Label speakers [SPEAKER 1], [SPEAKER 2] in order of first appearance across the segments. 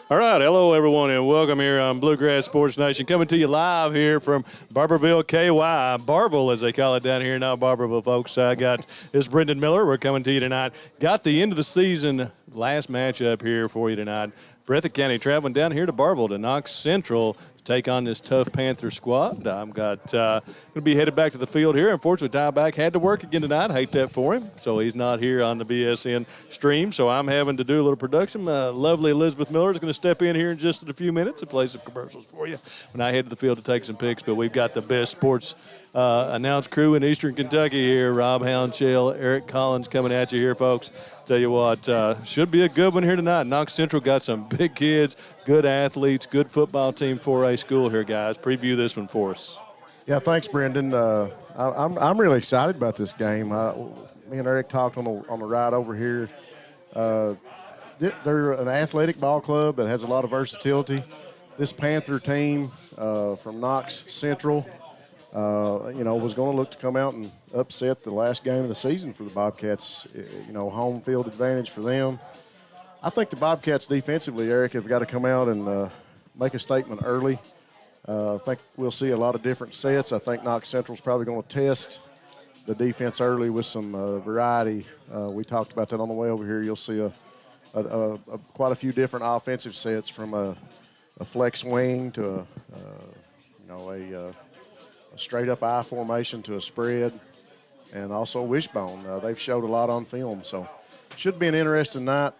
[SPEAKER 1] All right, hello everyone, and welcome here on Bluegrass Sports Nation, coming to you live here from Barberville, KY, Barville as they call it down here, not Barberville, folks. I got this Brendan Miller. We're coming to you tonight. Got the end of the season last matchup here for you tonight. Breathitt County traveling down here to Barville to Knox Central to take on this tough Panther squad. I'm going to be headed back to the field here. Unfortunately, Tieback had to work again tonight. Hate that for him. So he's not here on the BSN stream. So I'm having to do a little production. Lovely Elizabeth Miller is going to step in here in just a few minutes and play some commercials for you when I head to the field to take some picks. But we've got the best sports announce crew in Eastern Kentucky here. Rob Houndshell, Eric Collins coming at you here, folks. Tell you what, should be a good one here tonight. Knox Central got some big kids, good athletes, good football team, 4A school here, guys. Preview this one for us.
[SPEAKER 2] Yeah, thanks, Brendan. I'm really excited about this game. Me and Eric talked on the ride over here. They're an athletic ball club that has a lot of versatility. This Panther team from Knox Central, was going to look to come out and upset the last game of the season for the Bobcats. Home field advantage for them. I think the Bobcats defensively, Eric, have got to come out and make a statement early. I think we'll see a lot of different sets. I think Knox Central's probably going to test the defense early with some variety. We talked about that on the way over here. You'll see quite a few different offensive sets, from a flex wing to a straight-up I formation to a spread, and also a wishbone. They've showed a lot on film, so should be an interesting night.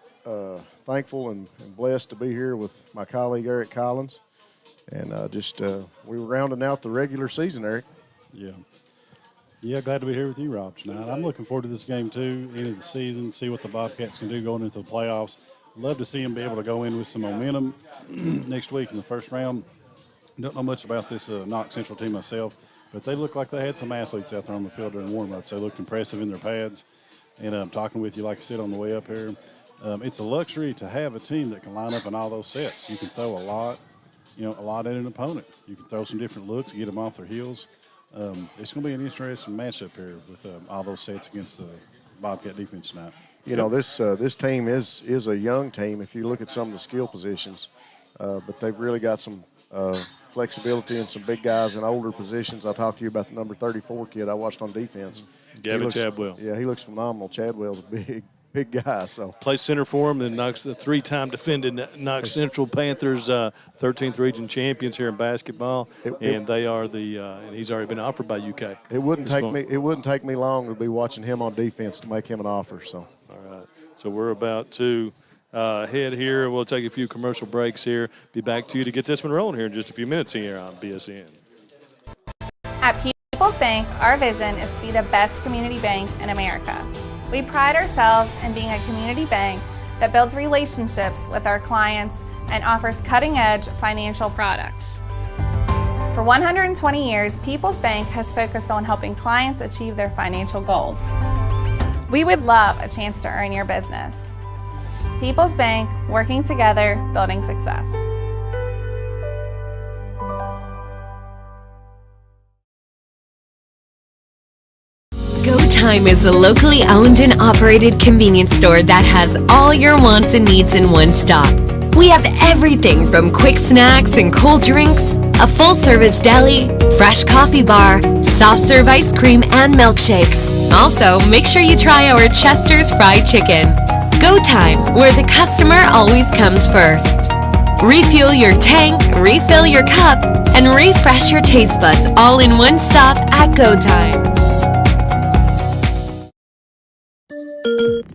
[SPEAKER 2] Thankful and blessed to be here with my colleague Eric Collins, and we were rounding out the regular season, Eric.
[SPEAKER 3] Yeah, glad to be here with you, Rob, tonight. I'm looking forward to this game, too, end of the season, see what the Bobcats can do going into the playoffs. Love to see them be able to go in with some momentum next week in the first round. Don't know much about this Knox Central team myself, but they look like they had some athletes out there on the field during warm-ups. They looked impressive in their pads. And I'm talking with you, like I said, on the way up here. It's a luxury to have a team that can line up in all those sets. You can throw a lot at an opponent. You can throw some different looks, get them off their heels. It's going to be an interesting matchup here with all those sets against the Bobcat defense tonight.
[SPEAKER 2] This team is a young team if you look at some of the skill positions, but they've really got some flexibility and some big guys in older positions. I talked to you about the number 34 kid I watched on defense.
[SPEAKER 1] Gavin Chadwell.
[SPEAKER 2] Yeah, he looks phenomenal. Chadwell's a big guy. So
[SPEAKER 1] plays center for him, and Knox, the three-time defending Knox Central Panthers 13th region champions here in basketball, and they are and he's already been offered by UK.
[SPEAKER 2] It wouldn't take me long to be watching him on defense to make him an offer. So
[SPEAKER 1] all right, so we're about to head here. We'll take a few commercial breaks here. Be back to you to get this one rolling here in just a few minutes here on BSN.
[SPEAKER 4] At People's Bank, our vision is to be the best community bank in America. We pride ourselves in being a community bank that builds relationships with our clients and offers cutting-edge financial products. For 120 years, People's Bank has focused on helping clients achieve their financial goals. We would love a chance to earn your business. People's Bank, working together, building success.
[SPEAKER 5] Go Time is a locally owned and operated convenience store that has all your wants and needs in one stop. We have everything from quick snacks and cold drinks, a full-service deli, fresh coffee bar, soft-serve ice cream, and milkshakes. Also, make sure you try our Chester's Fried Chicken. Go Time, where the customer always comes first. Refuel your tank, refill your cup, and refresh your taste buds all in one stop at Go Time.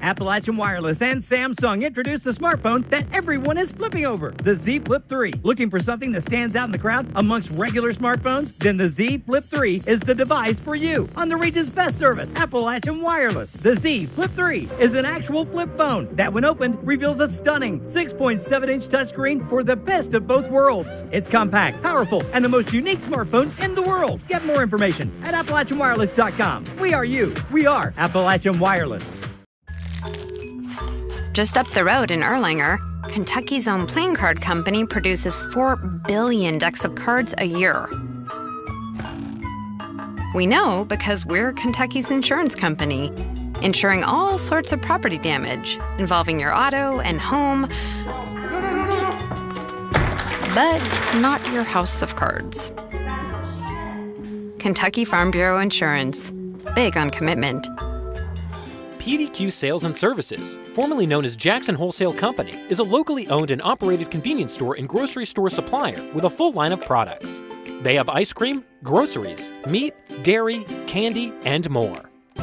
[SPEAKER 6] Appalachian Wireless and Samsung introduced a smartphone that everyone is flipping over, the Z Flip 3. Looking for something that stands out in the crowd amongst regular smartphones? Then the Z Flip 3 is the device for you. On the region's best service, Appalachian Wireless, the Z Flip 3 is an actual flip phone that, when opened, reveals a stunning 6.7-inch touchscreen for the best of both worlds. It's compact, powerful, and the most unique smartphone in the world. Get more information at AppalachianWireless.com. We are you. We are Appalachian Wireless.
[SPEAKER 7] Just up the road in Erlanger, Kentucky's own playing card company produces 4 billion decks of cards a year. We know because we're Kentucky's insurance company, insuring all sorts of property damage involving your auto and home, but not your house of cards. Kentucky Farm Bureau Insurance. Big on commitment.
[SPEAKER 8] PDQ Sales and Services, formerly known as Jackson Wholesale Company, is a locally owned and operated convenience store and grocery store supplier with a full line of products. They have ice cream, groceries, meat, dairy, candy, and more.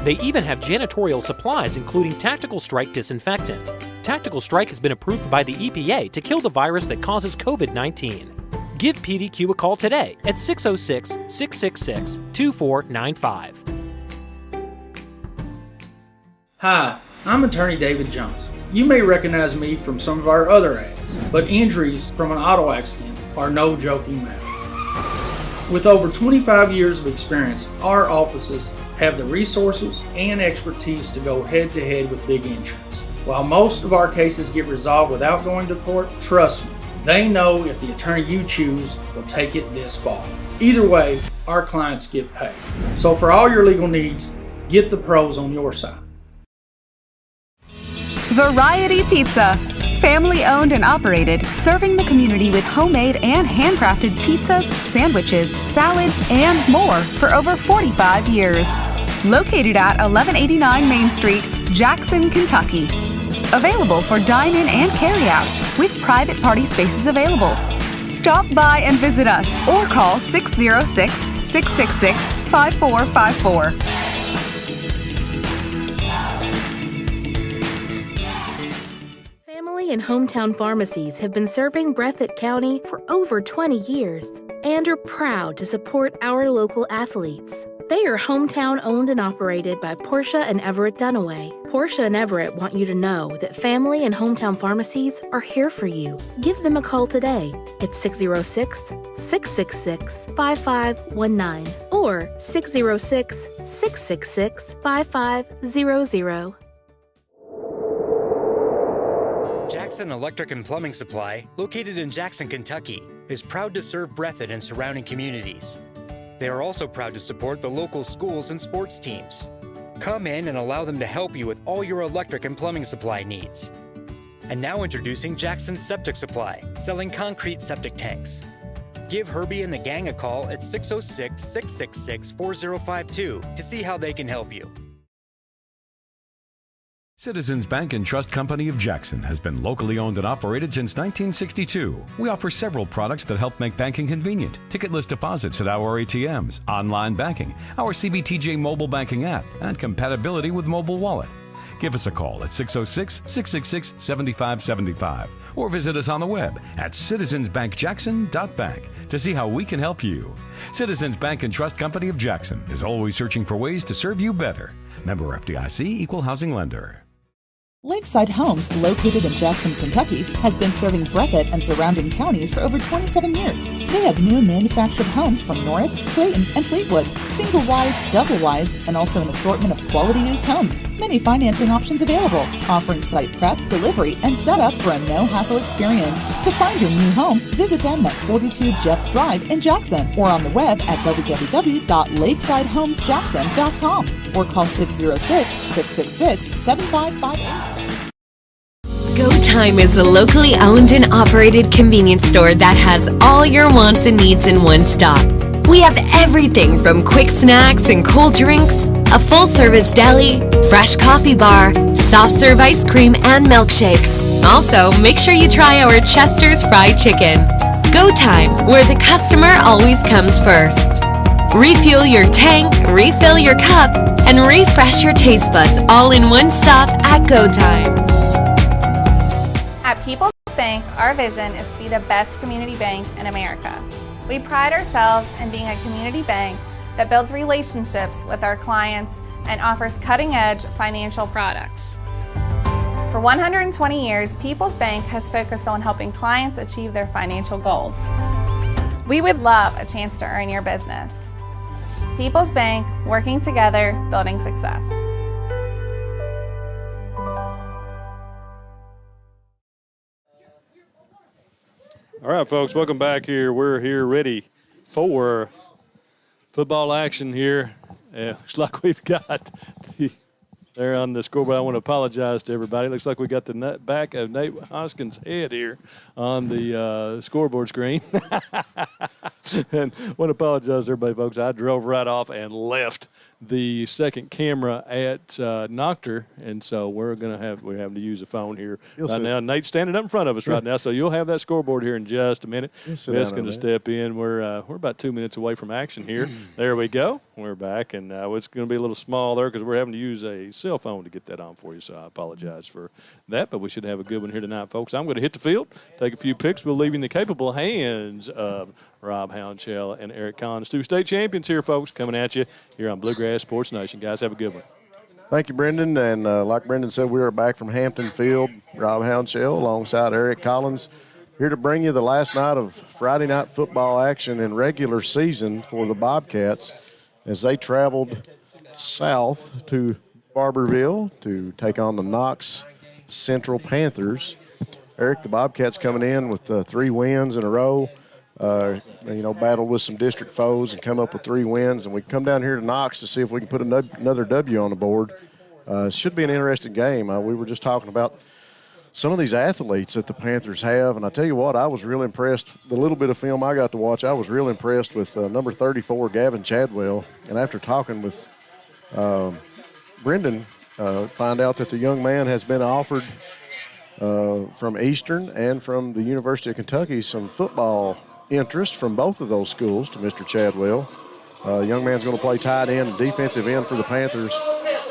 [SPEAKER 8] They even have janitorial supplies including Tactical Strike disinfectant. Tactical Strike has been approved by the EPA to kill the virus that causes COVID-19. Give PDQ a call today at 606-666-2495.
[SPEAKER 9] Hi, I'm attorney David Johnson. You may recognize me from some of our other ads, but injuries from an auto accident are no joking matter. With over 25 years of experience, our offices have the resources and expertise to go head-to-head with big insurance. While most of our cases get resolved without going to court, trust me, they know if the attorney you choose will take it this far. Either way, our clients get paid. So for all your legal needs, get the pros on your side.
[SPEAKER 10] Variety Pizza. Family owned and operated, serving the community with homemade and handcrafted pizzas, sandwiches, salads, and more for over 45 years. Located at 1189 Main Street, Jackson, Kentucky. Available for dine-in and carry-out, with private party spaces available. Stop by and visit us or call 606-666-5454.
[SPEAKER 11] Family and hometown pharmacies have been serving Breathitt County for over 20 years and are proud to support our local athletes. They are hometown owned and operated by Portia and Everett Dunaway. Portia and Everett want you to know that family and hometown pharmacies are here for you. Give them a call today at 606-666-5519 or 606-666-5500.
[SPEAKER 12] Jackson Electric and Plumbing Supply, located in Jackson, Kentucky, is proud to serve Breathitt and surrounding communities. They are also proud to support the local schools and sports teams. Come in and allow them to help you with all your electric and plumbing supply needs. And now introducing Jackson Septic Supply, selling concrete septic tanks. Give Herbie and the gang a call at 606-666-4052 to see how they can help you.
[SPEAKER 13] Citizens Bank and Trust Company of Jackson has been locally owned and operated since 1962. We offer several products that help make banking convenient. Ticketless deposits at our ATMs, online banking, our CBTJ mobile banking app, and compatibility with mobile wallet. Give us a call at 606-666-7575 or visit us on the web at citizensbankjackson.bank to see how we can help you. Citizens Bank and Trust Company of Jackson is always searching for ways to serve you better. Member FDIC, Equal Housing Lender.
[SPEAKER 14] Lakeside Homes, located in Jackson, Kentucky, has been serving Breathitt and surrounding counties for over 27 years. They have new manufactured homes from Norris, Clayton, and Fleetwood, single wides, double wides, and also an assortment of quality used homes. Many financing options available, offering site prep, delivery, and setup for a no-hassle experience. To find your new home, visit them at 42 Jeffs Drive in Jackson or on the web at www.lakesidehomesjackson.com or call 606-666-7558.
[SPEAKER 5] Go Time is a locally owned and operated convenience store that has all your wants and needs in one stop. We have everything from quick snacks and cold drinks, a full-service deli, fresh coffee bar, soft-serve ice cream, and milkshakes. Also, make sure you try our Chester's Fried Chicken. Go Time, where the customer always comes first. Refuel your tank, refill your cup, and refresh your taste buds all in one stop at Go Time.
[SPEAKER 4] At People's Bank, our vision is to be the best community bank in America. We pride ourselves in being a community bank that builds relationships with our clients and offers cutting-edge financial products. For 120 years, People's Bank has focused on helping clients achieve their financial goals. We would love a chance to earn your business. People's Bank, working together, building success.
[SPEAKER 1] All right, folks, welcome back here. We're here ready for football action here. Looks like we've got the there on the scoreboard. I want to apologize to everybody. It looks like we got the back of Nate Hoskins' head here on the scoreboard screen. And I want to apologize to everybody, folks. I drove right off and left the second camera at Knox, and so we're having to use a phone here right now. Nate's standing up in front of us right now, so you'll have that scoreboard here in just a minute. Beth's going to step in. We're about 2 minutes away from action here. There we go. We're back, and it's going to be a little small there because we're having to use a cell phone to get that on for you, so I apologize for that, but we should have a good one here tonight, folks. I'm going to hit the field, take a few picks. We'll leave in the capable hands of Rob Houndshell and Eric Collins, 2 state champions here, folks, coming at you here on Bluegrass Sports Nation. Guys, have a good one.
[SPEAKER 2] Thank you, Brendan. And like Brendan said, we are back from Hampton Field. Rob Houndshell alongside Eric Collins here to bring you the last night of Friday night football action in regular season for the Bobcats as they traveled south to Barberville to take on the Knox Central Panthers. Eric, the Bobcats coming in with 3 wins in a row. Battled with some district foes and come up with 3 wins. And we come down here to Knox to see if we can put another W on the board. Should be an interesting game. We were just talking about some of these athletes that the Panthers have. And I tell you what, I was really impressed. The little bit of film I got to watch, I was real impressed with number 34, Gavin Chadwell. And after talking with Brendan, find out that the young man has been offered from Eastern and from the University of Kentucky some football interest from both of those schools to Mr. Chadwell. Young man's going to play tight end and defensive end for the Panthers,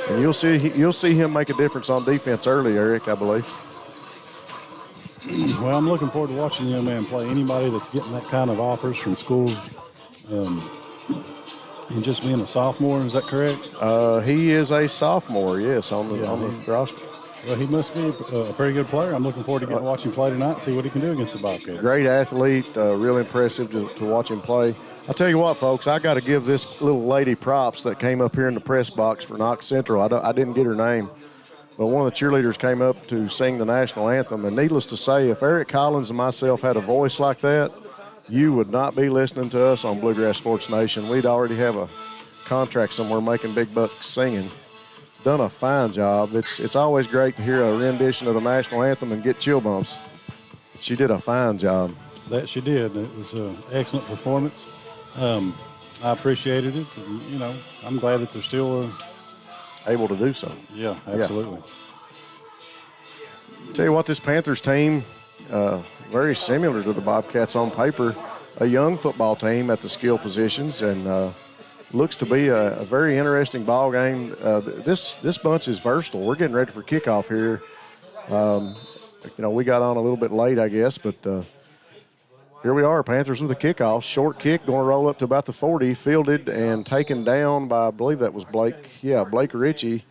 [SPEAKER 2] and you'll see him make a difference on defense early, Eric, I believe.
[SPEAKER 3] Well, I'm looking forward to watching the young man play. Anybody that's getting that kind of offers from schools, and just being a sophomore, is that correct?
[SPEAKER 2] He is a sophomore, yes, on the roster.
[SPEAKER 3] Well, he must be a pretty good player. I'm looking forward to watching him play tonight and see what he can do against the Bobcats.
[SPEAKER 2] Great athlete, real impressive to watch him play. I'll tell you what, folks, I got to give this little lady props that came up here in the press box for Knox Central. I didn't get her name, but one of the cheerleaders came up to sing the national anthem. And needless to say, if Eric Collins and myself had a voice like that, you would not be listening to us on Bluegrass Sports Nation. We'd already have a contract somewhere making big bucks singing. Done a fine job. It's always great to hear a rendition of the national anthem and get chill bumps. She did a fine job.
[SPEAKER 3] That she did. It was an excellent performance. I appreciated it. And, I'm glad that they're still
[SPEAKER 2] able to do so.
[SPEAKER 3] Yeah, absolutely.
[SPEAKER 2] Yeah. Tell you what, this Panthers team, very similar to the Bobcats on paper, a young football team at the skill positions, and looks to be a very interesting ball game. This bunch is versatile. We're getting ready for kickoff here. We got on a little bit late, I guess, but here we are, Panthers with a kickoff. Short kick, going to roll up to about the 40, fielded and taken down by, I believe that was Blake. Yeah, Blake Ritchie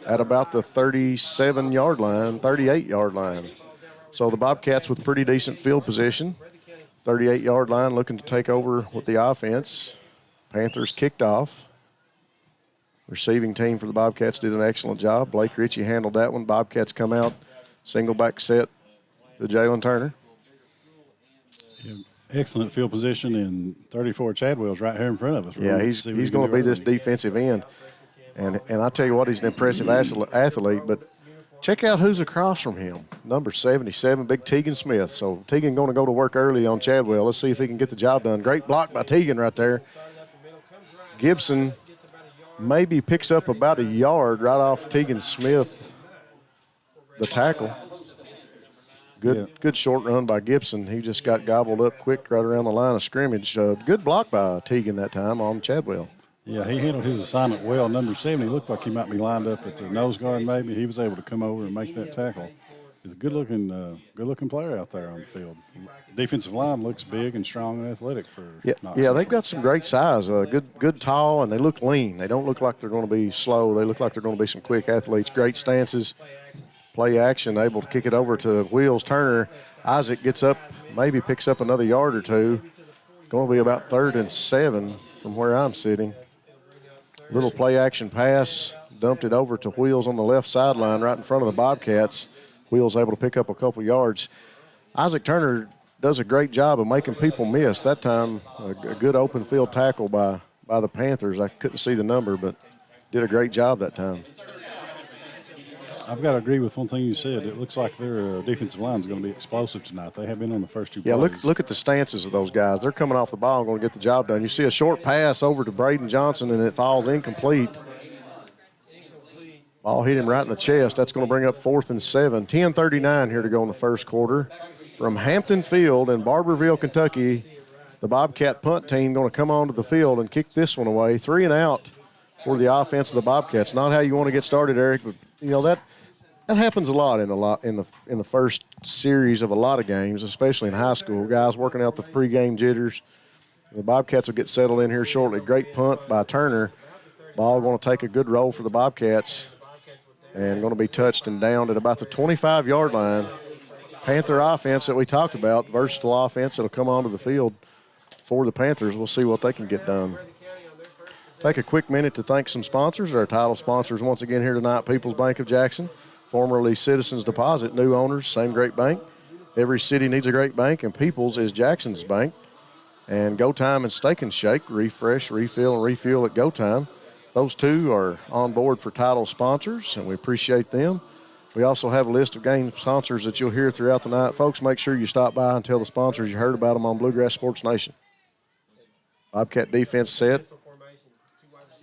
[SPEAKER 2] at about the 37-yard line, 38-yard line. So the Bobcats with pretty decent field position. 38-yard line looking to take over with the offense. Panthers kicked off. Receiving team for the Bobcats did an excellent job. Blake Ritchie handled that one. Bobcats come out, single back set to Jalen Turner.
[SPEAKER 3] Yeah, excellent field position, and 34 Chadwell's right here in front of us.
[SPEAKER 2] Yeah, he's going to be this defensive end. And I tell you what, he's an impressive athlete, but check out who's across from him. Number 77, Big Tegan Smith. So Tegan going to go to work early on Chadwell. Let's see if he can get the job done. Great block by Tegan right there. Gibson maybe picks up about a yard right off Tegan Smith, the tackle. Good short run by Gibson. He just got gobbled up quick right around the line of scrimmage. Good block by Tegan that time on Chadwell.
[SPEAKER 3] Yeah, he handled his assignment well. Number 7, he looked like he might be lined up at the nose guard maybe. He was able to come over and make that tackle. He's a good-looking player out there on the field. Defensive line looks big and strong and athletic for Knox.
[SPEAKER 2] Yeah, they've got some great size. Good tall, and they look lean. They don't look like they're going to be slow. They look like they're going to be some quick athletes. Great stances, play action, able to kick it over to Wheels Turner. Isaac gets up, maybe picks up another yard or two. Going to be about 3rd and 7 from where I'm sitting. Little play action pass, dumped it over to Wheels on the left sideline right in front of the Bobcats. Wheels able to pick up a couple yards. Isaac Turner does a great job of making people miss. That time, a good open field tackle by the Panthers. I couldn't see the number, but did a great job that time.
[SPEAKER 3] I've got to agree with one thing you said. It looks like their defensive line is going to be explosive tonight. They have been on the first 2
[SPEAKER 2] Yeah,
[SPEAKER 3] plays.
[SPEAKER 2] look at the stances of those guys. They're coming off the ball and going to get the job done. You see a short pass over to Braden Johnson, and it falls incomplete. Ball hit him right in the chest. That's going to bring up 4th and 7. 10:39 here to go in the first quarter. From Hampton Field in Barberville, Kentucky, the Bobcat punt team going to come onto the field and kick this one away. 3 and out for the offense of the Bobcats. Not how you want to get started, Eric, but you know that happens a lot in the first series of a lot of games, especially in high school. Guys working out the pregame jitters. The Bobcats will get settled in here shortly. Great punt by Turner. Ball going to take a good roll for the Bobcats and going to be touched and downed at about the 25-yard line. Panther offense that we talked about, versatile offense that will come onto the field for the Panthers. We'll see what they can get done. Take a quick minute to thank some sponsors. Our title sponsors once again here tonight, People's Bank of Jackson, formerly Citizens Deposit, new owners, same great bank. Every city needs a great bank, and People's is Jackson's bank. And Go Time and Steak and Shake, refresh, refill, and refuel at Go Time. Those two are on board for title sponsors, and we appreciate them. We also have a list of game sponsors that you'll hear throughout the night. Folks, make sure you stop by and tell the sponsors you heard about them on Bluegrass Sports Nation. Bobcat defense set.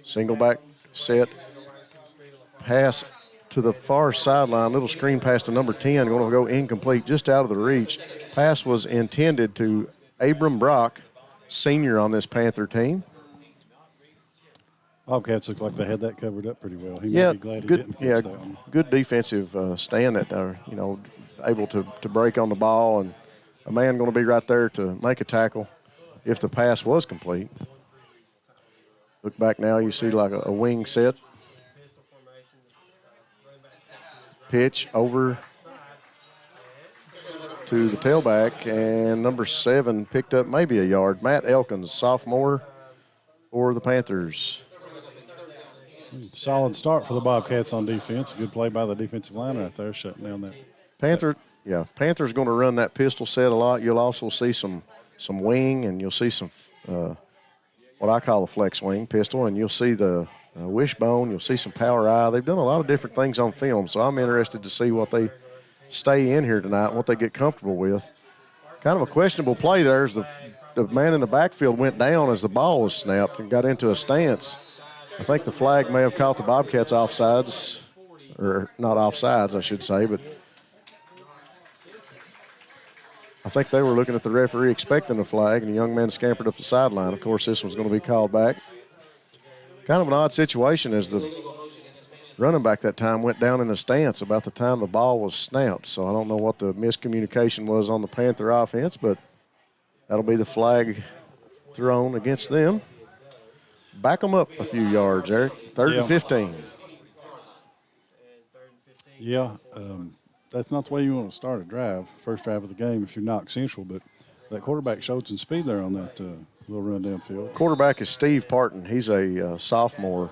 [SPEAKER 2] Single back set. Pass to the far sideline. Little screen pass to number 10. Going to go incomplete, just out of the reach. Pass was intended to Abram Brock, senior on this Panther team.
[SPEAKER 3] Bobcats look like they had that covered up pretty well. He might be glad he didn't catch that one.
[SPEAKER 2] Good defensive stand that able to break on the ball, and a man going to be right there to make a tackle if the pass was complete. Look back now, you see like a wing set. Pitch over to the tailback, and number 7 picked up maybe a yard. Matt Elkins, sophomore for the Panthers.
[SPEAKER 3] Solid start for the Bobcats on defense. Good play by the defensive line right there, shutting down that.
[SPEAKER 2] Panthers going to run that pistol set a lot. You'll also see some wing, and you'll see some what I call a flex wing pistol, and you'll see the wishbone. You'll see some power eye. They've done a lot of different things on film, so I'm interested to see what they stay in here tonight, what they get comfortable with. Kind of a questionable play there as the man in the backfield went down as the ball was snapped and got into a stance. I think the flag may have caught the Bobcats offsides, or not offsides, I should say, but I think they were looking at the referee expecting a flag, and the young man scampered up the sideline. Of course, this one's going to be called back. Kind of an odd situation as the running back that time went down in the stance about the time the ball was snapped. So I don't know what the miscommunication was on the Panther offense, but that'll be the flag thrown against them. Back them up a few yards, Eric. 3rd and 15.
[SPEAKER 3] Yeah, that's not the way you want to start a drive, first drive of the game if you're Knox Central, but that quarterback showed some speed there on that little run downfield.
[SPEAKER 2] Quarterback is Steve Parton. He's a sophomore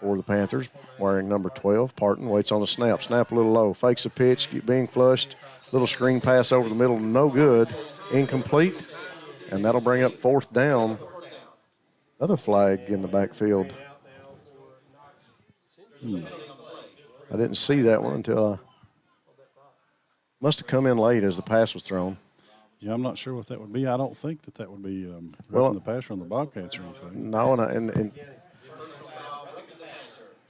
[SPEAKER 2] for the Panthers, wearing number 12. Parton waits on the snap. Snap a little low. Fakes a pitch, being flushed. Little screen pass over the middle, no good. Incomplete. And that'll bring up 4th down. Another flag in the backfield. I didn't see that one until I must have come in late as the pass was thrown.
[SPEAKER 3] Yeah, I'm not sure what that would be. I don't think that would be roughing the passer on the Bobcats or anything.
[SPEAKER 2] No, and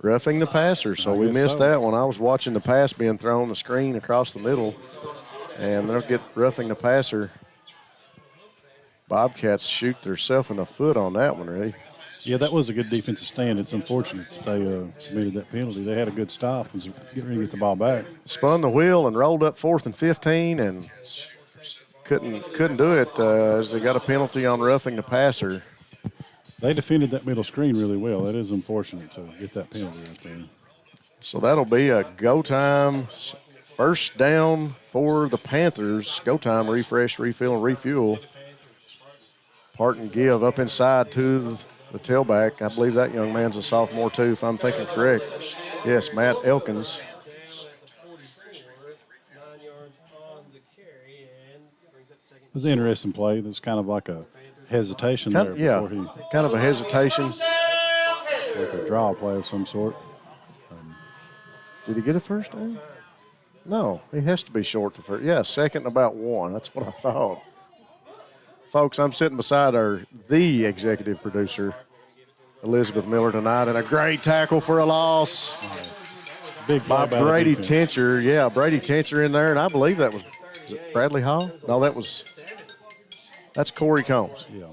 [SPEAKER 2] roughing the passer, so we missed that one. I was watching the pass being thrown, the screen across the middle, and they'll get roughing the passer. Bobcats shoot themselves in the foot on that one, really.
[SPEAKER 3] Yeah, that was a good defensive stand. It's unfortunate that they committed that penalty. They had a good stop and getting ready to get the ball back.
[SPEAKER 2] Spun the wheel and rolled up 4th and 15 and couldn't do it as they got a penalty on roughing the passer.
[SPEAKER 3] They defended that middle screen really well. That is unfortunate to get that penalty right there.
[SPEAKER 2] So that'll be a go time, first down for the Panthers. Go time, refresh, refill, and refuel. Parton give up inside to the tailback. I believe that young man's a sophomore too, if I'm thinking correct. Yes, Matt Elkins.
[SPEAKER 3] It was an interesting play. There's kind of like a hesitation there.
[SPEAKER 2] Yeah, kind of a hesitation.
[SPEAKER 3] Like a draw play of some sort.
[SPEAKER 2] Did he get a first down? No, he has to be short the first. Yeah, second and about 1. That's what I thought. Folks, I'm sitting beside the executive producer, Elizabeth Miller, tonight, and a great tackle for a loss.
[SPEAKER 3] Big
[SPEAKER 2] by Brady Tincher. Yeah, Brady Tincher in there, and I believe that was it Bradley Hall? No, that's Corey Combs.
[SPEAKER 3] Yeah.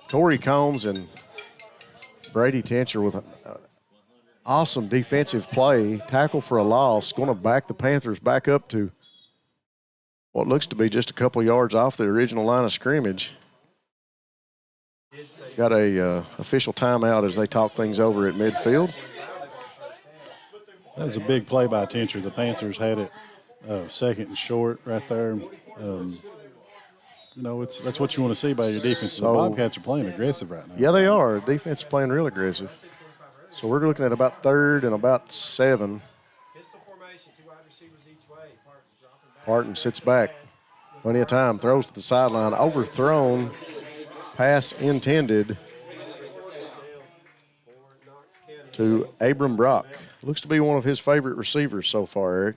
[SPEAKER 2] Corey Combs and Brady Tincher with an awesome defensive play, tackle for a loss, going to back the Panthers back up to what looks to be just a couple yards off the original line of scrimmage. Got a official timeout as they talk things over at midfield.
[SPEAKER 3] That was a big play by Tincher. The Panthers had it second and short right there. That's what you want to see by your defense. The Bobcats are playing aggressive right now.
[SPEAKER 2] Yeah, they are. Defense is playing real aggressive. So we're looking at about 3rd and about 7. Parton sits back. Plenty of time. Throws to the sideline. Overthrown. Pass intended to Abram Brock. Looks to be one of his favorite receivers so far, Eric.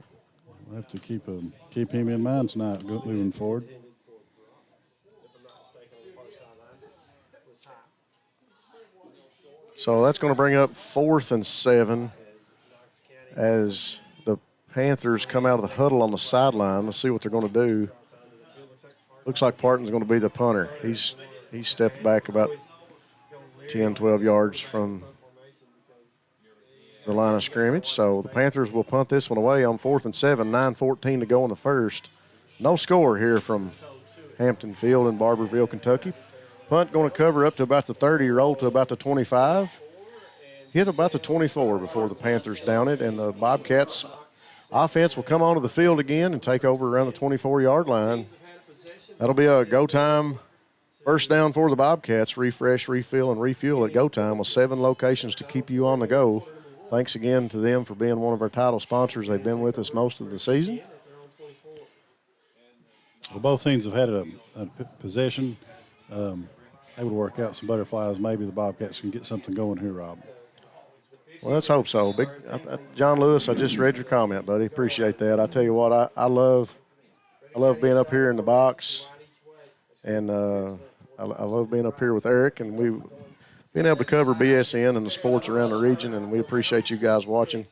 [SPEAKER 3] We'll have to keep him in mind tonight moving forward.
[SPEAKER 2] So that's going to bring up 4th and 7 as the Panthers come out of the huddle on the sideline. Let's see what they're going to do. Looks like Parton's going to be the punter. He's stepped back about 10, 12 yards from the line of scrimmage. So the Panthers will punt this one away on 4th and 7, 9:14 to go in the first. No score here from Hampton Field in Barberville, Kentucky. Punt going to cover up to about the 30, roll to about the 25. Hit about the 24 before the Panthers down it, and the Bobcats offense will come onto the field again and take over around the 24-yard line. That'll be a go time first down for the Bobcats. Refresh, refill, and refuel at go time with 7 locations to keep you on the go. Thanks again to them for being one of our title sponsors. They've been with us most of the season.
[SPEAKER 3] Well, both teams have had a possession. Able to work out some butterflies. Maybe the Bobcats can get something going here, Rob.
[SPEAKER 2] Well, let's hope so. John Lewis, I just read your comment, buddy. Appreciate that. I tell you what, I love being up here in the box, and I love being up here with Eric, and we being able to cover BSN and the sports around the region, and we appreciate you guys watching.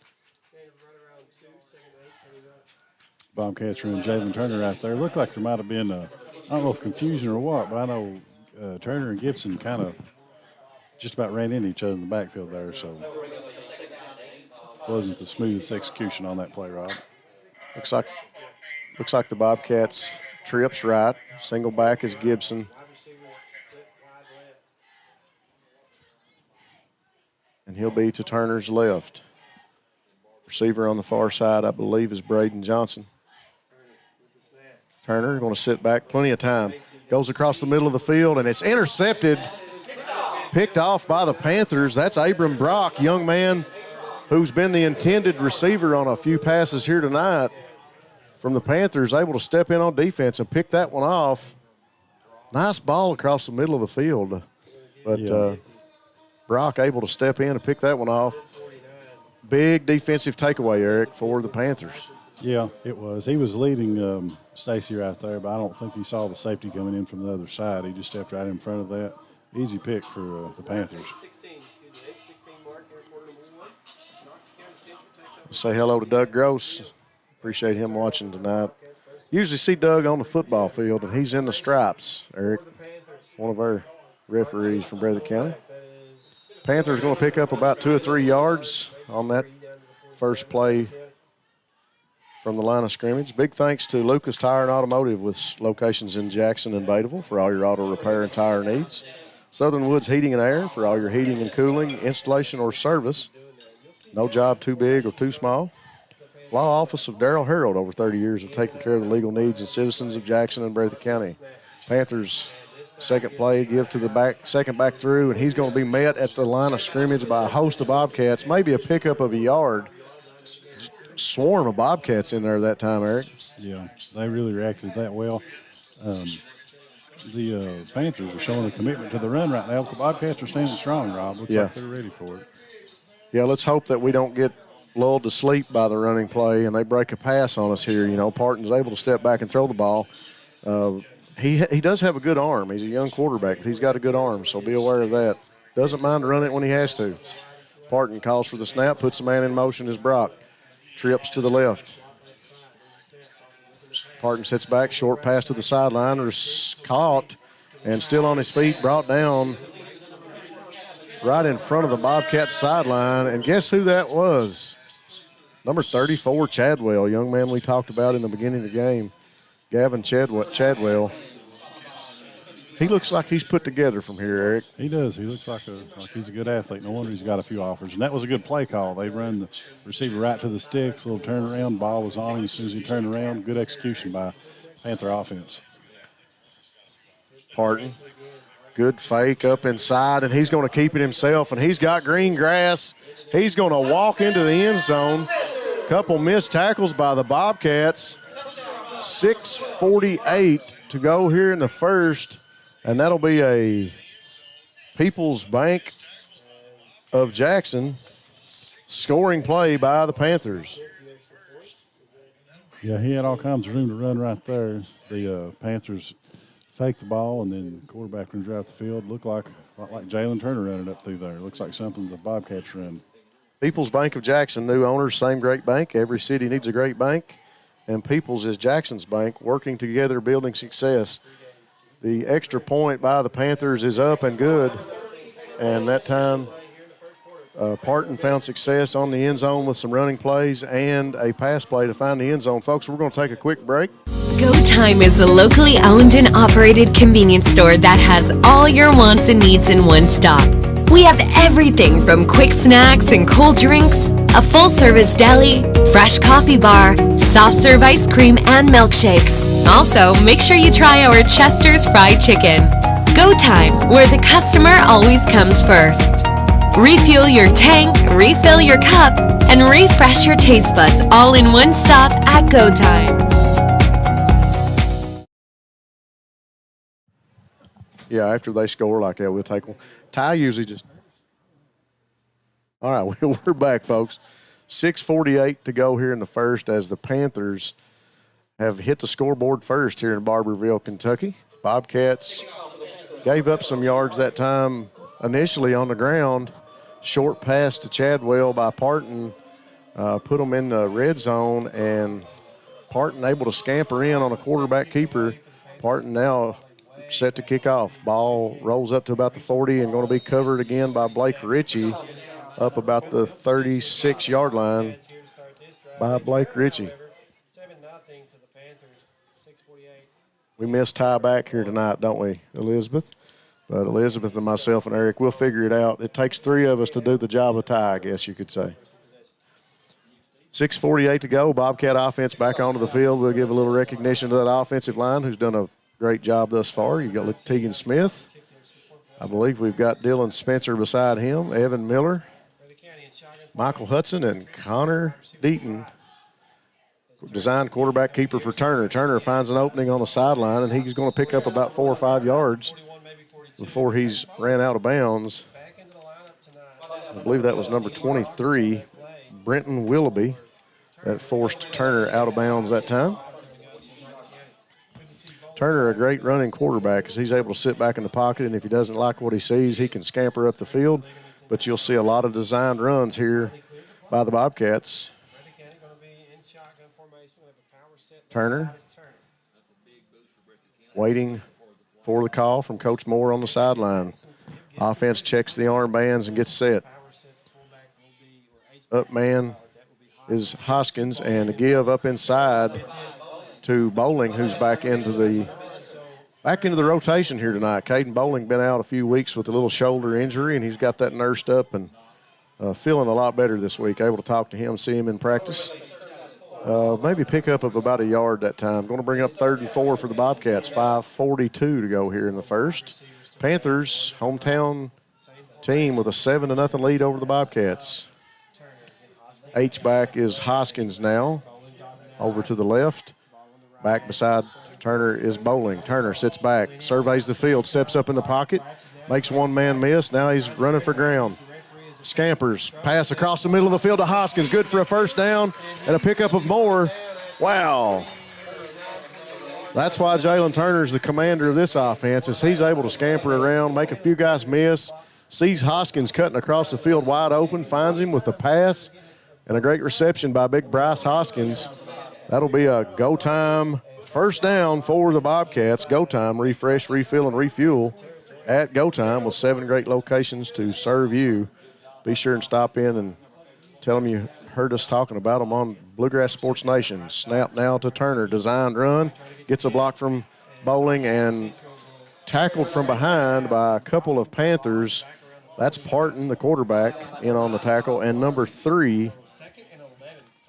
[SPEAKER 3] Bobcats and Jalen Turner out there. Looked like there might have been I don't know if confusion or what, but I know Turner and Gibson kind of just about ran into each other in the backfield there, so wasn't the smoothest execution on that play, Rob.
[SPEAKER 2] Looks like the Bobcats trips right. Single back is Gibson. And he'll be to Turner's left. Receiver on the far side, I believe, is Braden Johnson. Turner going to sit back, plenty of time. Goes across the middle of the field, and it's intercepted. Picked off by the Panthers. That's Abram Brock, young man who's been the intended receiver on a few passes here tonight from the Panthers, able to step in on defense and pick that one off. Nice ball across the middle of the field. But Brock able to step in and pick that one off. Big defensive takeaway, Eric, for the Panthers.
[SPEAKER 3] Yeah, it was. He was leading Stacy right there, but I don't think he saw the safety coming in from the other side. He just stepped right in front of that. Easy pick for the Panthers.
[SPEAKER 2] Say hello to Doug Gross. Appreciate him watching tonight. Usually see Doug on the football field, and he's in the stripes, Eric, one of our referees from Breathitt County. Panthers going to pick up about 2 or 3 yards on that first play from the line of scrimmage. Big thanks to Lucas Tire and Automotive with locations in Jackson and Bateville for all your auto repair and tire needs. Southern Woods Heating and Air for all your heating and cooling, installation, or service. No job too big or too small. Law Office of Darrell Harold, over 30 years of taking care of the legal needs and citizens of Jackson and Breathitt County. Panthers second play, give to the second back through, and he's going to be met at the line of scrimmage by a host of Bobcats, maybe a pickup of a yard. Swarm of Bobcats in there that time, Eric.
[SPEAKER 3] Yeah, they really reacted that well. The Panthers are showing a commitment to the run right now. The Bobcats are standing strong, Rob. Looks like they're ready for it.
[SPEAKER 2] Yeah, let's hope that we don't get lulled to sleep by the running play, and they break a pass on us here. You know, Parton's able to step back and throw the ball. He does have a good arm. He's a young quarterback, but he's got a good arm, so be aware of that. Doesn't mind to run it when he has to. Parton calls for the snap, puts the man in motion as Brock. Trips to the left. Parton sits back, short pass to the sideline, caught, and still on his feet, brought down right in front of the Bobcat sideline. And guess who that was? Number 34, Chadwell, young man we talked about in the beginning of the game. Gavin Chadwell. He looks like he's put together from here, Eric.
[SPEAKER 3] He does. He looks like he's a good athlete. No wonder he's got a few offers. And that was a good play call. They run the receiver right to the sticks, little turnaround. Ball was on him as soon as he turned around. Good execution by Panther offense.
[SPEAKER 2] Parton, good fake up inside, and he's going to keep it himself. And he's got green grass. He's going to walk into the end zone. Couple missed tackles by the Bobcats. 6:48 to go here in the first. And that'll be a People's Bank of Jackson scoring play by the Panthers.
[SPEAKER 3] Yeah, he had all kinds of room to run right there. The Panthers faked the ball, and then the quarterback runs right up the field. Looked like Jalen Turner running up through there. Looks like something the Bobcats run.
[SPEAKER 2] People's Bank of Jackson, new owners, same great bank. Every city needs a great bank. And People's is Jackson's bank, working together, building success. The extra point by the Panthers is up and good. And that time, Parton found success on the end zone with some running plays and a pass play to find the end zone. Folks, we're going to take a quick break.
[SPEAKER 5] Go Time is a locally owned and operated convenience store that has all your wants and needs in one stop. We have everything from quick snacks and cold drinks, a full-service deli, fresh coffee bar, soft-serve ice cream, and milkshakes. Also, make sure you try our Chester's Fried Chicken. Go Time, where the customer always comes first. Refuel your tank, refill your cup, and refresh your taste buds all in one stop at Go Time.
[SPEAKER 2] Yeah, after they score like that, we'll take one. Ty usually just. All right, we're back, folks. 6:48 to go here in the first as the Panthers have hit the scoreboard first here in Barberville, Kentucky. Bobcats gave up some yards that time initially on the ground. Short pass to Chadwell by Parton put them in the red zone, and Parton able to scamper in on a quarterback keeper. Parton now set to kick off. Ball rolls up to about the 40 and going to be covered again by Blake Ritchie up about the 36-yard line by Blake Ritchie. We missed tie back here tonight, don't we, Elizabeth? But Elizabeth and myself and Eric, we'll figure it out. It takes three of us to do the job of tie, I guess you could say. 6:48 to go. Bobcat offense back onto the field. We'll give a little recognition to that offensive line who's done a great team thus far. You've got Tegan Smith. I believe we've got Dylan Spencer beside him, Evan Miller, Michael Hudson, and Connor Deaton. Designed quarterback keeper for Turner. Turner finds an opening on the sideline, and he's going to pick up about 4 or 5 yards before he's ran out of bounds. I believe that was number 23, Brenton Willoughby, that forced Turner out of bounds that time. Turner, a great running quarterback, because he's able to sit back in the pocket, and if he doesn't like what he sees, he can scamper up the field. But you'll see a lot of designed runs here by the Bobcats. Turner waiting for the call from Coach Moore on the sideline. Offense checks the armbands and gets set. Up man is Hoskins, and a give up inside to Bowling, who's back into the rotation here tonight. Caden Bowling been out a few weeks with a little shoulder injury, and he's got that nursed up and feeling a lot better this week. Able to talk to him, see him in practice. Maybe pick up of about a yard that time. Going to bring up 3rd and 4 for the Bobcats. 5:42 to go here in the first. Panthers, hometown team with a 7-0 lead over the Bobcats. H-back is Hoskins now. Over to the left. Back beside Turner is Bowling. Turner sits back, surveys the field, steps up in the pocket, makes one man miss. Now he's running for ground. scampers. Pass across the middle of the field to Hoskins. Good for a first down and a pickup of more. Wow. That's why Jalen Turner's the commander of this offense, is he's able to scamper around, make a few guys miss, sees Hoskins cutting across the field wide open, finds him with the pass, and a great reception by big Bryce Hoskins. That'll be a go time first down for the Bobcats. Go time, refresh, refill, and refuel at go time with 7 great locations to serve you. Be sure and stop in and tell them you heard us talking about them on Bluegrass Sports Nation. Snap now to Turner, designed run, gets a block from Bowling and tackled from behind by a couple of Panthers. That's Parton, the quarterback, in on the tackle. And number 3,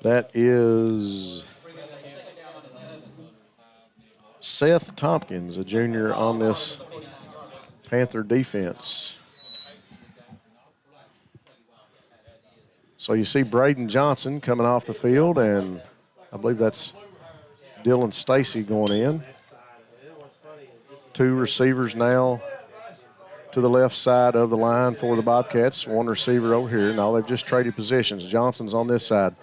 [SPEAKER 2] that is Seth Tompkins, a junior on this Panther defense. So you see Braden Johnson coming off the field, and I believe that's Dylan Stacy going in. 2 receivers now to the left side of the line for the Bobcats. 1 receiver over here. Now they've just traded positions. Johnson's on this side.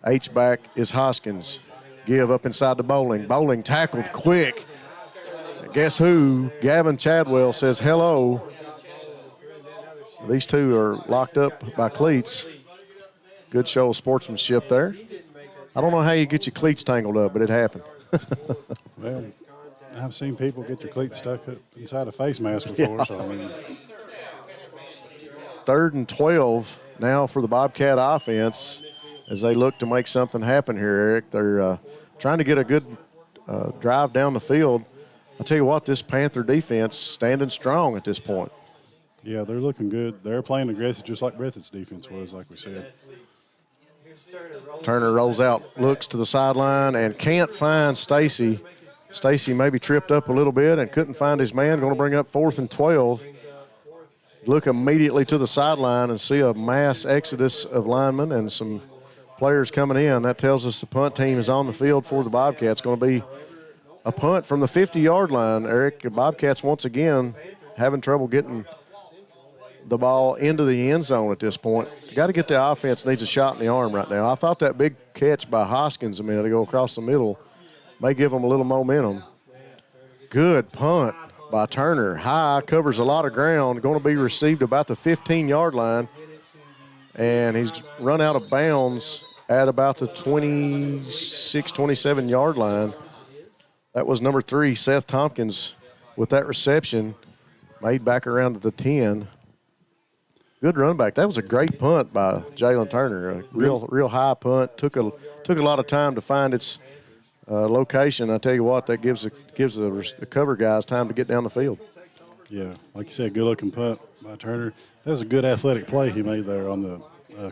[SPEAKER 2] H-back is Hoskins. Give up inside to Bowling. Bowling tackled quick. Guess who? Gavin Chadwell says hello. These 2 are locked up by cleats. Good show of sportsmanship there. I don't know how you get your cleats tangled up, but it happened.
[SPEAKER 3] Well, I've seen people get their cleats stuck up inside a face mask before.
[SPEAKER 2] Yeah.
[SPEAKER 3] So, I mean.
[SPEAKER 2] 3rd and 12 now for the Bobcat offense as they look to make something happen here, Eric. They're trying to get a good drive down the field. I'll tell you what, this Panther defense standing strong at this point.
[SPEAKER 3] Yeah, they're looking good. They're playing aggressive just like Breathitt's defense was, like we said.
[SPEAKER 2] Turner rolls out, looks to the sideline, and can't find Stacy. Stacy maybe tripped up a little bit and couldn't find his man. Going to bring up 4th and 12. Look immediately to the sideline and see a mass exodus of linemen and some players coming in. That tells us the punt team is on the field for the Bobcats. Going to be a punt from the 50-yard line, Eric. The Bobcats once again having trouble getting the ball into the end zone at this point. Got to get the offense, needs a shot in the arm right now. I thought that big catch by Hoskins a minute ago across the middle may give them a little momentum. Good punt by Turner. High, covers a lot of ground. Going to be received about the 15-yard line. And he's run out of bounds at about the 26, 27-yard line. That was number 3, Seth Tompkins, with that reception. Made back around to the 10. Good run back. That was a great punt by Jalen Turner. A real high punt. Took a lot of time to find its location. I tell you what, that gives the cover guys time to get down the field.
[SPEAKER 3] Yeah, like you said, good-looking punt by Turner. That was a good athletic play he made there on the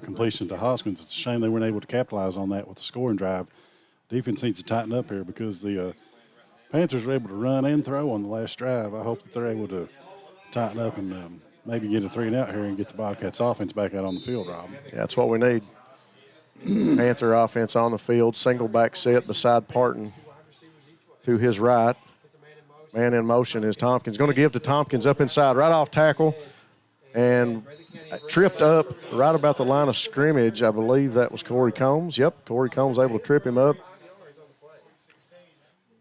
[SPEAKER 3] completion to Hoskins. It's a shame they weren't able to capitalize on that with the scoring drive. Defense needs to tighten up here because the Panthers were able to run and throw on the last drive. I hope that they're able to tighten up and maybe get a 3 and out here and get the Bobcats offense back out on the field, Rob.
[SPEAKER 2] Yeah, that's what we need. Panther offense on the field, single back set beside Parton to his right. Man in motion is Tompkins. Going to give to Tompkins up inside, right off tackle, and tripped up right about the line of scrimmage. I believe that was Corey Combs. Yep, Corey Combs able to trip him up.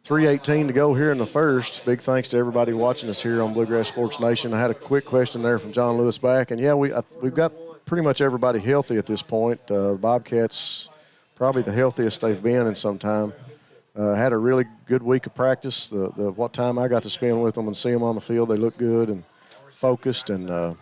[SPEAKER 2] 3:18 to go here in the first. Big thanks to everybody watching us here on Bluegrass Sports Nation. I had a quick question there from John Lewis back, and yeah, we've got pretty much everybody healthy at this point. The Bobcats probably the healthiest they've been in some time. Had a really good week of practice. What time I got to spend with them and see them on the field, they look good and focused and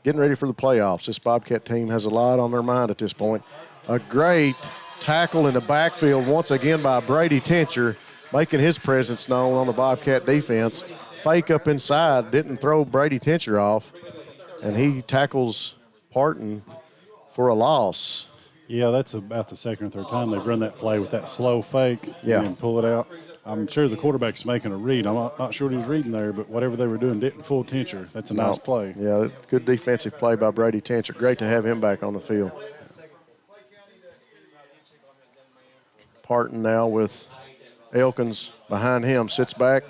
[SPEAKER 2] getting ready for the playoffs. This Bobcat team has a lot on their mind at this point. A great tackle in the backfield once again by Brady Tincher, making his presence known on the Bobcat defense. Fake up inside, didn't throw Brady Tincher off, and he tackles Parton for a loss.
[SPEAKER 3] Yeah, that's about the second or third time they've run that play with that slow fake
[SPEAKER 2] Yeah.
[SPEAKER 3] and pull it out. I'm sure the quarterback's making a read. I'm not sure what he was reading there, but whatever they were doing didn't fool Tincher. That's a nice play.
[SPEAKER 2] Yeah, good defensive play by Brady Tincher. Great to have him back on the field. Parton now with Elkins behind him, sits back,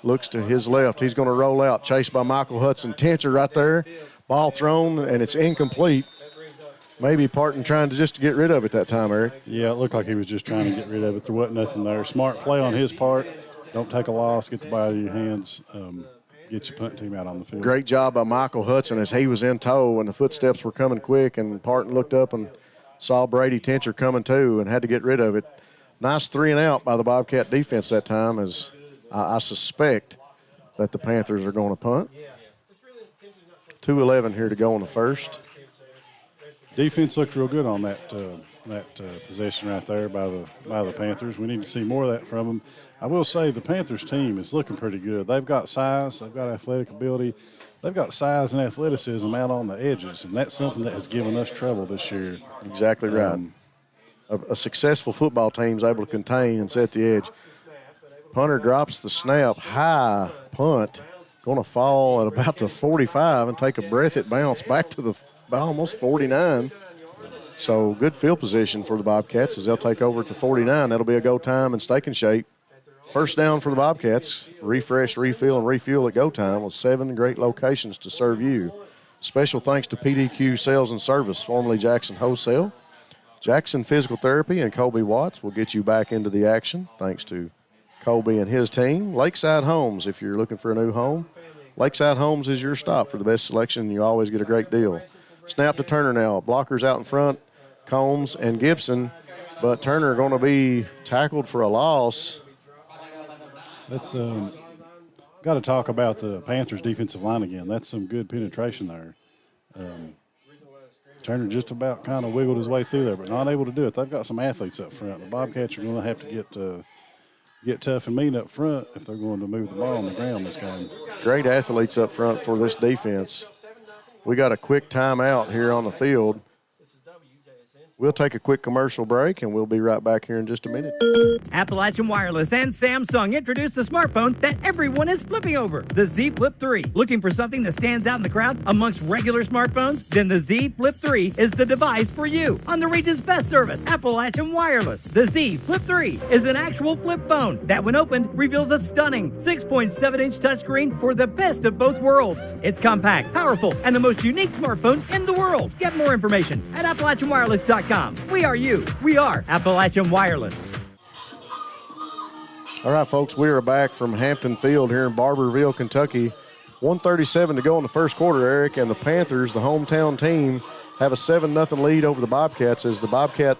[SPEAKER 2] looks to his left. He's going to roll out, chased by Michael Hudson. Tincher right there, ball thrown, and it's incomplete. Maybe Parton trying to just get rid of it that time, Eric.
[SPEAKER 3] Yeah, it looked like he was just trying to get rid of it. There wasn't nothing there. Smart play on his part. Don't take a loss. Get the ball out of your hands. Get your punt team out on the field.
[SPEAKER 2] Great job by Michael Hudson as he was in tow and the footsteps were coming quick, and Parton looked up and saw Brady Tincher coming too and had to get rid of it. Nice 3 and out by the Bobcat defense that time, as I suspect that the Panthers are going to punt. 2:11 here to go in the first.
[SPEAKER 3] Defense looked real good on that possession right there by the Panthers. We need to see more of that from them. I will say the Panthers team is looking pretty good. They've got size, they've got athletic ability, they've got size and athleticism out on the edges, and that's something that has given us trouble this year.
[SPEAKER 2] Exactly right. A successful football team is able to contain and set the edge. Punter drops the snap, high punt, going to fall at about the 45 and take a Breathitt bounce back to the almost 49. So good field position for the Bobcats as they'll take over at the 49. That'll be a go time and stake and shake. First down for the Bobcats. Refresh, refill, and refuel at go time with 7 great locations to serve you. Special thanks to PDQ Sales and Service, formerly Jackson Wholesale. Jackson Physical Therapy and Colby Watts will get you back into the action thanks to Colby and his team. Lakeside Homes, if you're looking for a new home, Lakeside Homes is your stop for the best selection. You always get a great deal. Snap to Turner now. Blockers out in front, Combs and Gibson, but Turner going to be tackled for a loss.
[SPEAKER 3] That's got to talk about the Panthers' defensive line again. That's some good penetration there. Turner just about kind of wiggled his way through there, but not able to do it. They've got some athletes up front. The Bobcats are going to have to get tough and mean up front if they're going to move the ball on the ground this game.
[SPEAKER 2] Great athletes up front for this defense. We got a quick timeout here on the field. We'll take a quick commercial break, and we'll be right back here in just a minute.
[SPEAKER 6] Appalachian Wireless and Samsung introduced the smartphone that everyone is flipping over, the Z Flip 3. Looking for something that stands out in the crowd amongst regular smartphones? Then the Z Flip 3 is the device for you. On the region's best service, Appalachian Wireless, the Z Flip 3 is an actual flip phone that, when opened, reveals a stunning 6.7-inch touchscreen for the best of both worlds. It's compact, powerful, and the most unique smartphone in the world. Get more information at AppalachianWireless.com. We are you. We are Appalachian Wireless.
[SPEAKER 2] All right, folks, we are back from Hampton Field here in Barberville, Kentucky. 1:37 to go in the first quarter, Eric, and the Panthers, the hometown team, have a 7-0 lead over the Bobcats as the Bobcat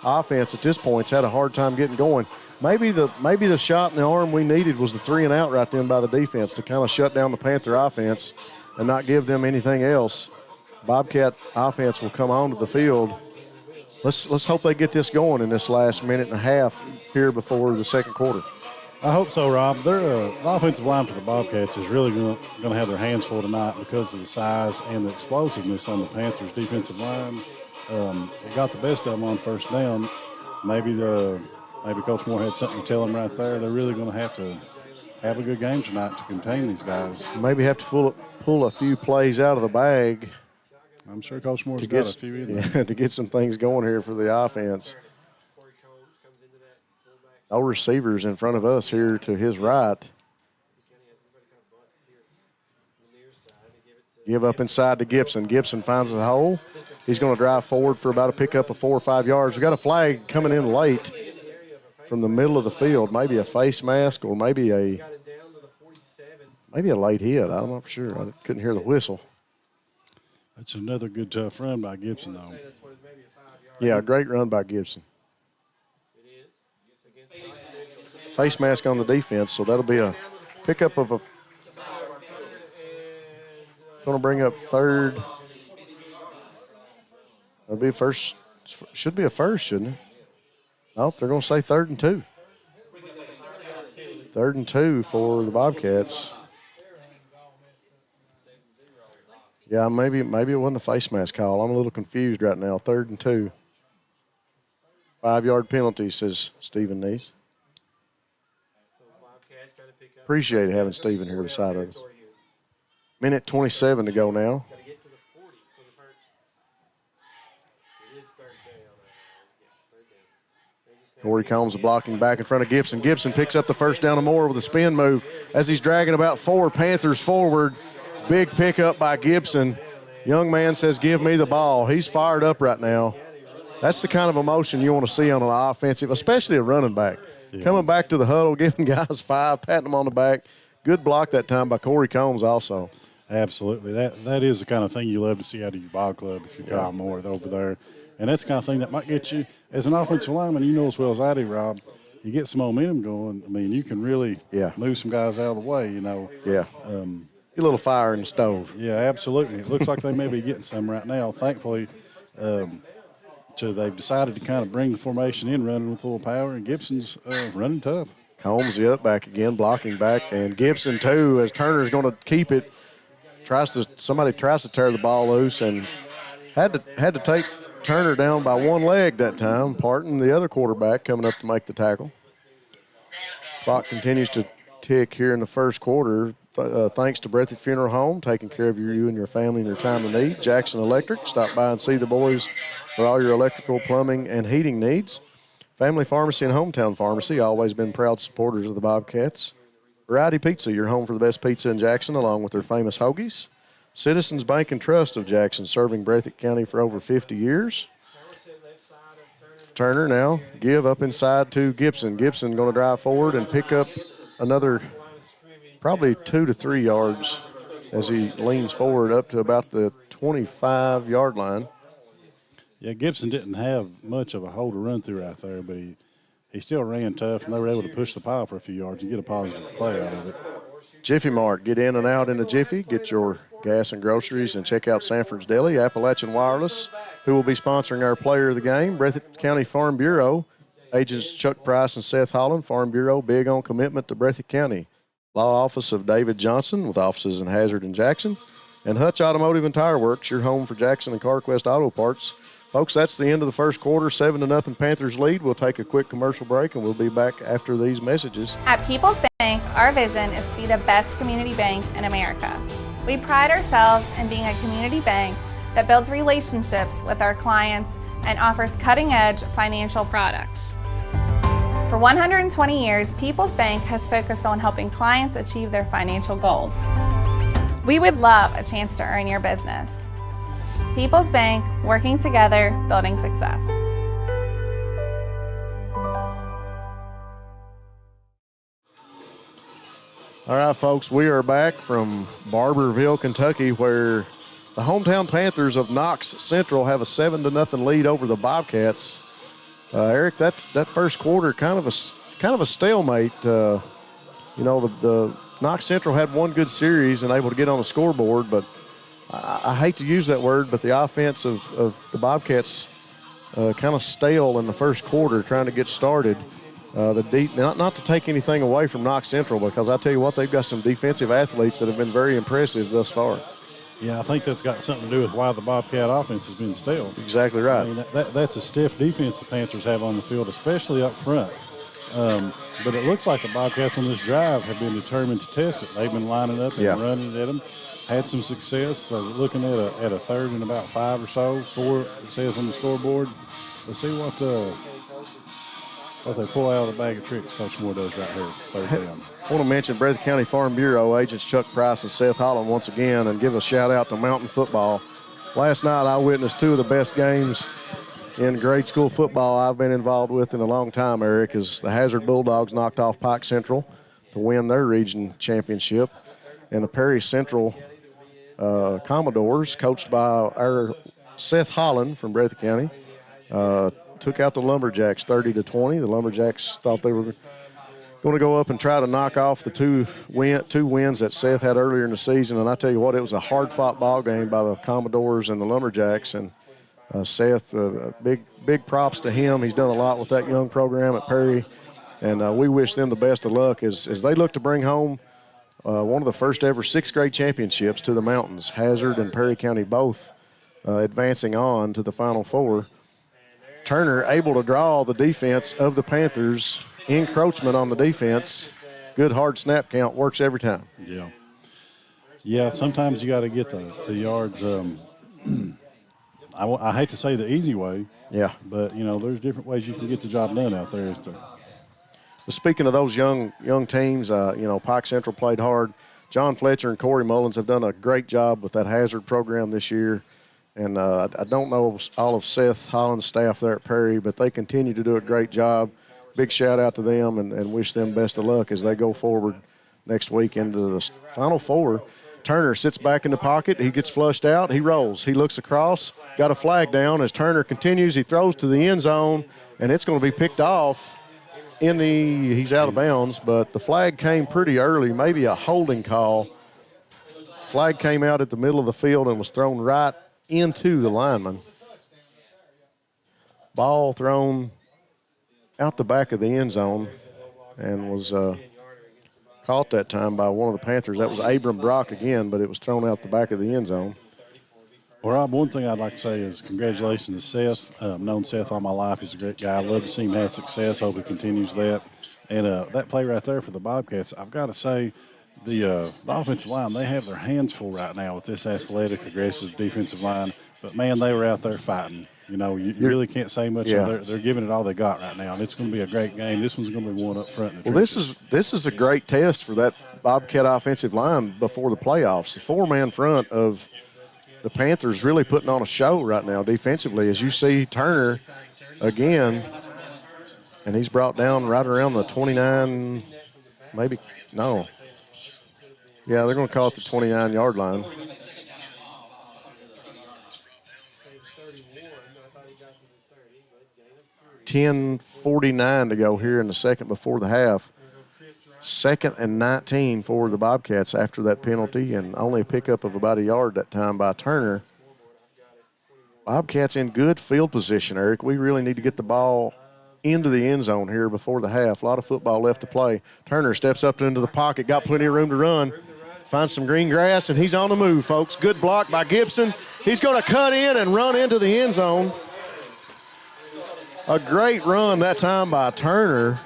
[SPEAKER 2] offense at this point has had a hard time getting going. Maybe the shot in the arm we needed was the 3 and out right then by the defense to kind of shut down the Panther offense and not give them anything else. Bobcat offense will come onto the field. Let's hope they get this going in this last minute and a half here before the second quarter.
[SPEAKER 3] I hope so, Rob. The offensive line for the Bobcats is really going to have their hands full tonight because of the size and the explosiveness on the Panthers' defensive line. It got the best of them on first down. Maybe Coach Moore had something to tell them right there. They're really going to have a good game tonight to contain these guys.
[SPEAKER 2] Maybe have to pull a few plays out of the bag.
[SPEAKER 3] I'm sure Coach Moore's got a few in there.
[SPEAKER 2] Yeah, to get some things going here for the offense. No receivers in front of us here to his right. Give up inside to Gibson. Gibson finds a hole. He's going to drive forward for about a pickup of 4 or 5 yards. We got a flag coming in late from the middle of the field. Maybe a face mask or maybe a late hit. I'm not for sure. I couldn't hear the whistle.
[SPEAKER 3] That's another good, tough run by Gibson, though.
[SPEAKER 2] Yeah, a great run by Gibson. Face mask on the defense, so that'll be a pickup of a – going to bring up third. That'll be first – should be a first, shouldn't it? Nope, they're going to say 3rd and 2. 3rd and 2 for the Bobcats. Yeah, maybe it wasn't a face mask call. I'm a little confused right now. 3rd and 2. 5-yard penalty, says Stephen Neese. Appreciate having Stephen here beside us. Minute 27 to go now. Corey Combs blocking back in front of Gibson. Gibson picks up the first down and more with a spin move as he's dragging about 4 Panthers forward. Big pickup by Gibson. Young man says, give me the ball. He's fired up right now. That's the kind of emotion you want to see on an offensive, especially a running back. Yeah. Coming back to the huddle, giving guys 5, patting them on the back. Good block that time by Corey Combs also.
[SPEAKER 3] Absolutely. That is the kind of thing you love to see out of your ball club if you got more over there. And that's the kind of thing that might get you, as an offensive lineman, you know as well as I do, Rob, you get some momentum going. I mean, you can really move some guys out of the way, you know.
[SPEAKER 2] Yeah. A little fire in the stove.
[SPEAKER 3] Yeah, absolutely. It looks like they may be getting some right now. Thankfully, so they've decided to kind of bring the formation in, running with a little power, and Gibson's running tough.
[SPEAKER 2] Combs back again, blocking back, and Gibson too, as Turner's going to keep it. Somebody tries to tear the ball loose, and had to take Turner down by one leg that time. Parton, the other quarterback, coming up to make the tackle. Clock continues to tick here in the first quarter. Thanks to Breathitt Funeral Home, taking care of you and your family in your time of need. Jackson Electric, stop by and see the boys for all your electrical, plumbing, and heating needs. Family Pharmacy and Hometown Pharmacy, always been proud supporters of the Bobcats. Variety Pizza, your home for the best pizza in Jackson, along with their famous hoagies. Citizens Bank and Trust of Jackson, serving Breathitt County for over 50 years. Turner now give up inside to Gibson. Gibson going to drive forward and pick up another probably 2 to 3 yards as he leans forward up to about the 25-yard line.
[SPEAKER 3] Yeah, Gibson didn't have much of a hole to run through right there, but he still ran tough, and they were able to push the pile for a few yards and get a positive play out of it.
[SPEAKER 2] Jiffy Mart, get in and out in a jiffy. Get your gas and groceries and check out Sanford's Deli. Appalachian Wireless, who will be sponsoring our player of the game. Breathitt County Farm Bureau, agents Chuck Price and Seth Holland. Farm Bureau, big on commitment to Breathitt County. Law Office of David Johnson, with offices in Hazard and Jackson. And Hutch Automotive and Tire Works, your home for Jackson and CarQuest Auto Parts. Folks, that's the end of the first quarter. 7-0 Panthers lead. We'll take a quick commercial break, and we'll be back after these messages.
[SPEAKER 4] At People's Bank, our vision is to be the best community bank in America. We pride ourselves in being a community bank that builds relationships with our clients and offers cutting-edge financial products. For 120 years, People's Bank has focused on helping clients achieve their financial goals. We would love a chance to earn your business. People's Bank, working together, building success.
[SPEAKER 2] All right, folks, we are back from Barberville, Kentucky, where the hometown Panthers of Knox Central have a 7-0 lead over the Bobcats. Eric, that first quarter kind of a stalemate. The Knox Central had one good series and able to get on the scoreboard, but I hate to use that word, but the offense of the Bobcats kind of stale in the first quarter, trying to get started. Not to take anything away from Knox Central, because I tell you what, they've got some defensive athletes that have been very impressive thus far.
[SPEAKER 3] Yeah, I think that's got something to do with why the Bobcat offense has been stale.
[SPEAKER 2] Exactly right.
[SPEAKER 3] I mean, that's a stiff defense the Panthers have on the field, especially up front. But it looks like the Bobcats on this drive have been determined to test it. They've been lining up and running at them, had some success. They're looking at a third and about 5 or so, 4 it says on the scoreboard. Let's see what they pull out of the bag of tricks Coach Moore does right here, third down.
[SPEAKER 2] I want to mention Breathitt County Farm Bureau agents Chuck Price and Seth Holland once again, and give a shout out to Mountain Football. Last night I witnessed 2 of the best games in grade school football I've been involved with in a long time, Eric, as the Hazard Bulldogs knocked off Pike Central to win their region championship, and the Perry Central Commodores, coached by our Seth Holland from Breathitt County, took out the Lumberjacks 30-20. The Lumberjacks thought they were going to go up and try to knock off the two wins that Seth had earlier in the season. And I tell you what, it was a hard-fought ball game by the Commodores and the Lumberjacks. And Seth, big props to him. He's done a lot with that young program at Perry. And we wish them the best of luck as they look to bring home one of the first ever 6th grade championships to the mountains. Hazard and Perry County both advancing on to the Final Four. Turner able to draw the defense of the Panthers. Encroachment on the defense. Good hard snap count, works every time.
[SPEAKER 3] Yeah, sometimes you got to get the yards. I hate to say the easy way.
[SPEAKER 2] Yeah.
[SPEAKER 3] But, there's different ways you can get the job done out there.
[SPEAKER 2] Speaking of those young teams, Pike Central played hard. John Fletcher and Corey Mullins have done a great job with that hazard program this year. And I don't know all of Seth Holland's staff there at Perry, but they continue to do a great job. Big shout out to them and wish them best of luck as they go forward next week into the Final Four. Turner sits back in the pocket. He gets flushed out. He rolls. He looks across. Got a flag down. As Turner continues, he throws to the end zone, and it's going to be picked off. He's out of bounds, but the flag came pretty early, maybe a holding call. Flag came out at the middle of the field and was thrown right into the lineman. Ball thrown out the back of the end zone and was caught that time by one of the Panthers. That was Abram Brock again, but it was thrown out the back of the end zone.
[SPEAKER 3] Well, Rob, one thing I'd like to say is congratulations to Seth. I've known Seth all my life. He's a great guy. I love to see him have success. Hope he continues that. And that play right there for the Bobcats, I've got to say, the offensive line, they have their hands full right now with this athletic, aggressive defensive line. But, man, they were out there fighting. You know, you really can't say much.
[SPEAKER 2] Yeah.
[SPEAKER 3] They're giving it all they got right now, and it's going to be a great game. This one's going to be one up front.
[SPEAKER 2] Well, this is a great test for that Bobcat offensive line before the playoffs. The four-man front of the Panthers really putting on a show right now defensively. As you see Turner again, and he's brought down right around the 29, maybe, no. Yeah, they're going to call it the 29-yard line. $10:49 to go here in the second before the half. 2nd and 19 for the Bobcats after that penalty, and only a pickup of about a yard that time by Turner. Bobcats in good field position, Eric. We really need to get the ball into the end zone here before the half. A lot of football left to play. Turner steps up into the pocket, got plenty of room to run. Finds some green grass, and he's on the move, folks. Good block by Gibson. He's going to cut in and run into the end zone. A great run that time by Turner.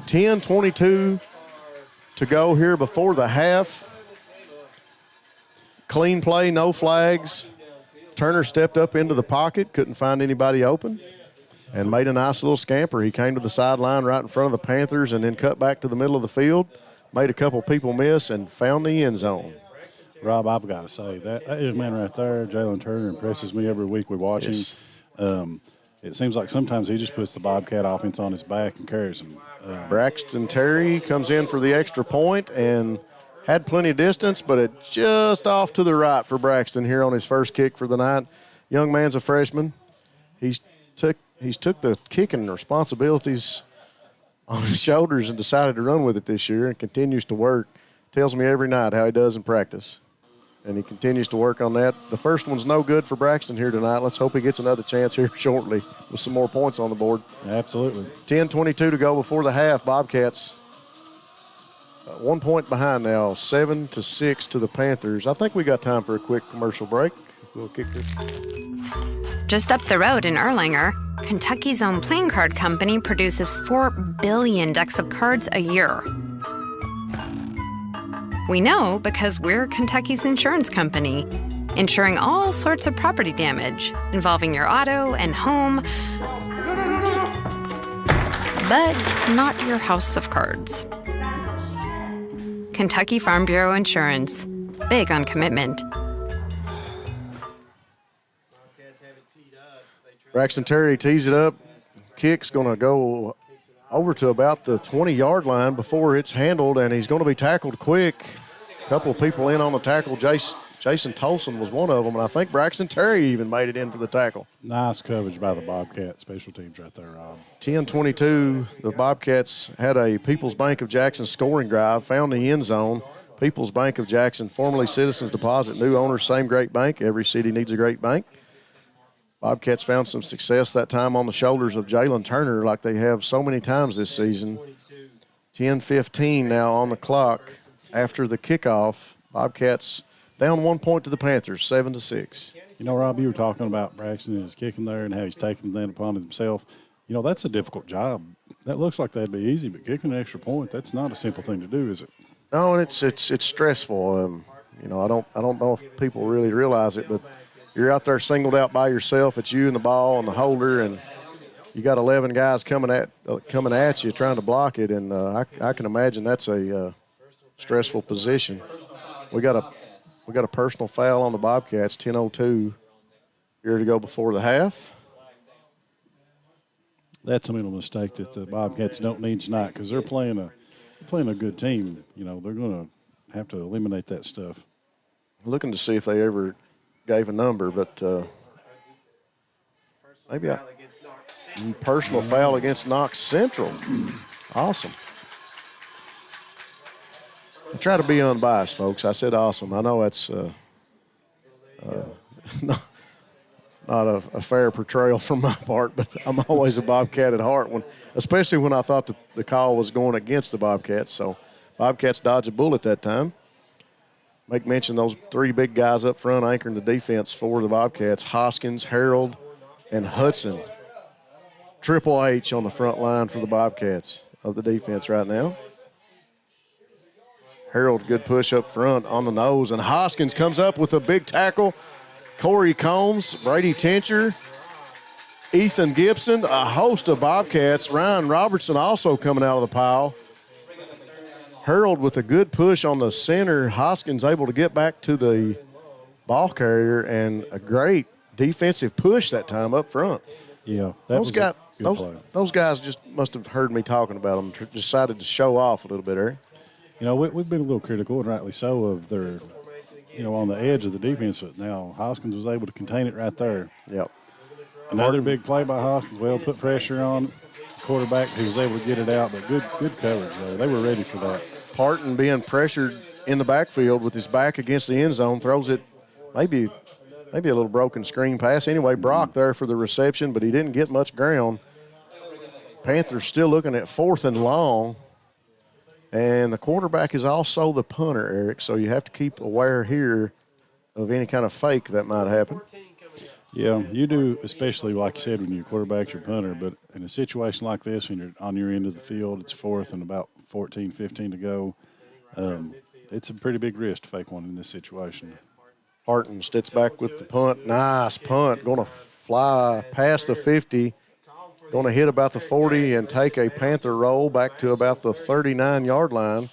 [SPEAKER 2] 10:22 to go here before the half. Clean play, no flags. Turner stepped up into the pocket, couldn't find anybody open, and made a nice little scamper. He came to the sideline right in front of the Panthers and then cut back to the middle of the field, made a couple people miss, and found the end zone.
[SPEAKER 3] Rob, I've got to say, that young man right there, Jalen Turner, impresses me every week we watch him. It seems like sometimes he just puts the Bobcat offense on his back and carries them.
[SPEAKER 2] Braxton Terry comes in for the extra point and had plenty of distance, but it's just off to the right for Braxton here on his first kick for the night. Young man's a freshman. He's took the kicking responsibilities on his shoulders and decided to run with it this year and continues to work. Tells me every night how he does in practice. And he continues to work on that. The first one's no good for Braxton here tonight. Let's hope he gets another chance here shortly with some more points on the board.
[SPEAKER 3] Absolutely.
[SPEAKER 2] 10:22 to go before the half. Bobcats 1 point behind now, 7-6 to the Panthers. I think we got time for a quick commercial break. We'll kick this.
[SPEAKER 7] Just up the road in Erlanger, Kentucky's own playing card company produces 4 billion decks of cards a year. We know because we're Kentucky's insurance company, insuring all sorts of property damage involving your auto and home, but not your house of cards. Kentucky Farm Bureau Insurance. Big on commitment.
[SPEAKER 2] Braxton Terry tees it up. Kick's going to go over to about the 20-yard line before it's handled, and he's going to be tackled quick. A couple of people in on the tackle. Jason Tolson was one of them, and I think Braxton Terry even made it in for the tackle.
[SPEAKER 3] Nice coverage by the Bobcat special teams right there, Rob.
[SPEAKER 2] 10:22, the Bobcats had a People's Bank of Jackson scoring drive, found the end zone. People's Bank of Jackson, formerly Citizens Deposit, new owners, same great bank. Every city needs a great bank. Bobcats found some success that time on the shoulders of Jalen Turner like they have so many times this season. 10:15 now on the clock after the kickoff. Bobcats down 1 point to the Panthers, 7-6.
[SPEAKER 3] You know, Rob, you were talking about Braxton and his kicking there and how he's taking that upon himself. You know, that's a difficult job. That looks like that'd be easy, but kicking an extra point, that's not a simple thing to do, is it?
[SPEAKER 2] No, and it's stressful. You know, I don't know if people really realize it, but you're out there singled out by yourself. It's you and the ball and the holder, and you got 11 guys coming at you trying to block it, and I can imagine that's a stressful position. We got a personal foul on the Bobcats, 10:02 here to go before the half.
[SPEAKER 3] That's a mental mistake that the Bobcats don't need tonight because they're playing a good team. You know, they're going to have to eliminate that stuff.
[SPEAKER 2] Looking to see if they ever gave a number, but maybe a personal foul against Knox Central. Awesome. I try to be unbiased, folks. I said awesome. I know that's not a fair portrayal from my part, but I'm always a Bobcat at heart, especially when I thought the call was going against the Bobcats. So Bobcats dodged a bullet that time. Make mention those three big guys up front anchoring the defense for the Bobcats, Hoskins, Harold, and Hudson. Triple H on the front line for the Bobcats of the defense right now. Harold, good push up front on the nose, and Hoskins comes up with a big tackle. Corey Combs, Brady Tincher, Ethan Gibson, a host of Bobcats. Ryan Robertson also coming out of the pile. Harold with a good push on the center. Hoskins able to get back to the ball carrier, and a great defensive push that time up front.
[SPEAKER 3] Yeah, those
[SPEAKER 2] guys just must have heard me talking about them, decided to show off a little bit, Eric.
[SPEAKER 3] You know, we've been a little critical, and rightly so, of their, on the edge of the defense. But now Hoskins was able to contain it right there.
[SPEAKER 2] Yep.
[SPEAKER 3] Another big play by Hoskins. Well, put pressure on the quarterback. He was able to get it out, but good coverage there. They were ready for that.
[SPEAKER 2] Parton being pressured in the backfield with his back against the end zone, throws it maybe a little broken screen pass. Anyway, Brock there for the reception, but he didn't get much ground. Panthers still looking at 4th and long. And the quarterback is also the punter, Eric, so you have to keep aware here of any kind of fake that might happen.
[SPEAKER 3] Yeah, you do, especially like you said, when your quarterback's your punter. But in a situation like this, when you're on your end of the field, it's 4th and about 14, 15 to go. It's a pretty big risk to fake one in this situation.
[SPEAKER 2] Harton sits back with the punt. Nice punt. Going to fly past the 50. Going to hit about the 40 and take a Panther roll back to about the 39-yard line.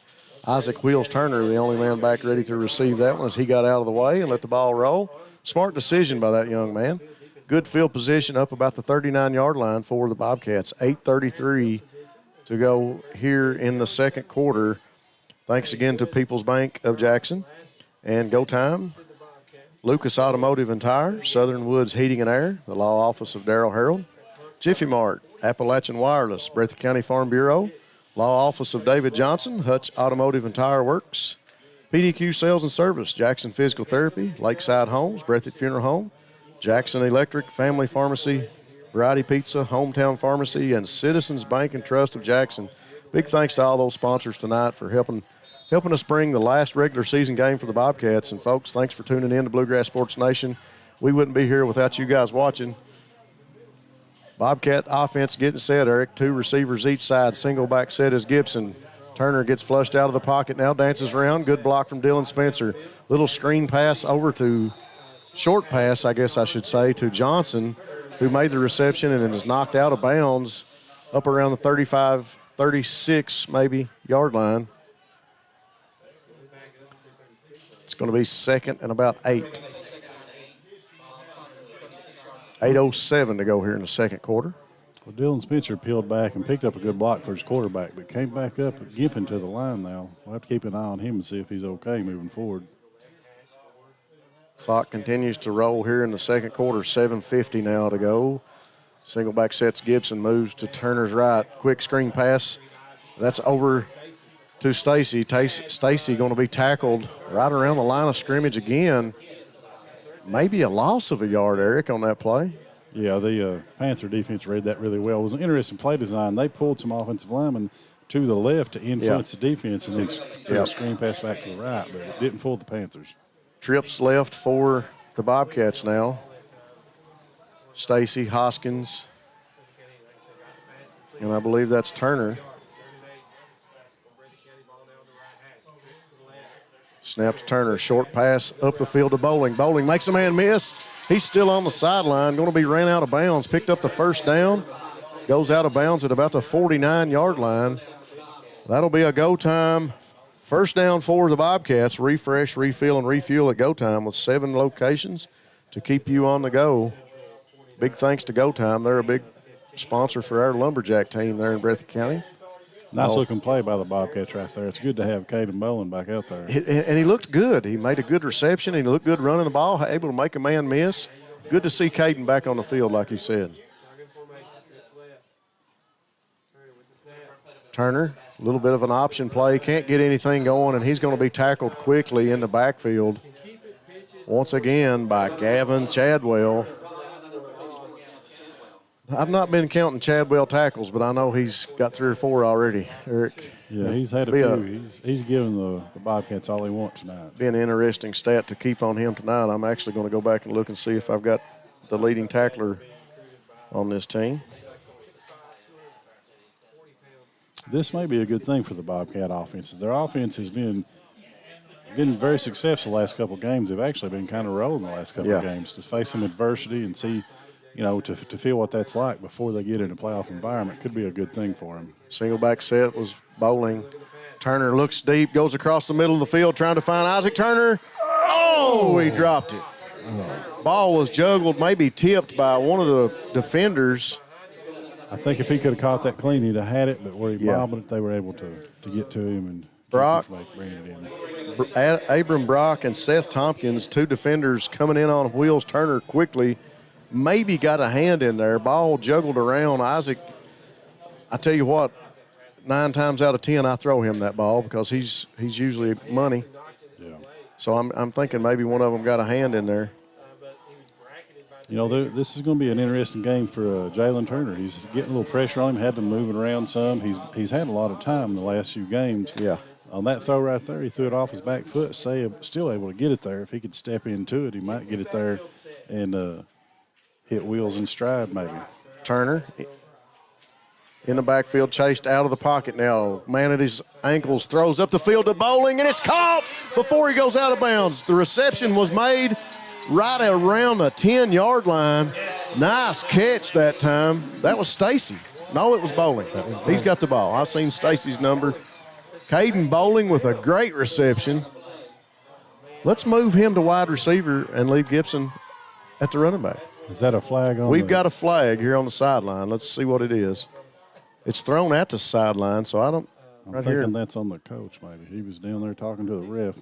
[SPEAKER 2] Isaac Wheels Turner, the only man back ready to receive that one as he got out of the way and let the ball roll. Smart decision by that young man. Good field position up about the 39-yard line for the Bobcats. 8:33 to go here in the second quarter. Thanks again to People's Bank of Jackson. And go time, Lucas Automotive and Tire, Southern Woods Heating and Air, the law office of Darrell Harold, Jiffy Mart, Appalachian Wireless, Breathitt County Farm Bureau, law office of David Johnson, Hutch Automotive and Tire Works, PDQ Sales and Service, Jackson Physical Therapy, Lakeside Homes, Breathitt Funeral Home, Jackson Electric, Family Pharmacy, Variety Pizza, Hometown Pharmacy, and Citizens Bank and Trust of Jackson. Big thanks to all those sponsors tonight for helping us bring the last regular season game for the Bobcats. And, folks, thanks for tuning in to Bluegrass Sports Nation. We wouldn't be here without you guys watching. Bobcat offense getting set, Eric. 2 receivers each side. Single back set is Gibson. Turner gets flushed out of the pocket now, dances around. Good block from Dylan Spencer. Little screen pass over to, short pass, I guess I should say, to Johnson, who made the reception and then is knocked out of bounds up around the 35, 36 maybe yard line. It's going to be 2nd and about 8. 8:07 to go here in the second quarter.
[SPEAKER 3] Well, Dylan Spencer peeled back and picked up a good block for his quarterback, but came back up and gimping to the line now. We'll have to keep an eye on him and see if he's okay moving forward.
[SPEAKER 2] Clock continues to roll here in the second quarter. 7:50 now to go. Single back sets Gibson, moves to Turner's right. Quick screen pass. That's over to Stacy. Stacy going to be tackled right around the line of scrimmage again. Maybe a loss of a yard, Eric, on that play.
[SPEAKER 3] Yeah, the Panther defense read that really well. It was an interesting play design. They pulled some offensive linemen to the left to influence the defense and then threw a screen pass back to the right, but it didn't fool the Panthers.
[SPEAKER 2] Trips left for the Bobcats now. Stacy, Hoskins, and I believe that's Turner. Snap to Turner, short pass up the field to Bowling. Bowling makes a man miss. He's still on the sideline, going to be ran out of bounds. Picked up the first down, goes out of bounds at about the 49-yard line. That'll be a go time First down for the Bobcats. Refresh, refill, and refuel at Go Time with 7 locations to keep you on the go. Big thanks to Go Time. They're a big sponsor for our Lumberjack team there in Breathitt County.
[SPEAKER 3] Nice looking play by the Bobcats right there. It's good to have Caden Bowen back out there.
[SPEAKER 2] And he looked good. He made a good reception. He looked good running the ball, able to make a man miss. Good to see Caden back on the field, like you said. Turner, a little bit of an option play. Can't get anything going, and he's going to be tackled quickly in the backfield. Once again by Gavin Chadwell. I've not been counting Chadwell tackles, but I know he's got 3 or 4 already, Eric.
[SPEAKER 3] Yeah, he's had a few. He's given the Bobcats all they want tonight.
[SPEAKER 2] Be an interesting stat to keep on him tonight. I'm actually going to go back and look and see if I've got the leading tackler on this team.
[SPEAKER 3] This may be a good thing for the Bobcat offense. Their offense has been very successful the last couple of games. They've actually been kind of rolling the last couple of games to face some adversity and see, to feel what that's like before they get in a playoff environment could be a good thing for them.
[SPEAKER 2] Single back set was Bowling. Turner looks deep, goes across the middle of the field trying to find Isaac Turner. Oh, he dropped it. Ball was juggled, maybe tipped by one of the defenders.
[SPEAKER 3] I think if he could have caught that clean, he'd have had it, but where he bobbled it, they were able to get to him and
[SPEAKER 2] Brock,
[SPEAKER 3] bring it in.
[SPEAKER 2] Abram Brock and Seth Tompkins, 2 defenders coming in on wheels. Turner quickly maybe got a hand in there. Ball juggled around. Isaac, I tell you what, 9 times out of 10 I throw him that ball because he's usually money.
[SPEAKER 3] Yeah.
[SPEAKER 2] So I'm thinking maybe one of them got a hand in there.
[SPEAKER 3] This is going to be an interesting game for Jalen Turner. He's getting a little pressure on him, had to move it around some. He's had a lot of time in the last few games.
[SPEAKER 2] Yeah.
[SPEAKER 3] On that throw right there, he threw it off his back foot, still able to get it there. If he could step into it, he might get it there and hit wheels in stride maybe.
[SPEAKER 2] Turner in the backfield, chased out of the pocket now. Man at his ankles, throws up the field to Bowling, and it's caught before he goes out of bounds. The reception was made right around the 10-yard line. Nice catch that time. That was Stacy. No, it was Bowling. He's got the ball. I've seen Stacy's number. Caden Bowling with a great reception. Let's move him to wide receiver and leave Gibson at the running back.
[SPEAKER 3] Is that a flag on?
[SPEAKER 2] We've got a flag here on the sideline. Let's see what it is. It's thrown at the sideline, so I don't.
[SPEAKER 3] I'm thinking that's on the coach, maybe. He was down there talking to the ref.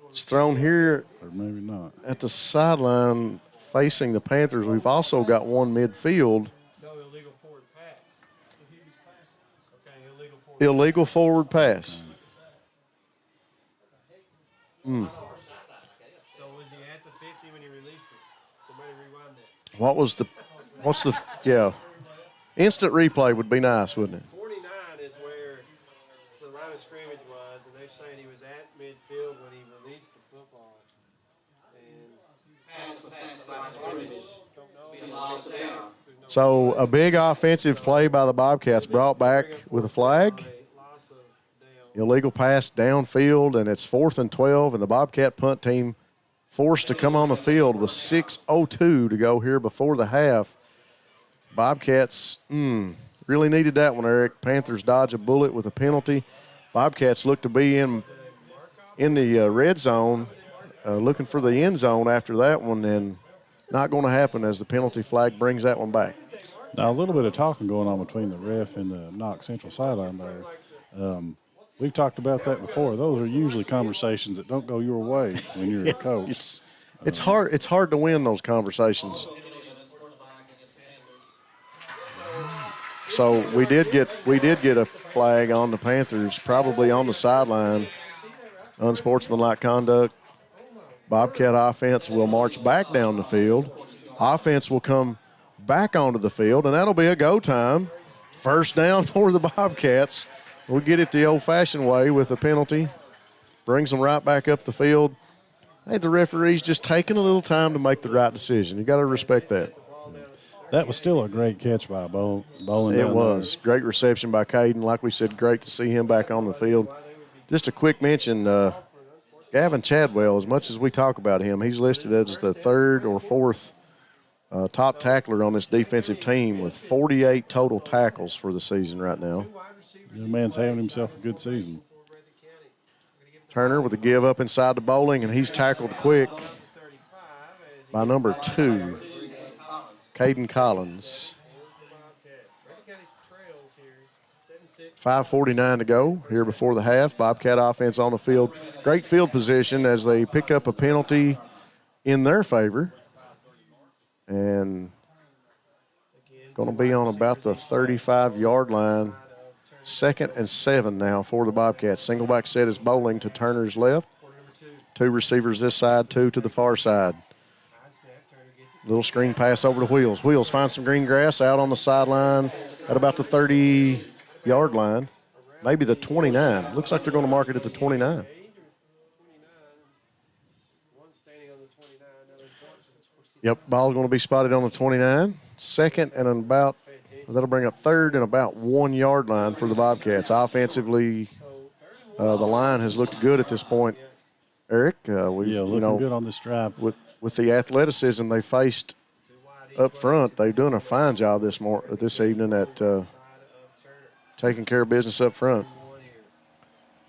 [SPEAKER 2] It's thrown here.
[SPEAKER 3] Or maybe not.
[SPEAKER 2] At the sideline facing the Panthers. We've also got one midfield.
[SPEAKER 1] No, illegal forward pass.
[SPEAKER 2] Illegal forward pass.
[SPEAKER 1] So was he at the 50 when he released it? Somebody rewind that.
[SPEAKER 2] What's the, instant replay would be nice, wouldn't it?
[SPEAKER 1] 49 is where the line of scrimmage was, and they're saying he was at midfield when he released the football.
[SPEAKER 2] So a big offensive play by the Bobcats brought back with a flag. Illegal pass downfield, and it's 4th and 12, and the Bobcat punt team forced to come on the field with 6:02 to go here before the half. Bobcats really needed that one, Eric. Panthers dodge a bullet with a penalty. Bobcats look to be in the red zone, looking for the end zone after that one, and not going to happen as the penalty flag brings that one back.
[SPEAKER 3] Now, a little bit of talking going on between the ref and the Knox Central sideline there. We've talked about that before. Those are usually conversations that don't go your way when you're a coach.
[SPEAKER 2] It's hard to win those conversations. So we did get a flag on the Panthers, probably on the sideline. Unsportsmanlike conduct. Bobcat offense will march back down the field. Offense will come back onto the field, and that'll be a go time. First down for the Bobcats. We'll get it the old-fashioned way with a penalty. Brings them right back up the field. Hey, the referee's just taking a little time to make the right decision. You got to respect that.
[SPEAKER 3] That was still a great catch by Bowling.
[SPEAKER 2] It was. Great reception by Caden. Like we said, great to see him back on the field. Just a quick mention, Gavin Chadwell, as much as we talk about him, he's listed as the 3rd or 4th top tackler on this defensive team with 48 total tackles for the season right now.
[SPEAKER 3] The man's having himself a good season.
[SPEAKER 2] Turner with a give up inside the bowling, and he's tackled quick by number 2, Caden Collins. 5:49 to go here before the half. Bobcat offense on the field. Great field position as they pick up a penalty in their favor. And going to be on about the 35-yard line. 2nd and 7 now for the Bobcats. Single back set is bowling to Turner's left. 2 receivers this side, 2 to the far side. Little screen pass over to Wheels. Wheels finds some green grass out on the sideline at about the 30-yard line. Maybe the 29. Looks like they're going to mark it at the 29. Yep, ball's going to be spotted on the 29. 2nd and about, that'll bring up 3rd and about 1 yard line for the Bobcats. Offensively, the line has looked good at this point. Eric,
[SPEAKER 3] looking good on this drive.
[SPEAKER 2] With the athleticism they faced up front, they're doing a fine job this evening at taking care of business up front.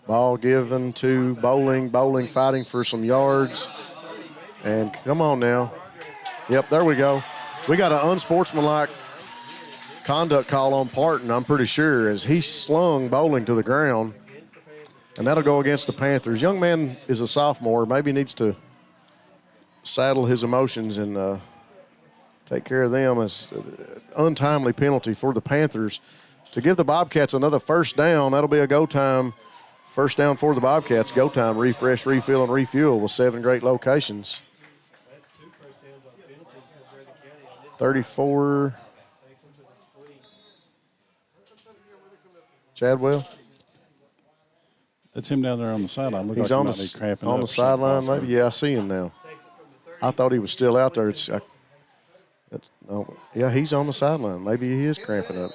[SPEAKER 2] Ball given to Bowling. Bowling fighting for some yards. And come on now. Yep, there we go. We got an unsportsmanlike conduct call on Parton, I'm pretty sure, as he slung Bowling to the ground. And that'll go against the Panthers. Young man is a sophomore. Maybe needs to saddle his emotions and take care of them. As untimely penalty for the Panthers to give the Bobcats another first down. That'll be a go time. First down for the Bobcats. Go time, refresh, refill, and refuel with 7 great locations. 34. Chadwell.
[SPEAKER 3] That's him down there on the sideline.
[SPEAKER 2] He's on the sideline, maybe. Yeah, I see him now. I thought he was still out there. Yeah, he's on the sideline. Maybe he is cramping up.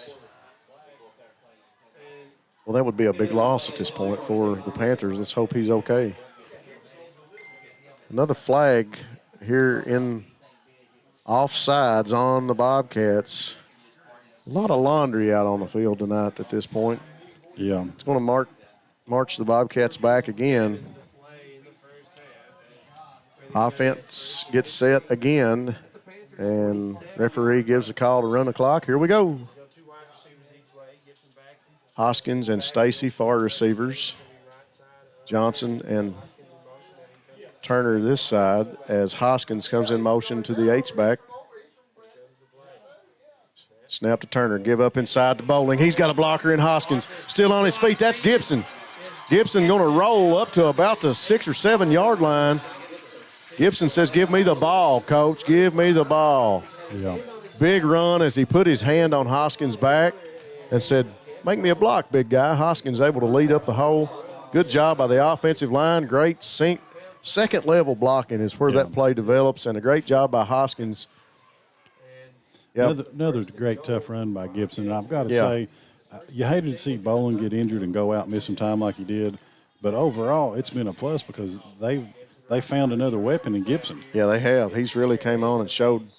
[SPEAKER 2] Well, that would be a big loss at this point for the Panthers. Let's hope he's okay. Another flag here in offsides on the Bobcats. A lot of laundry out on the field tonight at this point.
[SPEAKER 3] Yeah.
[SPEAKER 2] It's going to march the Bobcats back again. Offense gets set again, and referee gives a call to run the clock. Here we go. Hoskins and Stacy, far receivers. Johnson and Turner this side as Hoskins comes in motion to the H-back. Snap to Turner, give up inside to Bowling. He's got a blocker in Hoskins. Still on his feet, that's Gibson. Gibson going to roll up to about the 6 or 7 yard line. Gibson says, give me the ball, coach, give me the ball.
[SPEAKER 3] Yeah.
[SPEAKER 2] Big run as he put his hand on Hoskins' back and said, make me a block, big guy. Hoskins able to lead up the hole. Good job by the offensive line. Great second level blocking is where that play develops, and a great job by Hoskins.
[SPEAKER 3] Yep. Another great tough run by Gibson. And I've got to say, you hated to see Bowling get injured and go out missing time like he did, but overall it's been a plus because they found another weapon in Gibson.
[SPEAKER 2] Yeah, they have. He's really came on and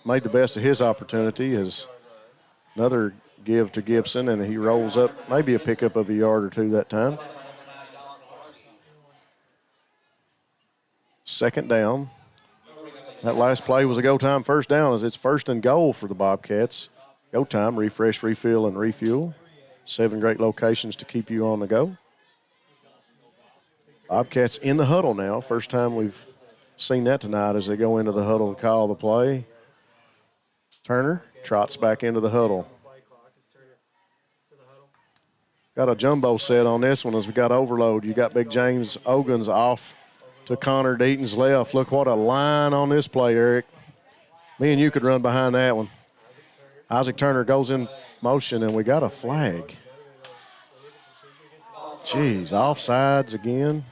[SPEAKER 2] made the best of his opportunity. As another give to Gibson, and he rolls up maybe a pickup of a yard or 2 that time. Second down. That last play was a go-time first down as it's 1st and goal for the Bobcats. Go time, refresh, refill, and refuel. 7 great locations to keep you on the go. Bobcats in the huddle now. First time we've seen that tonight as they go into the huddle to call the play. Turner trots back into the huddle. Got a jumbo set on this one as we got overload. You got big James Ogans off to Connor Deaton's left. Look what a line on this play, Eric. Me and you could run behind that one. Isaac Turner goes in motion, and we got a flag. Jeez, offsides again.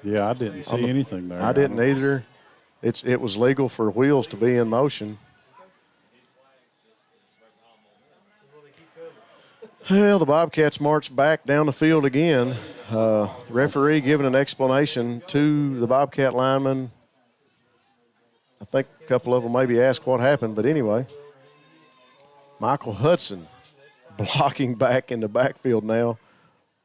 [SPEAKER 3] Yeah, I didn't see anything there.
[SPEAKER 2] I didn't either. It was legal for Wheels to be in motion. Well, the Bobcats march back down the field again. Referee giving an explanation to the Bobcat linemen. I think a couple of them maybe asked what happened, but anyway. Michael Hudson blocking back in the backfield now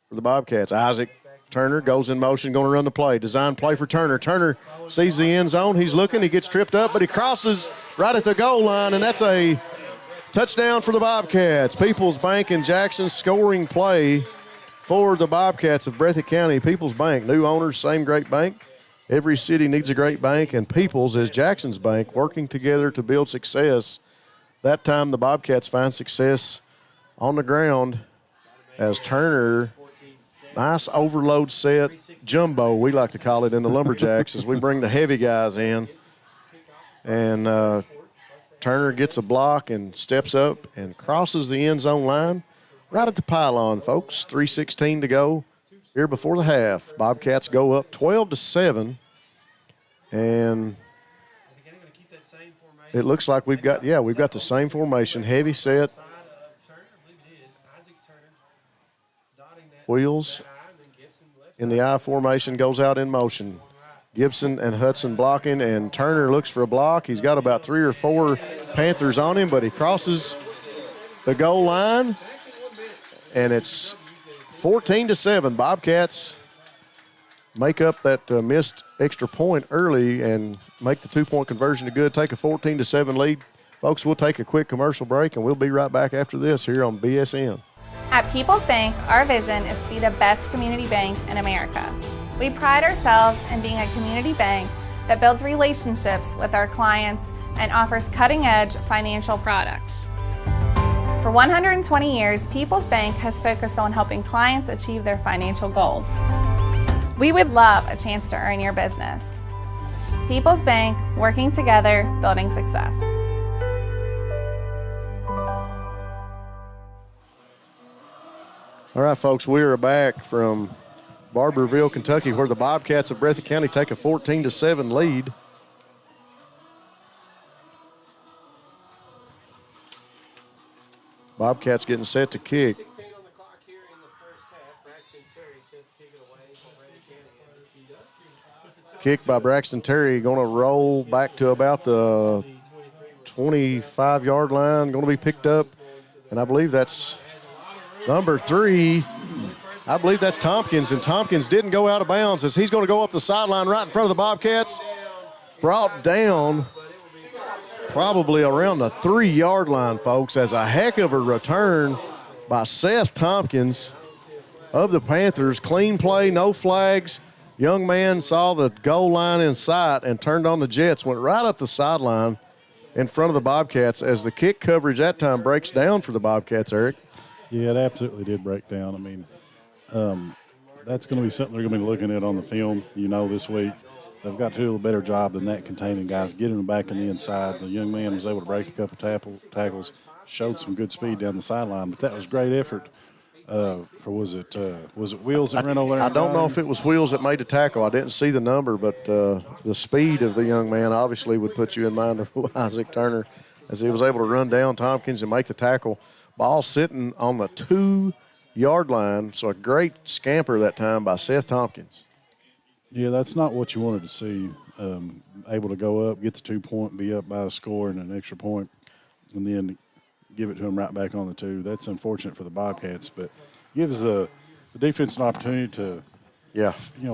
[SPEAKER 2] for the Bobcats. Isaac Turner goes in motion, going to run the play. Design play for Turner. Turner sees the end zone. He's looking. He gets tripped up, but he crosses right at the goal line, and that's a touchdown for the Bobcats. Peoples Bank and Jackson scoring play for the Bobcats of Breathitt County. Peoples Bank, new owners, same great bank. Every city needs a great bank, and Peoples is Jackson's bank, working together to build success. That time the Bobcats find success on the ground as Turner, nice overload set, jumbo, we like to call it in the Lumberjacks, as we bring the heavy guys in. And Turner gets a block and steps up and crosses the end zone line right at the pylon, folks. 3:16 to go here before the half. Bobcats go up 12-7. And it looks like we've got the same formation, heavy set. Wheels in the I formation, goes out in motion. Gibson and Hudson blocking, and Turner looks for a block. He's got about 3 or 4 Panthers on him, but he crosses the goal line, and it's 14-7. Bobcats make up that missed extra point early and make the 2-point conversion to good, take a 14-7 lead. Folks, we'll take a quick commercial break, and we'll be right back after this here on BSN.
[SPEAKER 4] At People's Bank, our vision is to be the best community bank in America. We pride ourselves in being a community bank that builds relationships with our clients and offers cutting-edge financial products. For 120 years, People's Bank has focused on helping clients achieve their financial goals. We would love a chance to earn your business. People's Bank, working together, building success.
[SPEAKER 2] All right, folks, we are back from Barberville, Kentucky, where the Bobcats of Breathitt County take a 14-7 lead. Bobcats getting set to kick. Kick by Braxton Terry, going to roll back to about the 25-yard line, going to be picked up, and I believe that's number 3. I believe that's Tompkins, and Tompkins didn't go out of bounds as he's going to go up the sideline right in front of the Bobcats. Brought down probably around the 3-yard line, folks, as a heck of a return by Seth Tompkins of the Panthers. Clean play, no flags. Young man saw the goal line in sight and turned on the jets, went right up the sideline in front of the Bobcats as the kick coverage that time breaks down for the Bobcats, Eric.
[SPEAKER 3] Yeah, it absolutely did break down. I mean, that's going to be something they're going to be looking at on the film, this week. They've got to do a little better job than that containing guys, getting them back in the inside. The young man was able to break a couple tackles, showed some good speed down the sideline, but that was great effort. Was it Wheels that ran over there?
[SPEAKER 2] I don't know if it was Wheels that made the tackle. I didn't see the number, but the speed of the young man obviously would put you in mind of Isaac Turner as he was able to run down Tompkins and make the tackle. Ball sitting on the 2-yard line, so a great scamper that time by Seth Tompkins.
[SPEAKER 3] Yeah, that's not what you wanted to see. Able to go up, get the 2-point, be up by a score and an extra point, and then give it to him right back on the 2. That's unfortunate for the Bobcats, but gives the defense an opportunity to,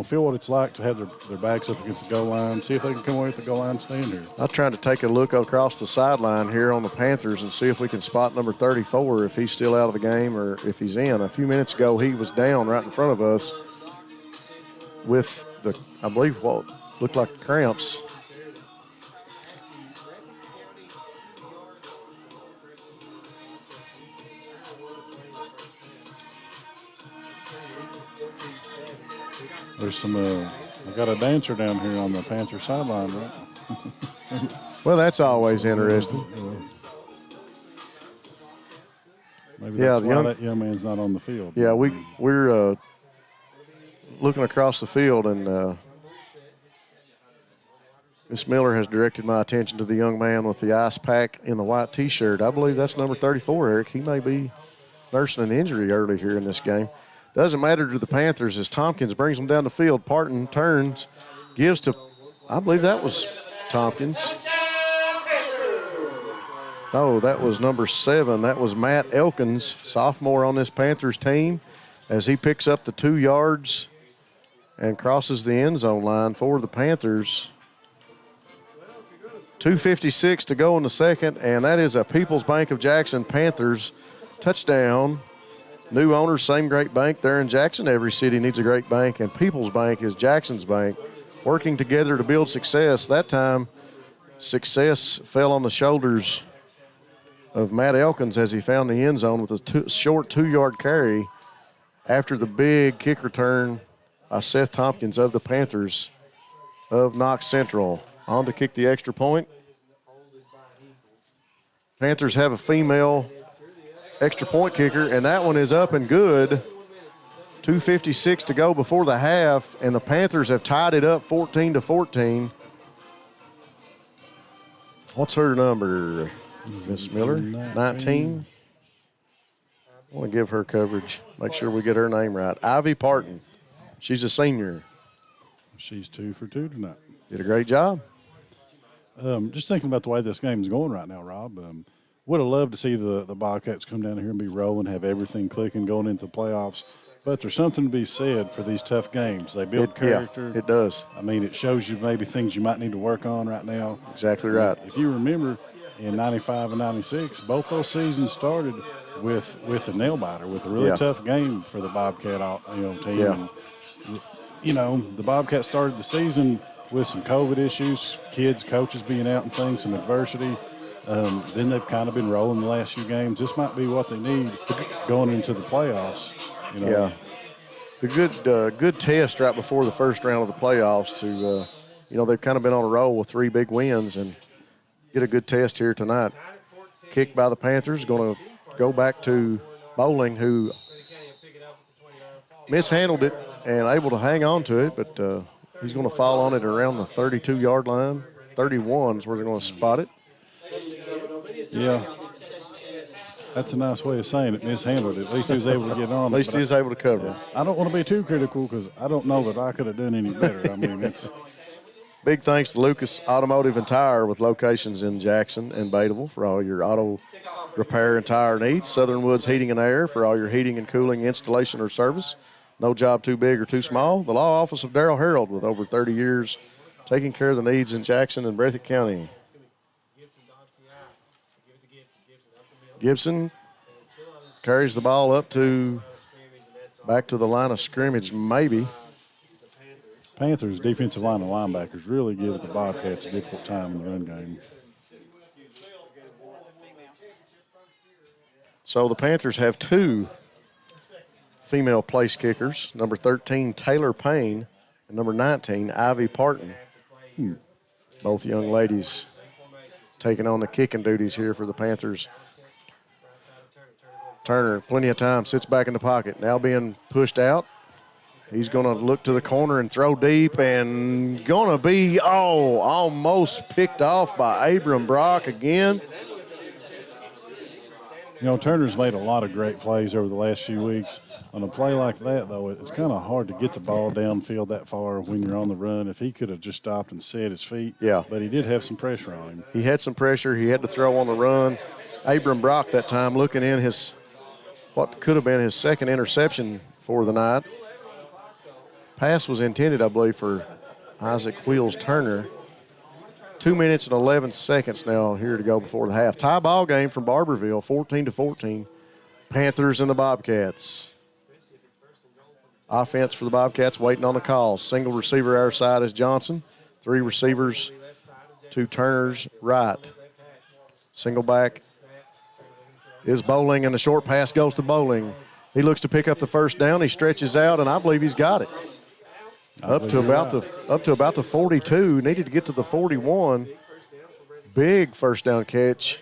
[SPEAKER 3] feel what it's like to have their backs up against the goal line, see if they can come away with the goal line standard.
[SPEAKER 2] I'm trying to take a look across the sideline here on the Panthers and see if we can spot number 34, if he's still out of the game or if he's in. A few minutes ago, he was down right in front of us with I believe what looked like cramps.
[SPEAKER 3] There's some, I got a dancer down here on the Panther sideline, right?
[SPEAKER 2] Well, that's always interesting.
[SPEAKER 3] Maybe that's why that young man's not on the field.
[SPEAKER 2] Yeah, we're looking across the field, and Miss Miller has directed my attention to the young man with the ice pack in the white T-shirt. I believe that's number 34, Eric. He may be nursing an injury early here in this game. Doesn't matter to the Panthers as Tompkins brings them down the field. Parton turns, gives to, I believe that was Tompkins. No, that was number 7. That was Matt Elkins, sophomore on this Panthers team, as he picks up the 2 yards and crosses the end zone line for the Panthers. 2:56 to go in the second, and that is a People's Bank of Jackson Panthers touchdown. New owners, same great bank there in Jackson. Every city needs a great bank, and People's Bank is Jackson's bank, working together to build success. That time, success fell on the shoulders of Matt Elkins as he found the end zone with a short 2-yard carry after the big kick return by Seth Tompkins of the Panthers of Knox Central. On to kick the extra point. Panthers have a female extra point kicker, and that one is up and good. 2:56 to go before the half, and the Panthers have tied it up 14-14. What's her number, Miss Miller? 19. I want to give her coverage. Make sure we get her name right. Ivy Parton. She's a senior.
[SPEAKER 3] She's 2 for 2 tonight.
[SPEAKER 2] Did a great job.
[SPEAKER 3] Just thinking about the way this game's going right now, Rob. Would have loved to see the Bobcats come down here and be rolling, have everything clicking going into the playoffs. But there's something to be said for these tough games. They build character.
[SPEAKER 2] Yeah, it does.
[SPEAKER 3] I mean, it shows you maybe things you might need to work on right now.
[SPEAKER 2] Exactly right.
[SPEAKER 3] If you remember, in 95 and 96, both those seasons started with a nail-biter, with a really tough game for the Bobcat team.
[SPEAKER 2] Yeah.
[SPEAKER 3] And, the Bobcats started the season with some COVID issues, kids, coaches being out and things, some adversity. Then they've kind of been rolling the last few games. This might be what they need going into the playoffs.
[SPEAKER 2] Yeah. A good test right before the first round of the playoffs to, they've kind of been on a roll with 3 big wins and get a good test here tonight. Kicked by the Panthers, going to go back to Bowling, who mishandled it and able to hang on to it, but he's going to fall on it around the 32-yard line. 31 is where they're going to spot it.
[SPEAKER 3] Yeah. That's a nice way of saying it, mishandled it. At least he was able to get on it.
[SPEAKER 2] At least he was able to cover it.
[SPEAKER 3] I don't want to be too critical because I don't know that I could have done any better. I mean, it's
[SPEAKER 2] big thanks to Lucas Automotive and Tire with locations in Jackson and Bataville for all your auto repair and tire needs. Southern Woods Heating and Air for all your heating and cooling installation or service. No job too big or too small. The law office of Darrell Harold with over 30 years taking care of the needs in Jackson and Breathitt County. Gibson carries the ball back to the line of scrimmage, maybe.
[SPEAKER 3] Panthers' defensive line and linebackers really give the Bobcats a difficult time in the run game.
[SPEAKER 2] So the Panthers have 2 female place kickers, number 13, Taylor Payne, and number 19, Ivy Parton. Both young ladies taking on the kicking duties here for the Panthers. Turner, plenty of time, sits back in the pocket, now being pushed out. He's going to look to the corner and throw deep and going to be, almost picked off by Abram Brock again.
[SPEAKER 3] Turner's made a lot of great plays over the last few weeks. On a play like that, though, it's kind of hard to get the ball downfield that far when you're on the run. If he could have just stopped and set his feet.
[SPEAKER 2] Yeah.
[SPEAKER 3] But he did have some pressure on him.
[SPEAKER 2] He had some pressure. He had to throw on the run. Abram Brock that time looking in what could have been his second interception for the night. Pass was intended, I believe, for Isaac Wheels Turner. 2 minutes and 11 seconds now here to go before the half. Tie ball game from Barberville, 14-14. Panthers and the Bobcats. Offense for the Bobcats waiting on the call. Single receiver our side is Johnson. 3 receivers to Turner's right. Single back is Bowling, and the short pass goes to Bowling. He looks to pick up the first down. He stretches out, and I believe he's got it. Up to about the 42. Needed to get to the 41. Big first down catch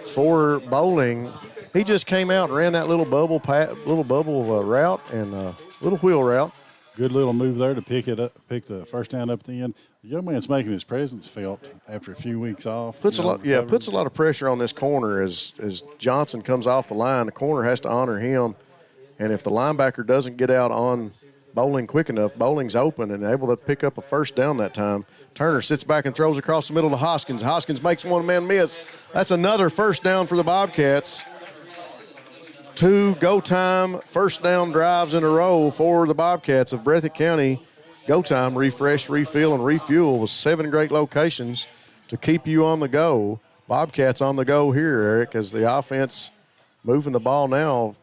[SPEAKER 2] for Bowling. He just came out and ran that little bubble route and little wheel route.
[SPEAKER 3] Good little move there to pick the first down up the end. The young man's making his presence felt after a few weeks off.
[SPEAKER 2] Puts a lot of pressure on this corner as Johnson comes off the line. The corner has to honor him, and if the linebacker doesn't get out on Bowling quick enough. Bowling's open and able to pick up a first down that time. Turner sits back and throws across the middle to Hoskins. Hoskins makes one-man miss. That's another first down for the Bobcats. 2 go-time first down drives in a row for the Bobcats of Breathitt County. Go time, refresh, refill, and refuel with 7 great locations to keep you on the go. Bobcats on the go here, Eric, as the offense moving the ball now.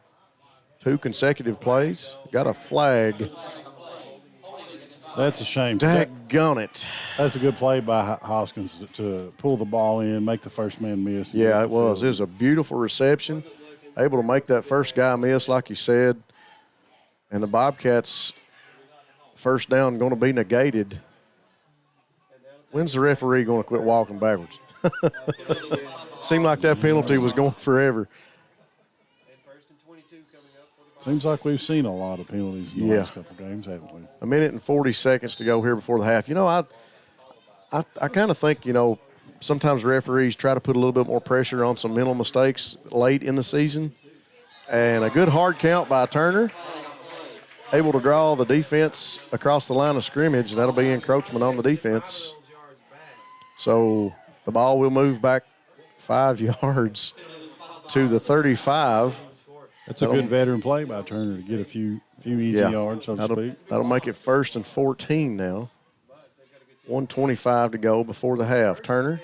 [SPEAKER 2] 2 consecutive plays. Got a flag.
[SPEAKER 3] That's a shame.
[SPEAKER 2] Daggone it.
[SPEAKER 3] That's a good play by Hoskins to pull the ball in, make the first man miss.
[SPEAKER 2] Yeah, it was. It was a beautiful reception. Able to make that first guy miss, like you said. And the Bobcats' first down going to be negated. When's the referee going to quit walking backwards? Seemed like that penalty was going forever.
[SPEAKER 3] Seems like we've seen a lot of penalties in the last couple games, haven't we?
[SPEAKER 2] 1 minute and 40 seconds to go here before the half. You know, I kind of think, you know, sometimes referees try to put a little bit more pressure on some mental mistakes late in the season. And a good hard count by Turner. Able to draw the defense across the line of scrimmage, and that'll be encroachment on the defense. So the ball will move back 5 yards to the 35.
[SPEAKER 3] That's a good veteran play by Turner to get a few easy yards, so to speak.
[SPEAKER 2] That'll make it 1st and 14 now. 1:25 to go before the half. Turner.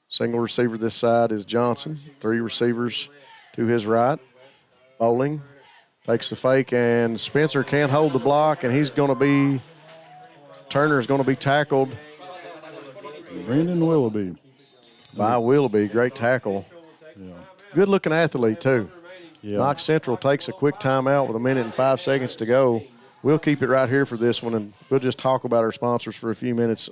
[SPEAKER 2] Single receiver this side is Johnson. 3 receivers to his right. Bowling takes the fake, and Spencer can't hold the block, and Turner's going to be tackled.
[SPEAKER 3] Brendan Willoughby.
[SPEAKER 2] By Willoughby. Great tackle.
[SPEAKER 3] Yeah.
[SPEAKER 2] Good-looking athlete, too.
[SPEAKER 3] Yeah.
[SPEAKER 2] Knox Central takes a quick timeout with 1 minute and 5 seconds to go. We'll keep it right here for this one, and we'll just talk about our sponsors for a few minutes.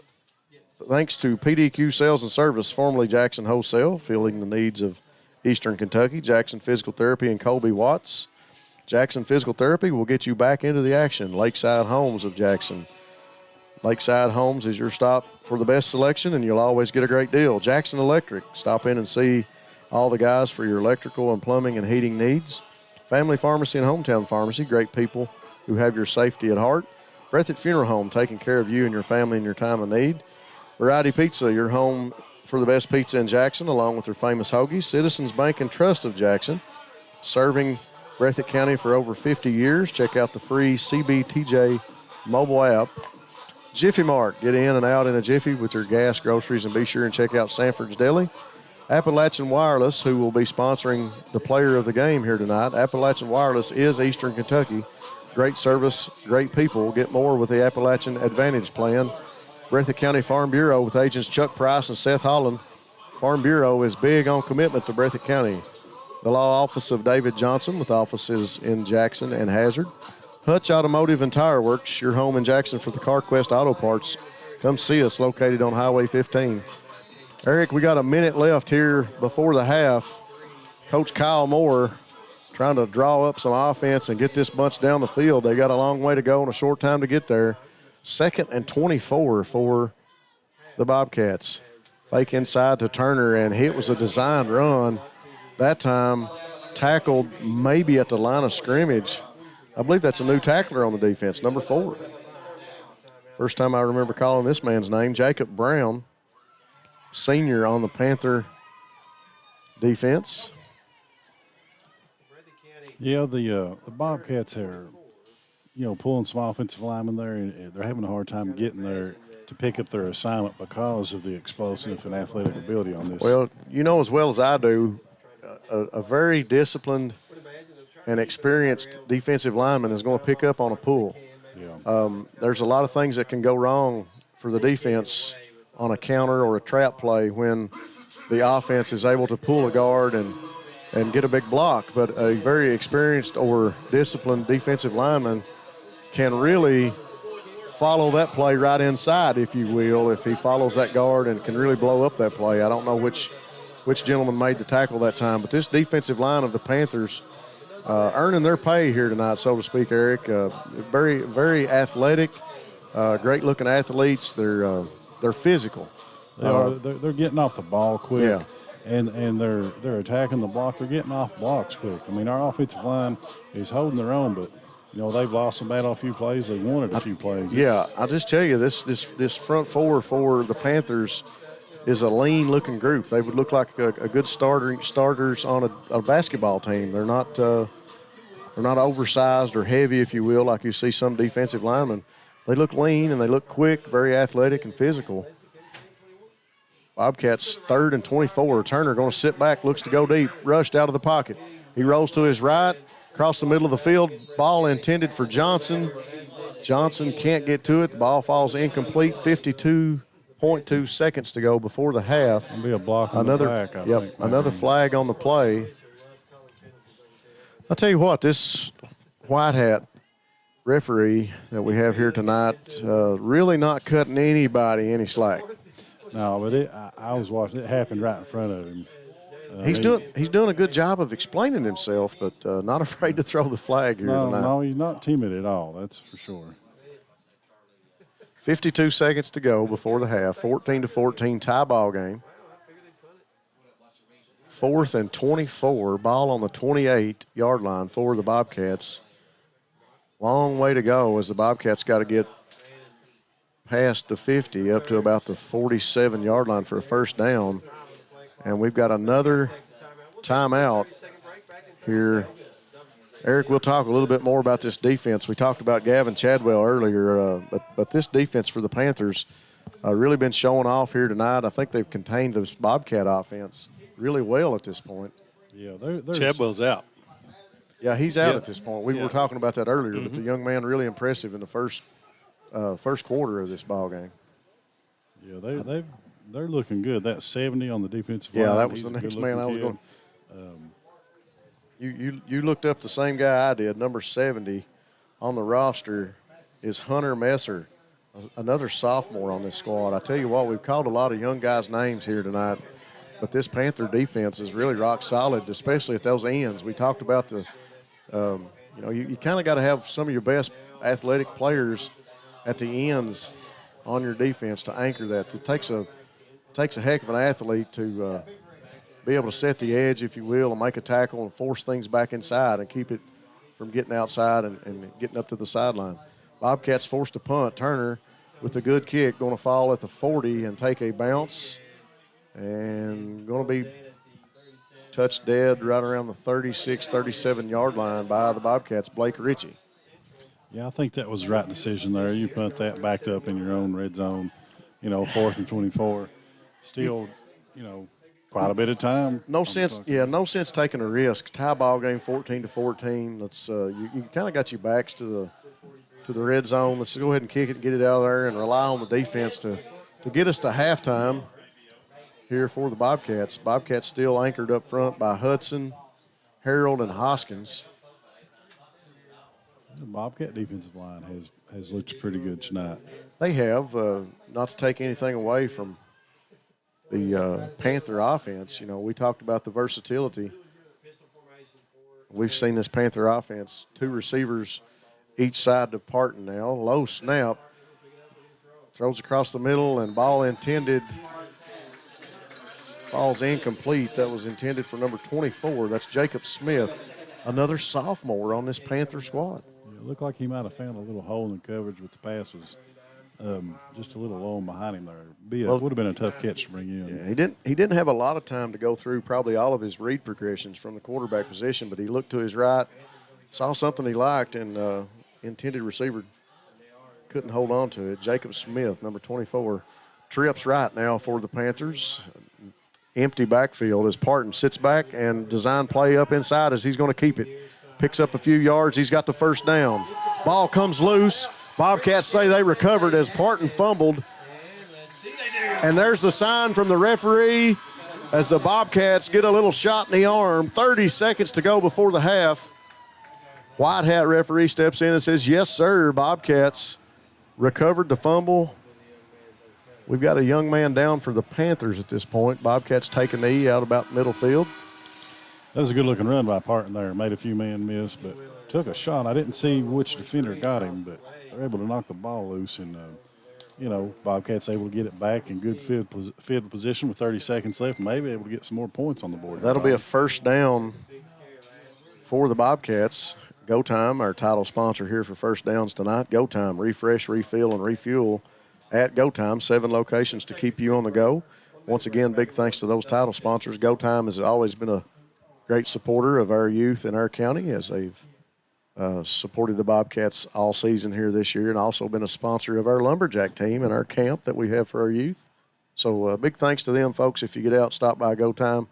[SPEAKER 2] Thanks to PDQ Sales and Service, formerly Jackson Wholesale, filling the needs of Eastern Kentucky, Jackson Physical Therapy, and Colby Watts. Jackson Physical Therapy will get you back into the action. Lakeside Homes of Jackson. Lakeside Homes is your stop for the best selection, and you'll always get a great deal. Jackson Electric, stop in and see all the guys for your electrical and plumbing and heating needs. Family Pharmacy and Hometown Pharmacy, great people who have your safety at heart. Breathitt Funeral Home, taking care of you and your family in your time of need. Variety Pizza, your home for the best pizza in Jackson, along with their famous hoagies. Citizens Bank and Trust of Jackson, serving Breathitt County for over 50 years. Check out the free CBTJ mobile app. Jiffy Mart, get in and out in a jiffy with your gas, groceries, and be sure and check out Sanford's Deli. Appalachian Wireless, who will be sponsoring the player of the game here tonight. Appalachian Wireless is Eastern Kentucky. Great service, great people. Get more with the Appalachian Advantage plan. Breathitt County Farm Bureau with agents Chuck Price and Seth Holland. Farm Bureau is big on commitment to Breathitt County. The Law Office of David Johnson with offices in Jackson and Hazard. Hutch Automotive and Tire Works, your home in Jackson for the CarQuest Auto Parts. Come see us, located on Highway 15. Eric, we got a minute left here before the half. Coach Kyle Moore trying to draw up some offense and get this bunch down the field. They got a long way to go and a short time to get there. 2nd and 24 for the Bobcats. Fake inside to Turner, and it was a designed run. That time tackled maybe at the line of scrimmage. I believe that's a new tackler on the defense, number 4. First time I remember calling this man's name, Jacob Brown, senior on the Panther defense.
[SPEAKER 3] Yeah, the Bobcats are, pulling some offensive linemen there, and they're having a hard time getting there to pick up their assignment because of the explosive and athletic ability on this.
[SPEAKER 2] Well, you know as well as I do, a very disciplined and experienced defensive lineman is going to pick up on a pull.
[SPEAKER 3] Yeah.
[SPEAKER 2] There's a lot of things that can go wrong for the defense on a counter or a trap play when the offense is able to pull a guard and get a big block. But a very experienced or disciplined defensive lineman can really follow that play right inside, if you will, if he follows that guard and can really blow up that play. I don't know which gentleman made the tackle that time, but this defensive line of the Panthers earning their pay here tonight, so to speak, Eric. Very, very athletic, great-looking athletes. They're physical.
[SPEAKER 3] They are. They're getting off the ball quick.
[SPEAKER 2] Yeah.
[SPEAKER 3] And they're attacking the block. They're getting off blocks quick. I mean, our offensive line is holding their own, but You know, they've lost some battle a few plays. They won it a few plays.
[SPEAKER 2] Yeah, I'll just tell you, this front four for the Panthers is a lean-looking group. They would look like a good starters on a basketball team. They're not oversized or heavy, if you will, like you see some defensive linemen. They look lean and they look quick, very athletic and physical. Bobcats 3rd and 24. Turner going to sit back, looks to go deep, rushed out of the pocket. He rolls to his right, across the middle of the field. Ball intended for Johnson. Johnson can't get to it. The ball falls incomplete. 52.2 seconds to go before the half.
[SPEAKER 3] It'll be a block on the back, I think.
[SPEAKER 2] Another flag on the play. I'll tell you what, this white hat referee that we have here tonight really not cutting anybody any slack.
[SPEAKER 3] No, but I was watching it happen right in front of him.
[SPEAKER 2] He's doing a good job of explaining himself, but not afraid to throw the flag here tonight.
[SPEAKER 3] No, he's not timid at all. That's for sure.
[SPEAKER 2] 52 seconds to go before the half. 14-14 tie ball game. 4th and 24. Ball on the 28-yard line for the Bobcats. Long way to go as the Bobcats got to get past the 50 up to about the 47-yard line for a first down. And we've got another timeout here. Eric, we'll talk a little bit more about this defense. We talked about Gavin Chadwell earlier, but this defense for the Panthers really been showing off here tonight. I think they've contained this Bobcat offense really well at this point.
[SPEAKER 3] Yeah,
[SPEAKER 1] Chadwell's out.
[SPEAKER 2] Yeah, he's out at this point. We were talking about that earlier, but the young man really impressive in the first quarter of this ball game.
[SPEAKER 3] Yeah, they're looking good. That 70 on the defensive line.
[SPEAKER 2] Yeah, that was the next man I was going. You looked up the same guy I did. Number 70 on the roster is Hunter Messer, another sophomore on this squad. I tell you what, we've called a lot of young guys' names here tonight, but this Panther defense is really rock solid, especially at those ends. We talked about the, you kind of got to have some of your best athletic players at the ends on your defense to anchor that. It takes a heck of an athlete to be able to set the edge, if you will, and make a tackle and force things back inside and keep it from getting outside and getting up to the sideline. Bobcats forced to punt. Turner with a good kick, going to fall at the 40 and take a bounce, and going to be touched dead right around the 36, 37-yard line by the Bobcats, Blake Ritchie.
[SPEAKER 3] Yeah, I think that was the right decision there. You punt that backed up in your own red zone, 4th and 24. Still, quite a bit of time.
[SPEAKER 2] No sense taking a risk. Tie ball game, 14-14. Let's you kind of got your backs to the red zone. Let's go ahead and kick it and get it out of there and rely on the defense to get us to halftime here for the Bobcats. Bobcats still anchored up front by Hudson, Harold, and Hoskins.
[SPEAKER 3] The Bobcat defensive line has looked pretty good tonight.
[SPEAKER 2] They have, not to take anything away from the Panther offense. We talked about the versatility. We've seen this Panther offense, 2 receivers each side to Parton now. Low snap. Throws across the middle, and ball intended falls incomplete. That was intended for number 24. That's Jacob Smith, another sophomore on this Panther squad.
[SPEAKER 3] Yeah, it looked like he might have found a little hole in the coverage, but the pass was just a little low behind him there. It would have been a tough catch to bring in.
[SPEAKER 2] Yeah, he didn't have a lot of time to go through probably all of his read progressions from the quarterback position, but he looked to his right, saw something he liked, and intended receiver couldn't hold on to it. Jacob Smith, number 24, trips right now for the Panthers. Empty backfield as Parton sits back and design play up inside as he's going to keep it. Picks up a few yards. He's got the first down. Ball comes loose. Bobcats say they recovered as Parton fumbled. And there's the sign from the referee as the Bobcats get a little shot in the arm. 30 seconds to go before the half. White hat referee steps in and says, yes, sir, Bobcats recovered the fumble. We've got a young man down for the Panthers at this point. Bobcats take a knee out about middle field.
[SPEAKER 3] That was a good-looking run by Parton there. Made a few men miss, but took a shot. I didn't see which defender got him, but they're able to knock the ball loose. And, Bobcats able to get it back in good field position with 30 seconds left, maybe able to get some more points on the board.
[SPEAKER 2] That'll be a first down for the Bobcats. Go Time, our title sponsor here for First Downs tonight. Go Time, refresh, refill, and refuel at Go Time. 7 locations to keep you on the go. Once again, big thanks to those title sponsors. Go Time has always been a great supporter of our youth in our county, as they've supported the Bobcats all season here this year, and also been a sponsor of our lumberjack team and our camp that we have for our youth. So big thanks to them, folks. If you get out, stop by Go Time.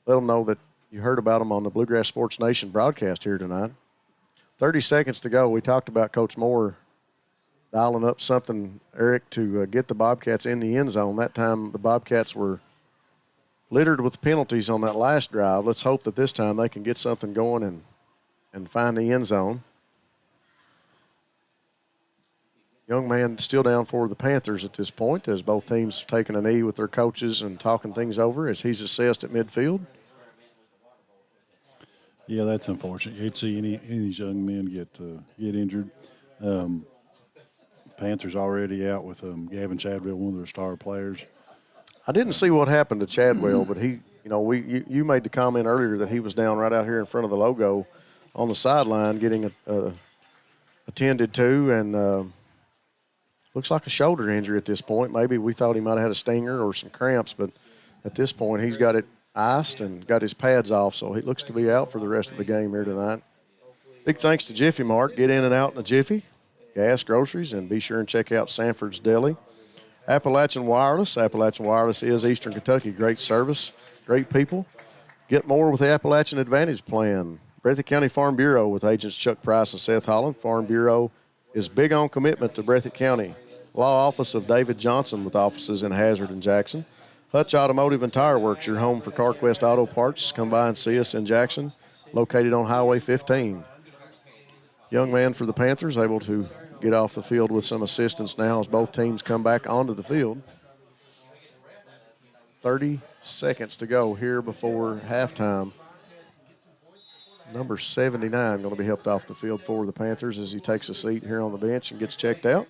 [SPEAKER 2] Let them know that you heard about them on the Bluegrass Sports Nation broadcast here tonight. 30 seconds to go. We talked about Coach Moore dialing up something, Eric, to get the Bobcats in the end zone. That time the Bobcats were littered with penalties on that last drive. Let's hope that this time they can get something going and find the end zone. Young man still down for the Panthers at this point, as both teams have taken a knee with their coaches and talking things over as he's assessed at midfield.
[SPEAKER 3] Yeah, that's unfortunate. You'd see any of these young men get injured. Panthers already out with Gavin Chadwell, one of their star players.
[SPEAKER 2] I didn't see what happened to Chadwell, but he, you made the comment earlier that he was down right out here in front of the logo on the sideline getting attended to, and looks like a shoulder injury at this point. Maybe we thought he might have had a stinger or some cramps, but at this point he's got it iced and got his pads off, so he looks to be out for the rest of the game here tonight. Big thanks to Jiffy Mart. Get in and out in a jiffy. Gas, groceries, and be sure and check out Sanford's Deli. Appalachian Wireless. Appalachian Wireless is Eastern Kentucky. Great service, great people. Get more with the Appalachian Advantage Plan. Breathitt County Farm Bureau with agents Chuck Price and Seth Holland. Farm Bureau is big on commitment to Breathitt County. Law Office of David Johnson with offices in Hazard and Jackson. Hutch Automotive and Tire Works, your home for CarQuest Auto Parts. Come by and see us in Jackson, located on Highway 15. Young man for the Panthers able to get off the field with some assistance now as both teams come back onto the field. 30 seconds to go here before halftime. Number 79 going to be helped off the field for the Panthers as he takes a seat here on the bench and gets checked out.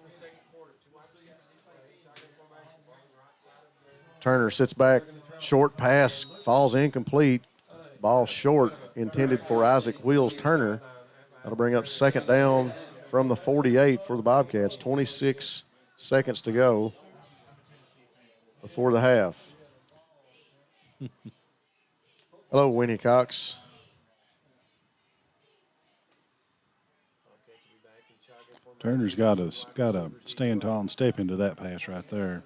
[SPEAKER 2] Turner sits back, short pass, falls incomplete. Ball short, intended for Isaac Wheels Turner. That'll bring up second down from the 48 for the Bobcats. 26 seconds to go before the half. Hello, Winnie Cox.
[SPEAKER 3] Turner's got to stand tall and step into that pass right there.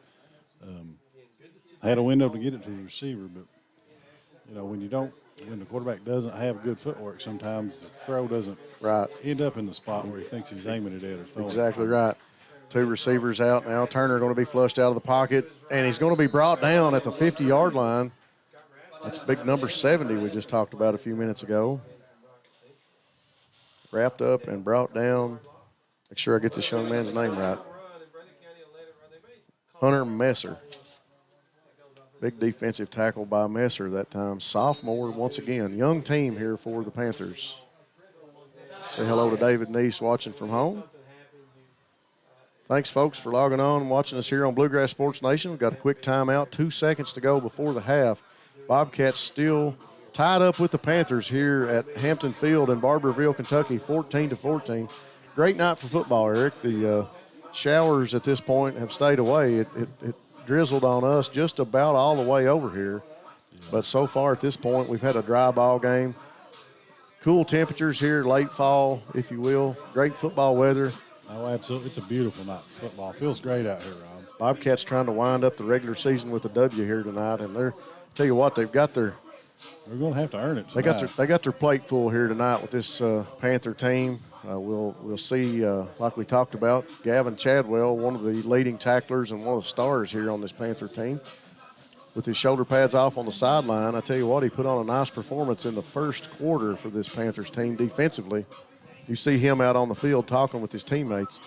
[SPEAKER 3] Had a window to get it to the receiver, but when the quarterback doesn't have good footwork, sometimes the throw doesn't end up in the spot where he thinks he's aiming it at or throwing.
[SPEAKER 2] Exactly right. 2 receivers out now. Turner going to be flushed out of the pocket, and he's going to be brought down at the 50-yard line. That's big number 70 we just talked about a few minutes ago. Wrapped up and brought down. Make sure I get this young man's name right. Hunter Messer. Big defensive tackle by Messer that time. Sophomore once again. Young team here for the Panthers. Say hello to David Neese watching from home. Thanks, folks, for logging on and watching us here on Bluegrass Sports Nation. We've got a quick timeout. 2 seconds to go before the half. Bobcats still tied up with the Panthers here at Hampton Field in Barberville, Kentucky, 14-14. Great night for football, Eric. The showers at this point have stayed away. It drizzled on us just about all the way over here. But so far at this point, we've had a dry ball game. Cool temperatures here, late fall, if you will. Great football weather.
[SPEAKER 3] Oh, absolutely. It's a beautiful night for football. Feels great out here, Rob.
[SPEAKER 2] Bobcats trying to wind up the regular season with a W here tonight, and tell you what, they've got their.
[SPEAKER 3] They're going to have to earn it
[SPEAKER 2] tonight. They got their plate full here tonight with this Panther team. We'll see, like we talked about, Gavin Chadwell, one of the leading tacklers and one of the stars here on this Panther team. With his shoulder pads off on the sideline, I tell you what, he put on a nice performance in the first quarter for this Panthers team defensively. You see him out on the field talking with his teammates.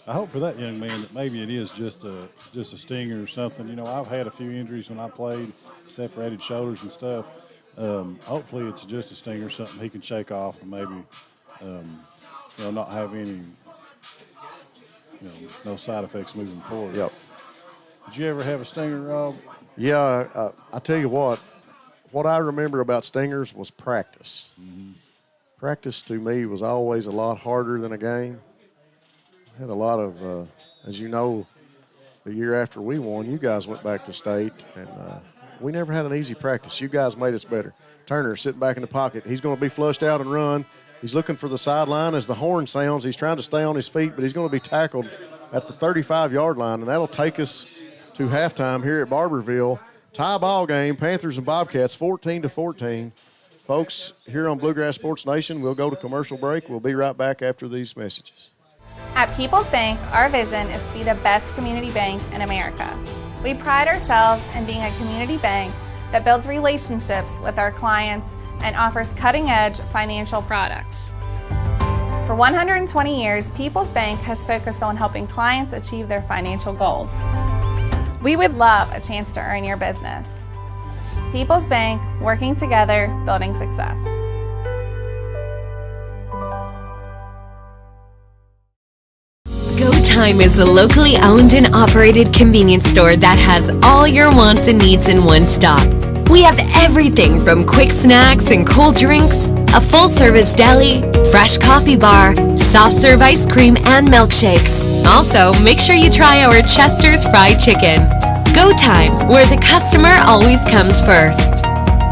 [SPEAKER 3] I hope for that young man that maybe it is just a stinger or something. I've had a few injuries when I played, separated shoulders and stuff. Hopefully it's just a stinger, something he can shake off and maybe not have any no side effects moving forward.
[SPEAKER 2] Yep.
[SPEAKER 3] Did you ever have a stinger, Rob?
[SPEAKER 2] Yeah, I tell you what I remember about stingers was practice.
[SPEAKER 3] Mm-hmm.
[SPEAKER 2] Practice to me was always a lot harder than a game. Had a lot of, as you know, the year after we won, you guys went back to state, and we never had an easy practice. You guys made us better. Turner sitting back in the pocket. He's going to be flushed out and run. He's looking for the sideline as the horn sounds. He's trying to stay on his feet, but he's going to be tackled at the 35-yard line, and that'll take us to halftime here at Barberville. Tie ball game, Panthers and Bobcats, 14-14. Folks, here on Bluegrass Sports Nation, we'll go to commercial break. We'll be right back after these messages.
[SPEAKER 4] At People's Bank, our vision is to be the best community bank in America. We pride ourselves in being a community bank that builds relationships with our clients and offers cutting-edge financial products. For 120 years, People's Bank has focused on helping clients achieve their financial goals. We would love a chance to earn your business. People's Bank, working together, building success.
[SPEAKER 5] Go Time is a locally owned and operated convenience store that has all your wants and needs in one stop. We have everything from quick snacks and cold drinks, a full-service deli, fresh coffee bar, soft-serve ice cream, and milkshakes. Also, make sure you try our Chester's Fried Chicken. Go Time, where the customer always comes first.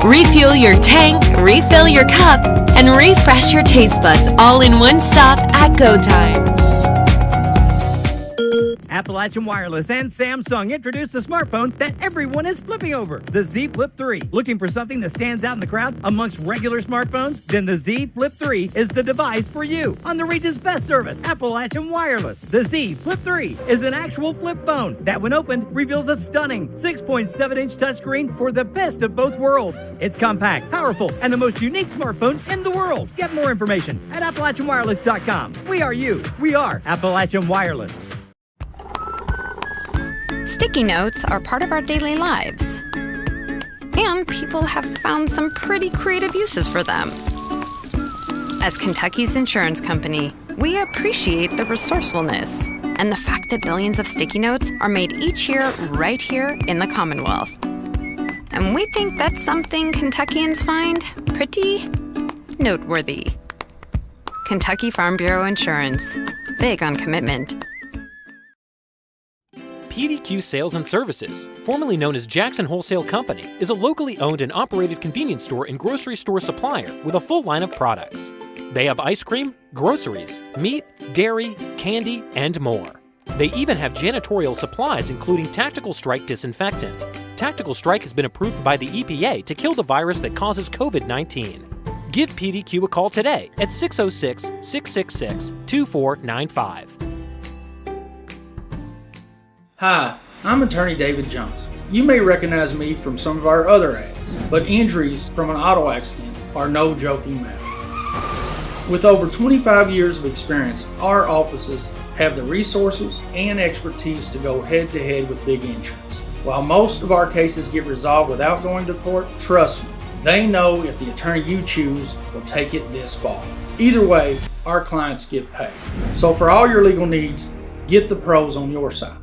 [SPEAKER 5] Refuel your tank, refill your cup, and refresh your taste buds all in one stop at Go Time.
[SPEAKER 6] Appalachian Wireless and Samsung introduced the smartphone that everyone is flipping over, the Z Flip 3. Looking for something that stands out in the crowd amongst regular smartphones? Then the Z Flip 3 is the device for you. On the region's best service, Appalachian Wireless, the Z Flip 3 is an actual flip phone that, when opened, reveals a stunning 6.7-inch touchscreen for the best of both worlds. It's compact, powerful, and the most unique smartphone in the world. Get more information at AppalachianWireless.com. We are you. We are Appalachian Wireless.
[SPEAKER 7] Sticky notes are part of our daily lives, and people have found some pretty creative uses for them. As Kentucky's insurance company, we appreciate the resourcefulness and the fact that billions of sticky notes are made each year right here in the Commonwealth. And we think that's something Kentuckians find pretty noteworthy. Kentucky Farm Bureau Insurance, big on commitment.
[SPEAKER 8] PDQ Sales and Services, formerly known as Jackson Wholesale Company, is a locally owned and operated convenience store and grocery store supplier with a full line of products. They have ice cream, groceries, meat, dairy, candy, and more. They even have janitorial supplies including Tactical Strike disinfectant. Tactical Strike has been approved by the EPA to kill the virus that causes COVID-19. Give PDQ a call today at 606-666-2495.
[SPEAKER 9] Hi, I'm attorney David Johnson. You may recognize me from some of our other ads, but injuries from an auto accident are no joking matter. With over 25 years of experience, our offices have the resources and expertise to go head-to-head with big insurance. While most of our cases get resolved without going to court, trust me, they know if the attorney you choose will take it this far. Either way, our clients get paid. So for all your legal needs, get the pros on your side.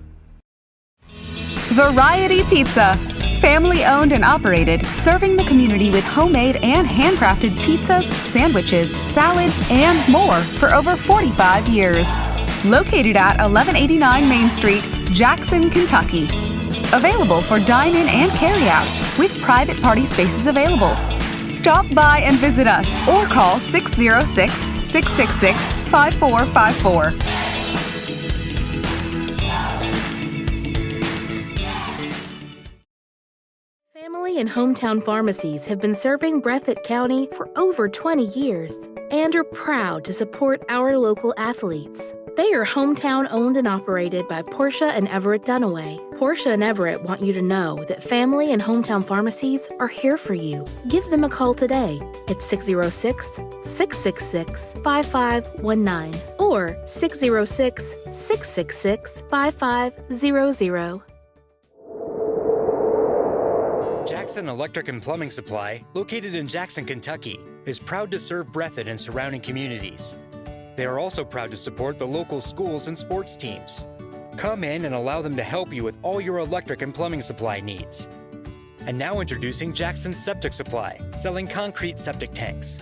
[SPEAKER 10] Variety Pizza. Family owned and operated, serving the community with homemade and handcrafted pizzas, sandwiches, salads, and more for over 45 years. Located at 1189 Main Street, Jackson, Kentucky. Available for dine-in and carry-out, with private party spaces available. Stop by and visit us or call 606-666-5454.
[SPEAKER 11] Family and hometown pharmacies have been serving Breathitt County for over 20 years and are proud to support our local athletes. They are hometown owned and operated by Portia and Everett Dunaway. Portia and Everett want you to know that family and hometown pharmacies are here for you. Give them a call today at 606-666-5519 or 606-666-5500.
[SPEAKER 12] Jackson Electric and Plumbing Supply, located in Jackson, Kentucky, is proud to serve Breathitt and surrounding communities. They are also proud to support the local schools and sports teams. Come in and allow them to help you with all your electric and plumbing supply needs. And now introducing Jackson Septic Supply, selling concrete septic tanks.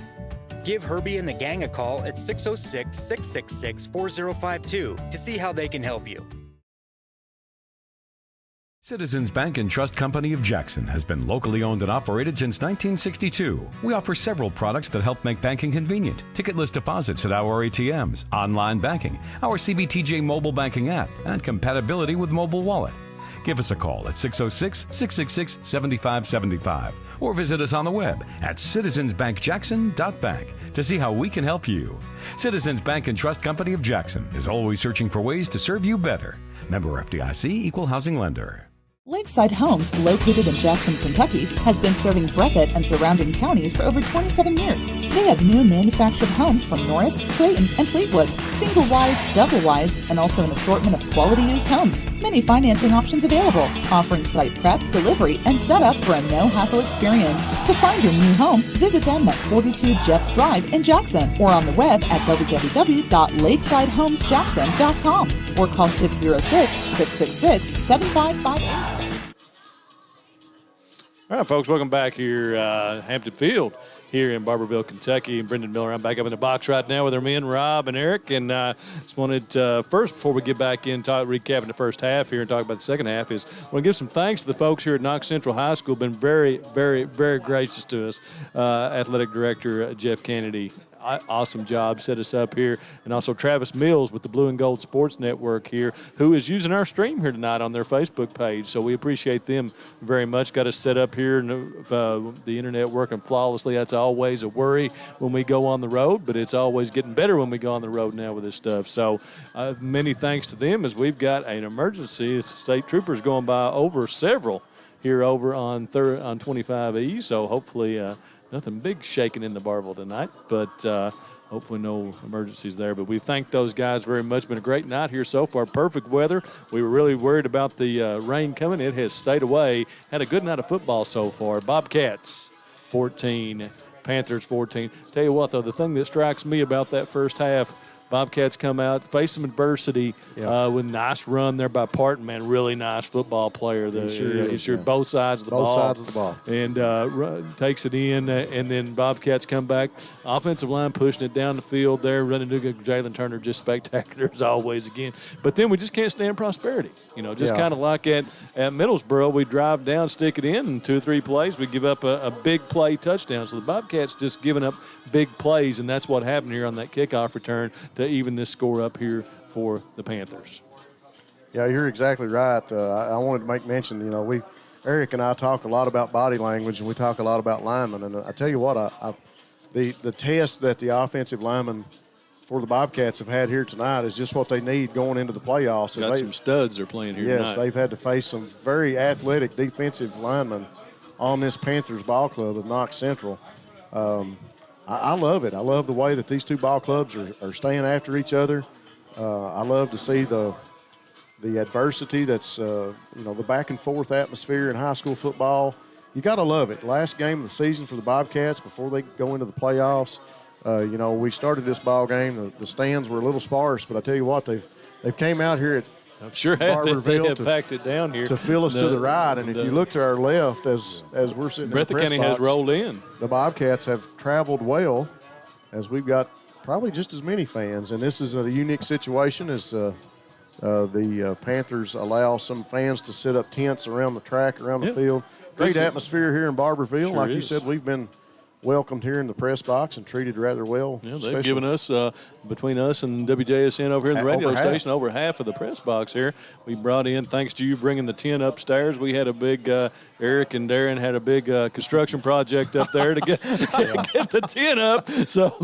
[SPEAKER 12] Give Herbie and the gang a call at 606-666-4052 to see how they can help you.
[SPEAKER 13] Citizens Bank and Trust Company of Jackson has been locally owned and operated since 1962. We offer several products that help make banking convenient. Ticketless deposits at our ATMs, online banking, our CBTJ mobile banking app, and compatibility with mobile wallet. Give us a call at 606-666-7575 or visit us on the web at citizensbankjackson.bank to see how we can help you. Citizens Bank and Trust Company of Jackson is always searching for ways to serve you better. Member FDIC, Equal Housing Lender.
[SPEAKER 14] Lakeside Homes, located in Jackson, Kentucky, has been serving Breathitt and surrounding counties for over 27 years. They have new manufactured homes from Norris, Clayton, and Fleetwood, single wides, double wides, and also an assortment of quality used homes. Many financing options available, offering site prep, delivery, and setup for a no-hassle experience. To find your new home, visit them at 42 Jeffs Drive in Jackson or on the web at www.lakesidehomesjackson.com or call 606-666-7558.
[SPEAKER 1] All right, folks, welcome back here, Hampton Field here in Barberville, Kentucky. And Brendan Miller, I'm back up in the box right now with our men, Rob and Eric. And just wanted first, before we get back in, recapping the first half here and talk about the second half, is I want to give some thanks to the folks here at Knox Central High School. Been very, very, very gracious to us. Athletic Director Jeff Kennedy. Awesome job, set us up here. And also Travis Mills with the Blue and Gold Sports Network here, who is using our stream here tonight on their Facebook page. So we appreciate them very much. Got us set up here, and the internet working flawlessly. That's always a worry when we go on the road, but it's always getting better when we go on the road now with this stuff. So many thanks to them, as we've got an emergency. State troopers going by over several here over on 25E. So hopefully nothing big shaking in the Barville tonight, but hopefully no emergencies there. But we thank those guys very much. Been a great night here so far. Perfect weather. We were really worried about the rain coming. It has stayed away. Had a good night of football so far. Bobcats 14, Panthers 14. Tell you what, though, the thing that strikes me about that first half, Bobcats come out, face some adversity with a nice run there by Parton, man. Really nice football player. He sure both sides of the ball.
[SPEAKER 2] Both sides of the ball.
[SPEAKER 1] And takes it in, and then Bobcats come back. Offensive line pushing it down the field there, running to Jalen Turner, just spectacular as always again. But then we just can't stand prosperity. Just kind of like at Middlesboro, we drive down, stick it in 2 or 3 plays. We give up a big play touchdown. So the Bobcats just giving up big plays, and that's what happened here on that kickoff return to even this score up here for the Panthers.
[SPEAKER 2] Yeah, you're exactly right. I wanted to make mention, Eric and I talk a lot about body language, and we talk a lot about linemen. And I tell you what, the test that the offensive linemen for the Bobcats have had here tonight is just what they need going into the playoffs.
[SPEAKER 1] Got some studs they're playing here tonight.
[SPEAKER 2] Yes, they've had to face some very athletic defensive linemen on this Panthers ball club of Knox Central. I love it. I love the way that these two ball clubs are staying after each other. I love to see the adversity that's, the back and forth atmosphere in high school football. You got to love it. Last game of the season for the Bobcats before they go into the playoffs. We started this ball game. The stands were a little sparse, but I tell you what, they've came out here at
[SPEAKER 1] Barberville they packed it down here
[SPEAKER 2] to fill us to the right. And if you look to our left, as we're sitting in the press
[SPEAKER 1] County
[SPEAKER 2] box,
[SPEAKER 1] has rolled in.
[SPEAKER 2] The Bobcats have traveled well, as we've got probably just as many fans. And this is a unique situation as the Panthers allow some fans to set up tents around the track, around the field. Great atmosphere here in Barberville.
[SPEAKER 1] Sure
[SPEAKER 2] like
[SPEAKER 1] is.
[SPEAKER 2] you said, we've been welcomed here in the press box and treated rather well.
[SPEAKER 1] Yeah, they've given us, between us and WJSN over here in the radio station, over half of the press box here. We brought in, thanks to you bringing the tent upstairs. We had a big, Eric and Darren had a big construction project up there to get the tent up. So,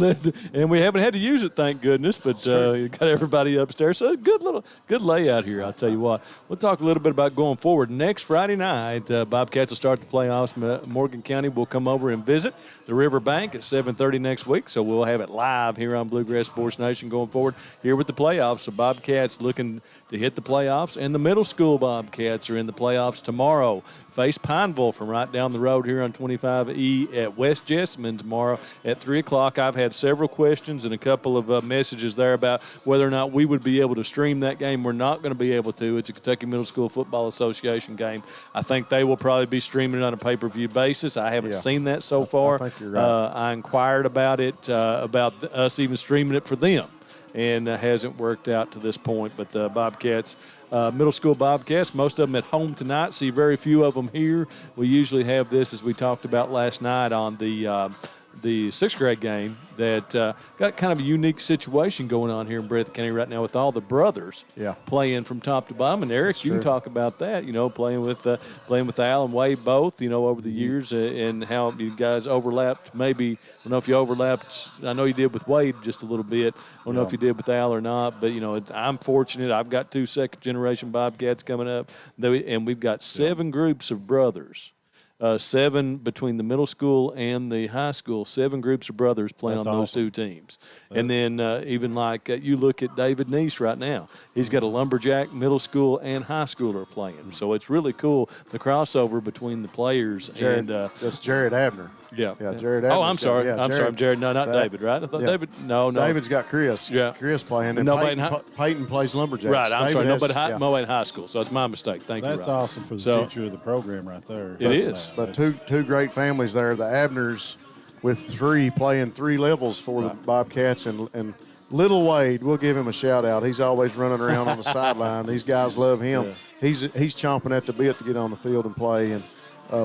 [SPEAKER 1] and we haven't had to use it, thank goodness, but you got everybody upstairs. So good layout here, I'll tell you what. We'll talk a little bit about going forward. Next Friday night, Bobcats will start the playoffs. Morgan County will come over and visit the Riverbank at 7:30 next week, so we'll have it live here on Bluegrass Sports Nation going forward here with the playoffs. So Bobcats looking to hit the playoffs, and the middle school Bobcats are in the playoffs tomorrow. Face Pineville from right down the road here on 25E at West Jessamine tomorrow at 3 o'clock. I've had several questions and a couple of messages there about whether or not we would be able to stream that game. We're not going to be able to. It's a Kentucky Middle School Football Association game. I think they will probably be streaming it on a pay-per-view basis. I haven't seen that so far.
[SPEAKER 2] You're right.
[SPEAKER 1] I inquired about it, about us even streaming it for them, and hasn't worked out to this point. But the Bobcats, middle school Bobcats, most of them at home tonight. See very few of them here. We usually have this, as we talked about last night on the sixth grade game, that got kind of a unique situation going on here in Breathitt County right now with all the brothers playing from top to bottom. And Eric, you can talk about that, playing with Al and Wade both, over the years, and how you guys overlapped. Maybe, I don't know if you overlapped. I know you did with Wade just a little bit. I don't know if you did with Al or not, but, I'm fortunate. I've got 2 second-generation Bobcats coming up, and we've got 7 groups of brothers. 7 between the middle school and the high school, 7 groups of brothers playing on those 2 teams. And then even like you look at David Neese right now. He's got a lumberjack middle school and high schooler playing. So it's really cool, the crossover between the players.
[SPEAKER 2] That's Jared Abner.
[SPEAKER 1] Yeah,
[SPEAKER 2] Jared Abner.
[SPEAKER 1] Oh, I'm sorry. I'm sorry. Jared. No, not David, right? I thought David. No.
[SPEAKER 2] David's got Chris. Yeah. Chris playing. And Peyton plays lumberjacks.
[SPEAKER 1] Right, I'm sorry. Nobody in high school. So it's my mistake. Thank you,
[SPEAKER 3] That's awesome for the future of the program right there.
[SPEAKER 1] It is.
[SPEAKER 2] But two great families there. The Abners with 3 playing 3 levels for the Bobcats, and little Wade, we'll give him a shout out. He's always running around on the sideline. These guys love him. Yeah. He's chomping at the bit to get on the field and play. And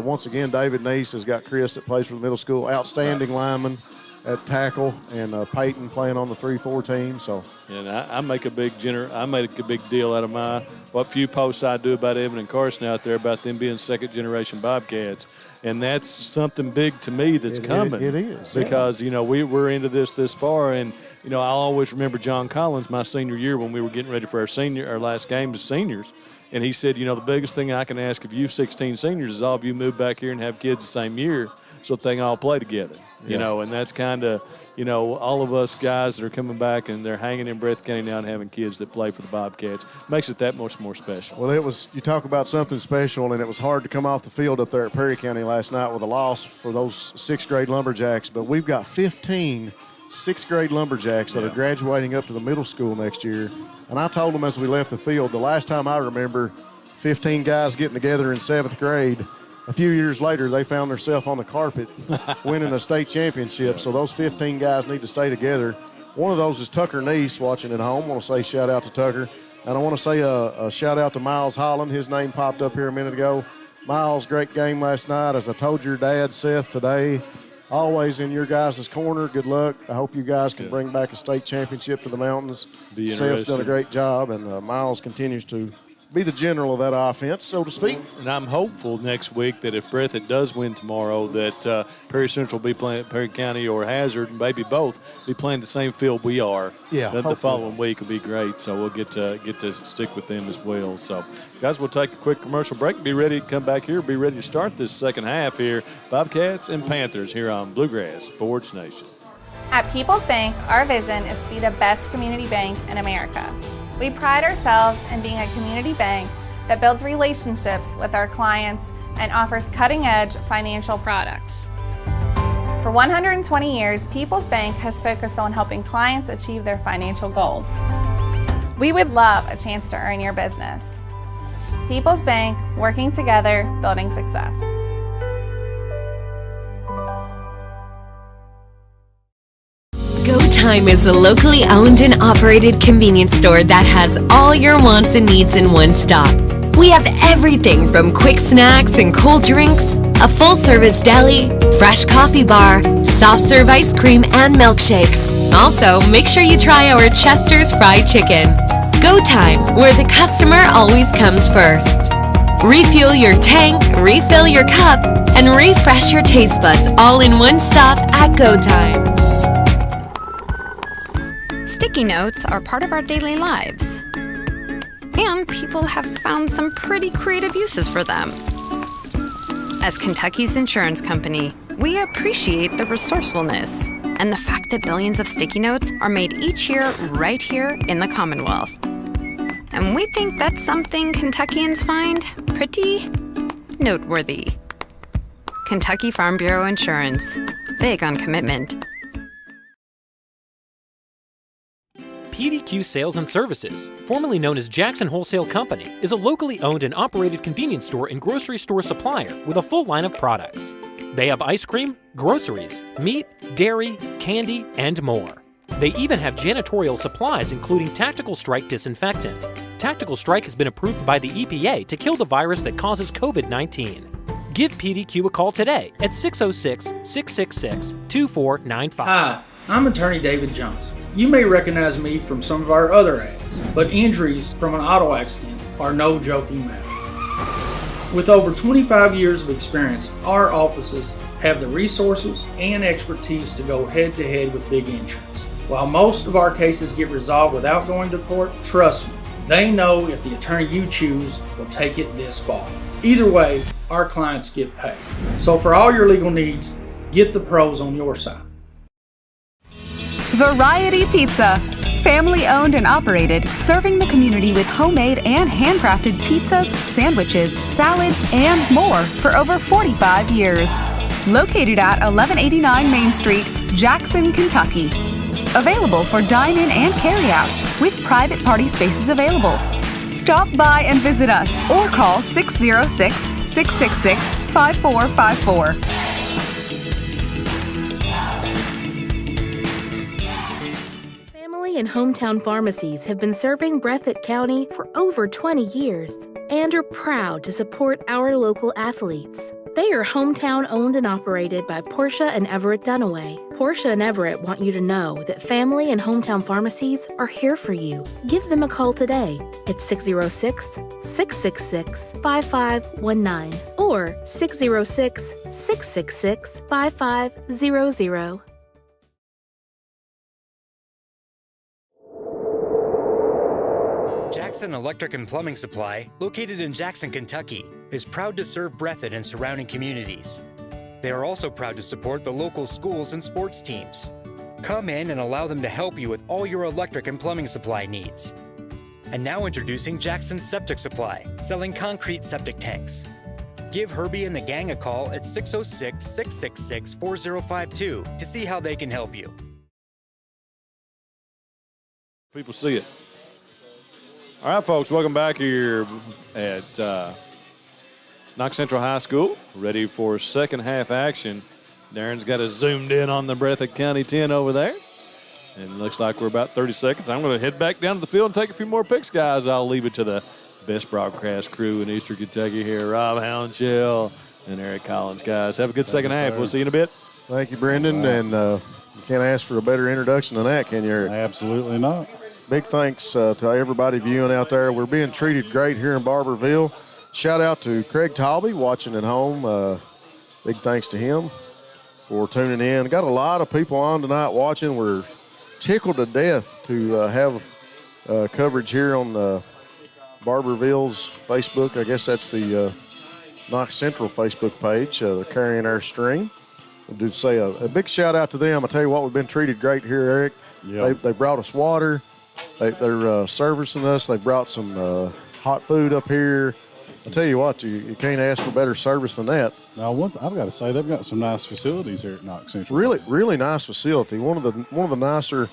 [SPEAKER 2] once again, David Neese has got Chris that plays for the middle school, outstanding lineman at tackle, and Peyton playing on the 3-4 team. So,
[SPEAKER 1] and I make a big deal out of what few posts I do about Evan and Carson out there about them being second-generation Bobcats, and that's something big to me that's coming.
[SPEAKER 2] It is
[SPEAKER 1] because we're into this far, and I'll always remember John Collins my senior year when we were getting ready for our last game as seniors. And he said, the biggest thing I can ask of you 16 seniors is all of you move back here and have kids the same year so that they can all play together. And that's kind of, all of us guys that are coming back and they're hanging in Breathitt County now and having kids that play for the Bobcats makes it that much more special.
[SPEAKER 2] Well, you talk about something special, and it was hard to come off the field up there at Perry County last night with a loss for those 6th grade lumberjacks. But we've got 15 6th grade lumberjacks that are graduating up to the middle school next year. And I told them as we left the field, the last time I remember 15 guys getting together in 7th grade, a few years later, they found themselves on the carpet winning a state championship. So those 15 guys need to stay together. One of those is Tucker Neese watching at home. I want to say shout out to Tucker. And I want to say a shout out to Miles Holland. His name popped up here a minute ago. Miles, great game last night. As I told your dad, Seth, today, always in your guys' corner. Good luck. I hope you guys can bring back a state championship to the mountains. Seth's done a great job, and Miles continues to be the general of that offense, so to speak.
[SPEAKER 1] And I'm hopeful next week that if Breathitt does win tomorrow, that Perry Central will be playing Perry County or Hazard, and maybe both, be playing the same field we are.
[SPEAKER 2] Yeah,
[SPEAKER 1] the following week will be great, so we'll get to stick with them as well. So, guys, we'll take a quick commercial break. Be ready to come back here. Be ready to start this second half here. Bobcats and Panthers here on Bluegrass Sports Nation.
[SPEAKER 4] At People's Bank, our vision is to be the best community bank in America. We pride ourselves in being a community bank that builds relationships with our clients and offers cutting-edge financial products. For 120 years, People's Bank has focused on helping clients achieve their financial goals. We would love a chance to earn your business. People's Bank, working together, building success.
[SPEAKER 5] Go Time is a locally owned and operated convenience store that has all your wants and needs in one stop. We have everything from quick snacks and cold drinks, a full-service deli, fresh coffee bar, soft-serve ice cream, and milkshakes. Also, make sure you try our Chester's Fried Chicken. Go Time, where the customer always comes first. Refuel your tank, refill your cup, and refresh your taste buds all in one stop at Go Time.
[SPEAKER 7] Sticky notes are part of our daily lives, and people have found some pretty creative uses for them. As Kentucky's insurance company, we appreciate the resourcefulness and the fact that billions of sticky notes are made each year right here in the Commonwealth. And we think that's something Kentuckians find pretty noteworthy. Kentucky Farm Bureau Insurance, big on commitment.
[SPEAKER 8] PDQ Sales and Services, formerly known as Jackson Wholesale Company, is a locally owned and operated convenience store and grocery store supplier with a full line of products. They have ice cream, groceries, meat, dairy, candy, and more. They even have janitorial supplies, including Tactical Strike disinfectant. Tactical Strike has been approved by the EPA to kill the virus that causes COVID-19. Give PDQ a call today at 606-666-2495.
[SPEAKER 9] Hi, I'm attorney David Johnson. You may recognize me from some of our other ads, but injuries from an auto accident are no joking matter. With over 25 years of experience, our offices have the resources and expertise to go head-to-head with big insurance. While most of our cases get resolved without going to court, trust me, they know if the attorney you choose will take it this far. Either way, our clients get paid. So for all your legal needs, get the pros on your side.
[SPEAKER 10] Variety Pizza. Family owned and operated, serving the community with homemade and handcrafted pizzas, sandwiches, salads, and more for over 45 years. Located at 1189 Main Street, Jackson, Kentucky. Available for dine-in and carry-out, with private party spaces available. Stop by and visit us or call 606-666-5454.
[SPEAKER 11] Family and hometown pharmacies have been serving Breathitt County for over 20 years and are proud to support our local athletes. They are hometown owned and operated by Portia and Everett Dunaway. Portia and Everett want you to know that family and hometown pharmacies are here for you. Give them a call today at 606-666-5519 or 606-666-5500.
[SPEAKER 12] Jackson Electric and Plumbing Supply, located in Jackson, Kentucky, is proud to serve Breathitt and surrounding communities. They are also proud to support the local schools and sports teams. Come in and allow them to help you with all your electric and plumbing supply needs. And now introducing Jackson Septic Supply, selling concrete septic tanks. Give Herbie and the gang a call at 606-666-4052 to see how they can help you.
[SPEAKER 1] People see it. All right, folks, welcome back here at Knox Central High School. Ready for second half action. Darren's got us zoomed in on the Breathitt County 10 over there. And it looks like we're about 30 seconds. I'm going to head back down to the field and take a few more picks, guys. I'll leave it to the best broadcast crew in Eastern Kentucky here, Rob Hounshell and Eric Collins, guys. Have a good second half. We'll see you in a bit.
[SPEAKER 2] Thank you, Brendan. And you can't ask for a better introduction than that, can you, Eric?
[SPEAKER 3] Absolutely not.
[SPEAKER 2] Big thanks to everybody viewing out there. We're being treated great here in Barberville. Shout out to Craig Talby watching at home. Big thanks to him for tuning in. Got a lot of people on tonight watching. We're tickled to death to have coverage here on Barberville's Facebook. I guess that's the Knox Central Facebook page. They're carrying our stream. I do say a big shout out to them. I tell you what, we've been treated great here, Eric.
[SPEAKER 3] Yep.
[SPEAKER 2] They brought us water. They're servicing us. They brought some hot food up here. I tell you what, you can't ask for better service than that.
[SPEAKER 3] Now, I've got to say they've got some nice facilities here at Knox Central.
[SPEAKER 2] Really nice facility. One of the nicer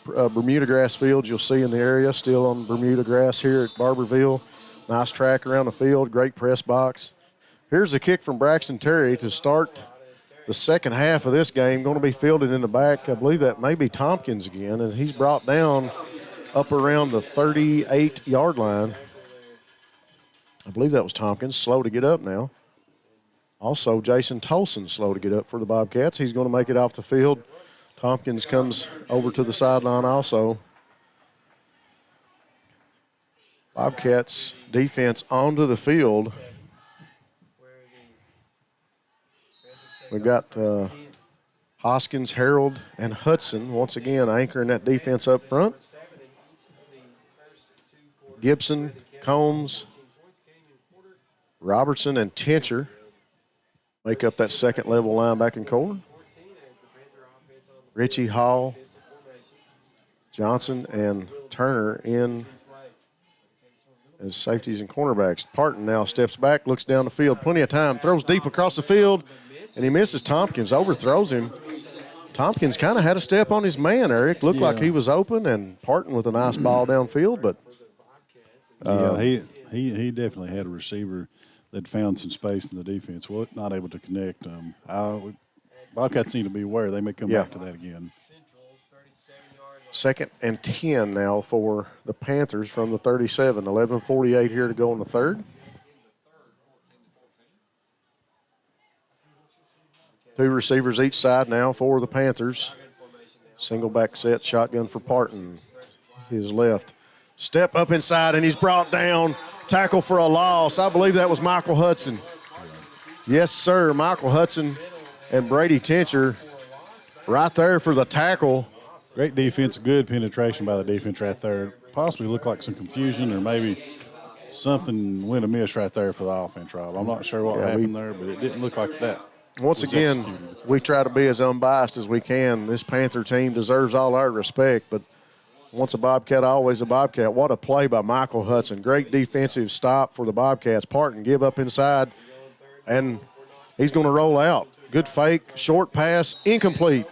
[SPEAKER 2] Bermuda grass fields you'll see in the area. Still on Bermuda grass here at Barberville. Nice track around the field. Great press box. Here's a kick from Braxton Terry to start the second half of this game. Going to be fielded in the back. I believe that may be Tompkins again, and he's brought down up around the 38-yard line. I believe that was Tompkins, slow to get up now. Also, Jason Tolson, slow to get up for the Bobcats. He's going to make it off the field. Tompkins comes over to the sideline also. Bobcats defense onto the field. We've got Hoskins, Harold, and Hudson once again anchoring that defense up front. Gibson, Combs, Robertson, and Tincher make up that second level linebacking core. Richie, Hall, Johnson, and Turner in as safeties and cornerbacks. Parton now steps back, looks down the field, plenty of time, throws deep across the field, and he misses Tompkins, overthrows him. Tompkins kind of had a step on his man, Eric. Looked like he was open, and Parton with a nice ball downfield, but
[SPEAKER 3] he definitely had a receiver they'd found some space in the defense. Well, not able to connect. Bobcats need to be aware. They may come back to that again.
[SPEAKER 2] 2nd and 10 now for the Panthers from the 37. 11:48 here to go in the third. Two receivers each side now for the Panthers. Single back set, shotgun for Parton. His left. Step up inside, and he's brought down. Tackle for a loss. I believe that was Michael Hudson. Yes, sir. Michael Hudson and Brady Tincher right there for the tackle.
[SPEAKER 3] Great defense, good penetration by the defense right there. Possibly looked like some confusion or maybe something went amiss right there for the offense, Rob. I'm not sure what happened there, but it didn't look like that.
[SPEAKER 2] Once again, we try to be as unbiased as we can. This Panther team deserves all our respect, but once a Bobcat, always a Bobcat. What a play by Michael Hudson. Great defensive stop for the Bobcats. Parton give up inside, and he's going to roll out. Good fake, short pass, incomplete.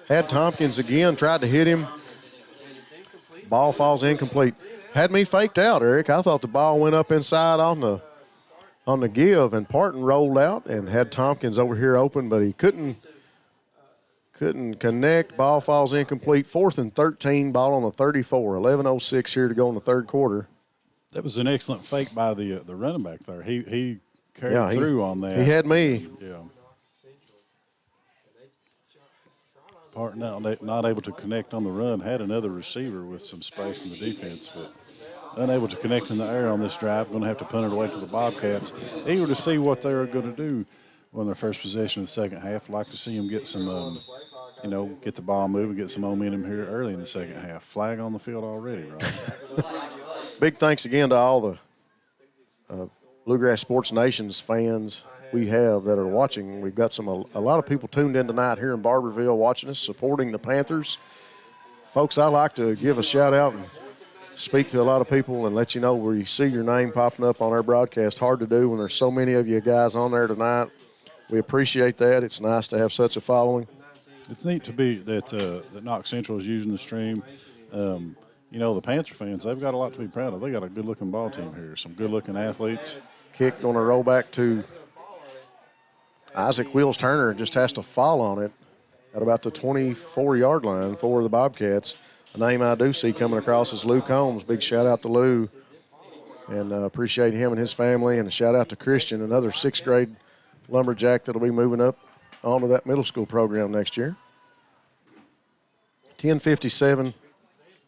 [SPEAKER 2] Had Tompkins again, tried to hit him. Ball falls incomplete. Had me faked out, Eric. I thought the ball went up inside on the give, and Parton rolled out and had Tompkins over here open, but he couldn't connect. Ball falls incomplete. 4th and 13, ball on the 34. 11:06 here to go in the third quarter.
[SPEAKER 3] That was an excellent fake by the running back there. He carried through on that.
[SPEAKER 2] He had me.
[SPEAKER 3] Yeah. Parton not able to connect on the run. Had another receiver with some space in the defense, but unable to connect in the air on this drive. Going to have to punt it away to the Bobcats. Eager to see what they're going to do on their first possession of the second half. Like to see them get some, get the ball moving, get some momentum here early in the second half. Flag on the field already, right?
[SPEAKER 2] Big thanks again to all the Bluegrass Sports Nations fans we have that are watching. We've got a lot of people tuned in tonight here in Barberville watching us, supporting the Panthers. Folks, I like to give a shout out and speak to a lot of people and let you know where you see your name popping up on our broadcast. Hard to do when there's so many of you guys on there tonight. We appreciate that. It's nice to have such a following.
[SPEAKER 3] It's neat to be that Knox Central is using the stream. The Panther fans, they've got a lot to be proud of. They got a good-looking ball team here, some good-looking athletes.
[SPEAKER 2] Kick going to roll back to Isaac Wills Turner. Just has to fall on it at about the 24-yard line for the Bobcats. A name I do see coming across is Lou Combs. Big shout-out to Lou, and appreciate him and his family. And a shout-out to Christian, another 6th grade lumberjack that will be moving up onto that middle school program next year. 10:57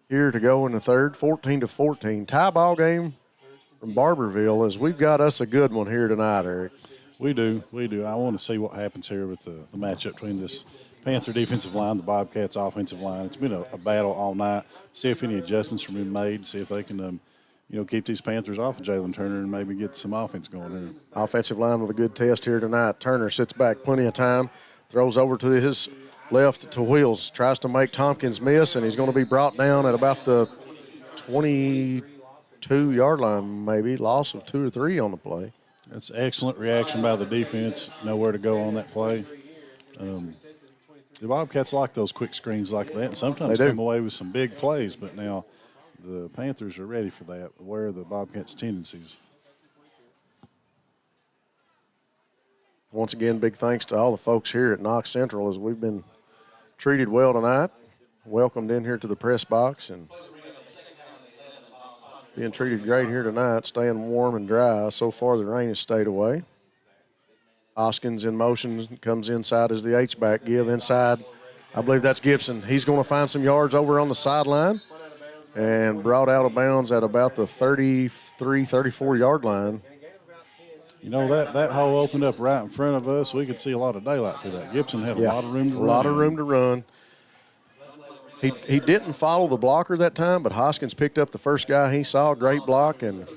[SPEAKER 2] here to go in the third, 14-14. Tie ball game from Barberville, as we've got us a good one here tonight, Eric.
[SPEAKER 3] We do. I want to see what happens here with the matchup between this Panther defensive line, the Bobcats offensive line. It's been a battle all night. See if any adjustments are being made. See if they can, keep these Panthers off of Jalen Turner and maybe get some offense going here.
[SPEAKER 2] Offensive line with a good test here tonight. Turner sits back plenty of time, throws over to his left to Wheels, tries to make Tompkins miss, and he's going to be brought down at about the 22-yard line maybe. Loss of 2 or 3 on the play.
[SPEAKER 3] That's excellent reaction by the defense. Know where to go on that play. The Bobcats like those quick screens like that, and sometimes come away with some big plays, but now the Panthers are ready for that. Where are the Bobcats' tendencies?
[SPEAKER 2] Once again, big thanks to all the folks here at Knox Central, as we've been treated well tonight. Welcomed in here to the press box and being treated great here tonight, staying warm and dry. So far, the rain has stayed away. Hoskins in motion, comes inside as the H-back. Give inside. I believe that's Gibson. He's going to find some yards over on the sideline and brought out of bounds at about the 33, 34-yard line.
[SPEAKER 3] That hole opened up right in front of us. We could see a lot of daylight through that. Gibson had a lot of room to run.
[SPEAKER 2] A lot of room to run. He didn't follow the blocker that time, but Hoskins picked up the first guy he saw. Great block, and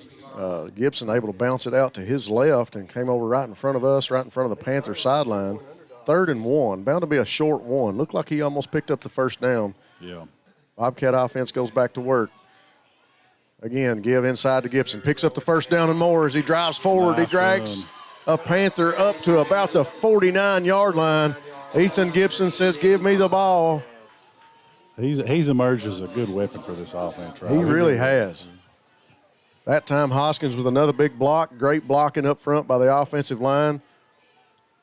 [SPEAKER 2] Gibson able to bounce it out to his left and came over right in front of us, right in front of the Panther sideline. 3rd and 1, bound to be a short one. Looked like he almost picked up the first down.
[SPEAKER 3] Yeah.
[SPEAKER 2] Bobcat offense goes back to work. Again, give inside to Gibson. Picks up the first down and more as he drives forward. He drags a Panther up to about the 49-yard line. Ethan Gibson says, "Give me the ball."
[SPEAKER 3] He's emerged as a good weapon for this offense, right?
[SPEAKER 2] He really has. That time Hoskins with another big block. Great blocking up front by the offensive line.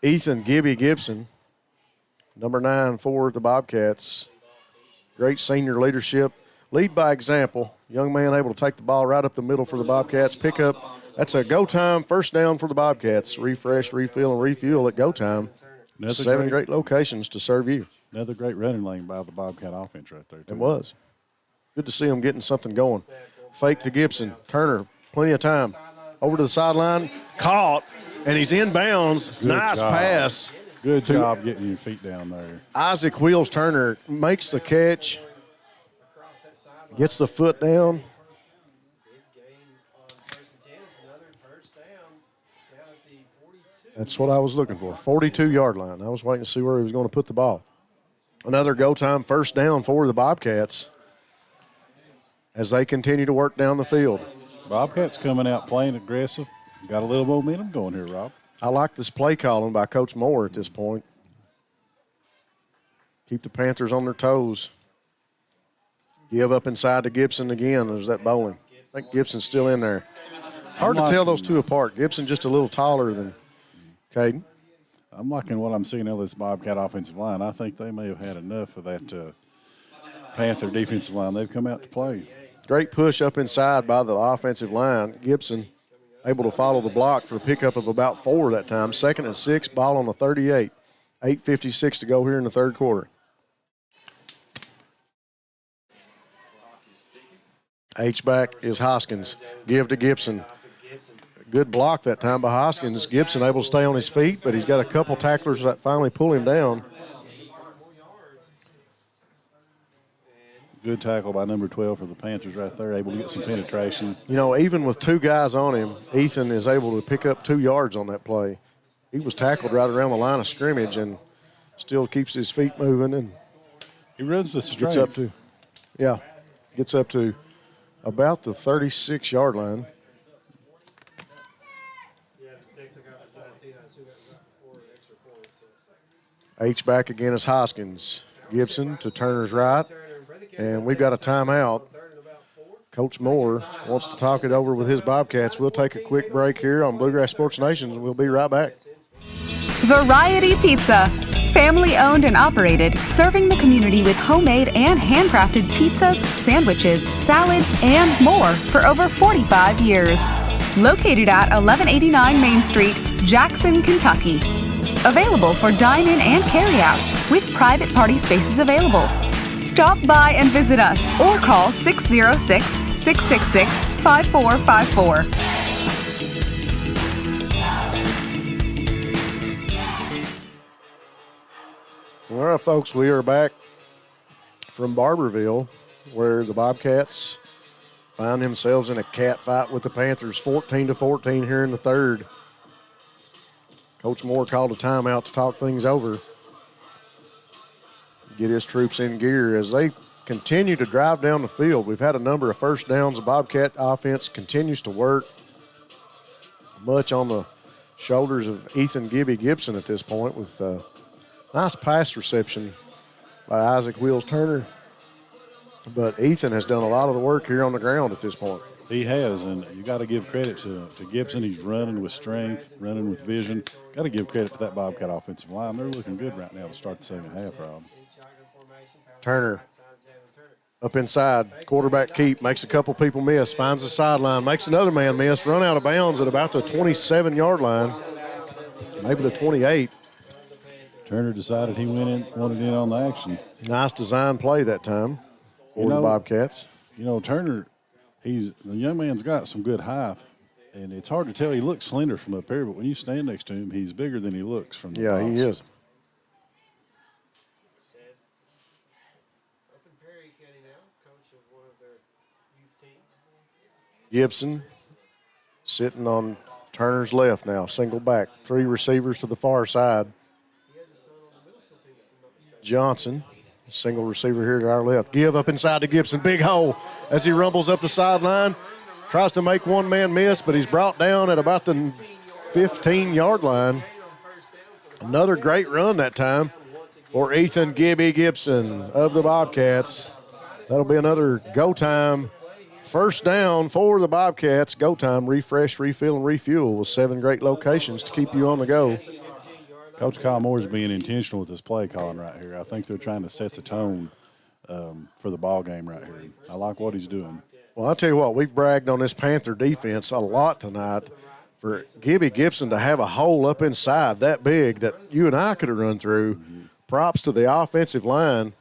[SPEAKER 2] Ethan Gibby Gibson, number 9 for the Bobcats. Great senior leadership. Lead by example. Young man able to take the ball right up the middle for the Bobcats. Pick up. That's a go time, first down for the Bobcats. Refresh, refill, and refuel at go time. 7 great locations to serve you.
[SPEAKER 3] Another great running lane by the Bobcat offense right there, too.
[SPEAKER 2] It was. Good to see them getting something going. Fake to Gibson. Turner, plenty of time. Over to the sideline. Caught, and he's in bounds. Nice pass.
[SPEAKER 3] Good job getting your feet down there.
[SPEAKER 2] Isaac Wheels Turner makes the catch. Gets the foot down. That's what I was looking for, 42-yard line. I was waiting to see where he was going to put the ball. Another go-time first down for the Bobcats as they continue to work down the field.
[SPEAKER 3] Bobcats coming out playing aggressive. Got a little momentum going here, Rob.
[SPEAKER 2] I like this play calling by Coach Moore at this point. Keep the Panthers on their toes. Give up inside to Gibson again. There's that bowling. I think Gibson's still in there. Hard to tell those two apart. Gibson just a little taller than Caden.
[SPEAKER 3] I'm liking what I'm seeing of this Bobcat offensive line. I think they may have had enough of that Panther defensive line. They've come out to play.
[SPEAKER 2] Great push up inside by the offensive line. Gibson able to follow the block for a pickup of about 4 that time. 2nd and 6, ball on the 38. 8:56 to go here in the third quarter. H-back is Hoskins. Give to Gibson. Good block that time by Hoskins. Gibson able to stay on his feet, but he's got a couple tacklers that finally pull him down.
[SPEAKER 3] Good tackle by number 12 for the Panthers right there, able to get some penetration.
[SPEAKER 2] You know, even with 2 guys on him, Ethan is able to pick up 2 yards on that play. He was tackled right around the line of scrimmage and still keeps his feet moving. And
[SPEAKER 3] he runs with strength.
[SPEAKER 2] Gets up to about the 36-yard line. H-back again is Hoskins. Gibson to Turner's right. And we've got a timeout. Coach Moore wants to talk it over with his Bobcats. We'll take a quick break here on Bluegrass Sports Nation, and we'll be right back.
[SPEAKER 10] Variety Pizza. Family owned and operated, serving the community with homemade and handcrafted pizzas, sandwiches, salads, and more for over 45 years. Located at 1189 Main Street, Jackson, Kentucky. Available for dine-in and carry-out, with private party spaces available. Stop by and visit us or call 606-666-5454.
[SPEAKER 2] All right, folks, we are back from Barberville, where the Bobcats find themselves in a cat fight with the Panthers, 14-14 here in the third. Coach Moore called a timeout to talk things over, get his troops in gear as they continue to drive down the field. We've had a number of first downs. The Bobcat offense continues to work much on the shoulders of Ethan Gibby Gibson at this point with nice pass reception by Isaac Wheels Turner. But Ethan has done a lot of the work here on the ground at this point.
[SPEAKER 3] He has, and you got to give credit to Gibson. He's running with strength, running with vision. Got to give credit to that Bobcat offensive line. They're looking good right now to start the second half, Rob.
[SPEAKER 2] Turner up inside, quarterback keep, makes a couple people miss, finds the sideline, makes another man miss, run out of bounds at about the 27-yard line, maybe the 28.
[SPEAKER 3] Turner decided he wanted in on the action.
[SPEAKER 2] Nice design play that time for the Bobcats.
[SPEAKER 3] You know, Turner, the young man's got some good height, and it's hard to tell. He looks slender from up here, but when you stand next to him, he's bigger than he looks from the box.
[SPEAKER 2] He is. Gibson sitting on Turner's left now, single back. 3 receivers to the far side. Johnson, single receiver here to our left. Give up inside to Gibson, big hole as he rumbles up the sideline. Tries to make one man miss, but he's brought down at about the 15-yard line. Another great run that time for Ethan Gibby Gibson of the Bobcats. That'll be another go time First down for the Bobcats. Go time, refresh, refill, and refuel with 7 great locations to keep you on the go.
[SPEAKER 3] Coach Kyle Moore's being intentional with his play calling right here. I think they're trying to set the tone for the ball game right here. I like what he's doing.
[SPEAKER 2] Well, I'll tell you what, we've bragged on this Panther defense a lot tonight for Gibby Gibson to have a hole up inside that big that you and I could have run through. Props to the offensive line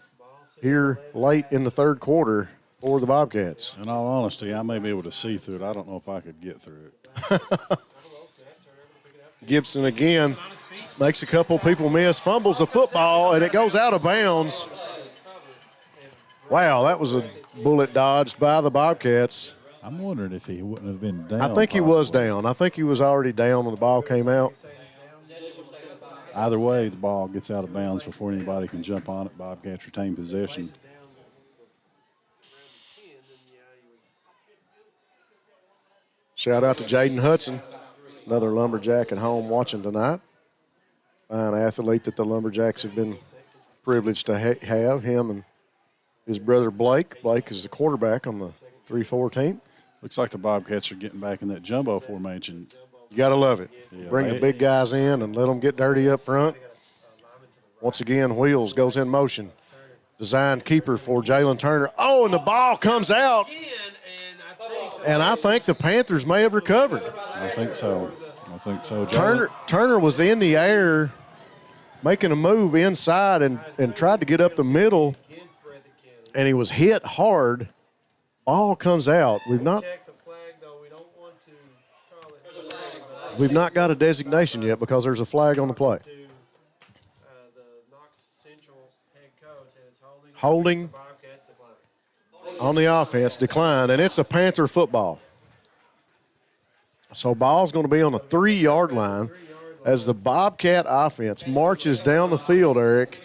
[SPEAKER 2] here late in the third quarter for the Bobcats.
[SPEAKER 3] In all honesty, I may be able to see through it. I don't know if I could get through it.
[SPEAKER 2] Gibson again makes a couple people miss, fumbles the football, and it goes out of bounds. Wow, that was a bullet dodged by the Bobcats.
[SPEAKER 3] I'm wondering if he wouldn't have been down.
[SPEAKER 2] I think he was down. I think he was already down when the ball came out.
[SPEAKER 3] Either way, the ball gets out of bounds before anybody can jump on it. Bobcats retain possession.
[SPEAKER 2] Shout out to Jaden Hudson, another Lumberjack at home watching tonight. Fine athlete that the Lumberjacks have been privileged to have, him and his brother Blake. Blake is the quarterback on the 3-4 team.
[SPEAKER 3] Looks like the Bobcats are getting back in that jumbo formation.
[SPEAKER 2] You got to love it.
[SPEAKER 3] Yeah,
[SPEAKER 2] Bring the big guys in and let them get dirty up front. Once again, Wheels goes in motion. Designed keeper for Jalen Turner. Oh, and the ball comes out. And I think the Panthers may have recovered.
[SPEAKER 3] I think so.
[SPEAKER 2] Turner was in the air making a move inside and tried to get up the middle, and he was hit hard. Ball comes out. We've not got a designation yet because there's a flag on the play. Holding on the offense, declined, and it's a Panther football. So ball's going to be on the 3-yard line as the Bobcat offense marches down the field, Eric.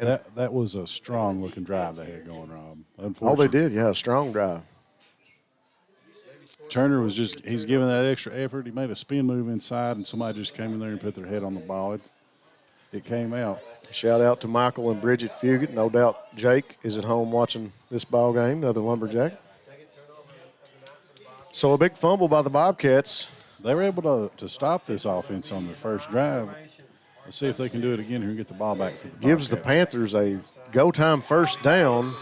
[SPEAKER 3] Yeah. That was a strong-looking drive they had going, Rob.
[SPEAKER 2] Oh, they did, yeah, a strong drive.
[SPEAKER 3] Turner was he's giving that extra effort. He made a spin move inside, and somebody just came in there and put their head on the ball. It came out.
[SPEAKER 2] Shout out to Michael and Bridget Fugit. No doubt Jake is at home watching this ball game, another Lumberjack. So a big fumble by the Bobcats.
[SPEAKER 3] They were able to stop this offense on their first drive. Let's see if they can do it again here and get the ball back.
[SPEAKER 2] Gives the Panthers a go-time first down.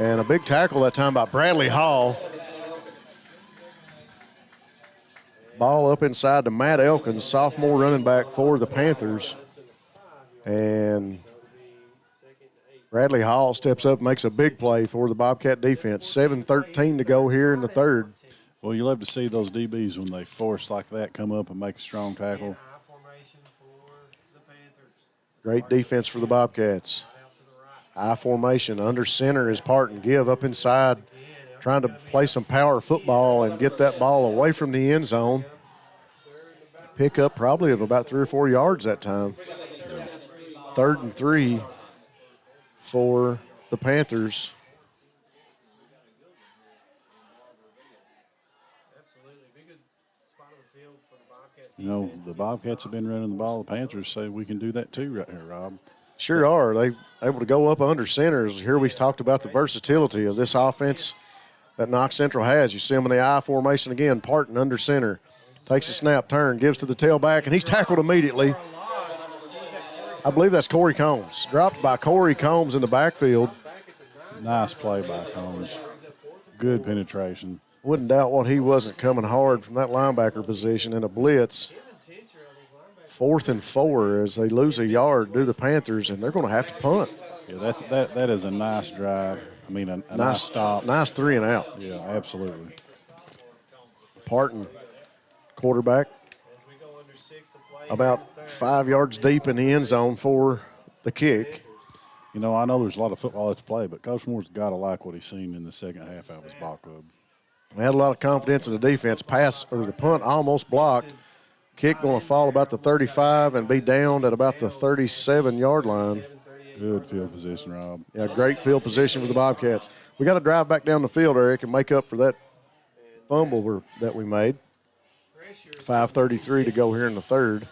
[SPEAKER 2] And a big tackle that time by Bradley Hall. Ball up inside to Matt Elkins, sophomore running back for the Panthers. And Bradley Hall steps up, makes a big play for the Bobcat defense. 7:13 to go here in the third.
[SPEAKER 3] Well, you love to see those DBs when they force like that come up and make a strong tackle.
[SPEAKER 2] Great defense for the Bobcats. I formation under center is Parton. Give up inside, trying to play some power football and get that ball away from the end zone. Pick up probably of about 3 or 4 yards that time. 3rd and 3 for the Panthers.
[SPEAKER 3] You know, the Bobcats have been running the ball. The Panthers say we can do that too right here, Rob.
[SPEAKER 2] Sure are. They able to go up under centers. Here we talked about the versatility of this offense that Knox Central has. You see them in the I formation again. Parton under center. Takes a snap, turn, gives to the tailback, and he's tackled immediately. I believe that's Corey Combs. Dropped by Corey Combs in the backfield.
[SPEAKER 3] Nice play by Combs. Good penetration.
[SPEAKER 2] Wouldn't doubt what he wasn't coming hard from that linebacker position in a blitz. 4th and 4 as they lose a yard to the Panthers, and they're going to have to punt.
[SPEAKER 3] Yeah, that is a nice drive. I mean, a nice stop.
[SPEAKER 2] Nice 3 and out.
[SPEAKER 3] Yeah, absolutely.
[SPEAKER 2] Parton, quarterback, about 5 yards deep in the end zone for the kick.
[SPEAKER 3] You know, I know there's a lot of football to play, but Coach Moore's got to like what he's seen in the second half of his ball club.
[SPEAKER 2] We had a lot of confidence in the defense. The punt almost blocked. Kick going to fall about the 35 and be downed at about the 37-yard line.
[SPEAKER 3] Good field position, Rob.
[SPEAKER 2] Yeah, great field position for the Bobcats. We got to drive back down the field, Eric, and make up for that fumble that we made. 5:33 to go here in the third.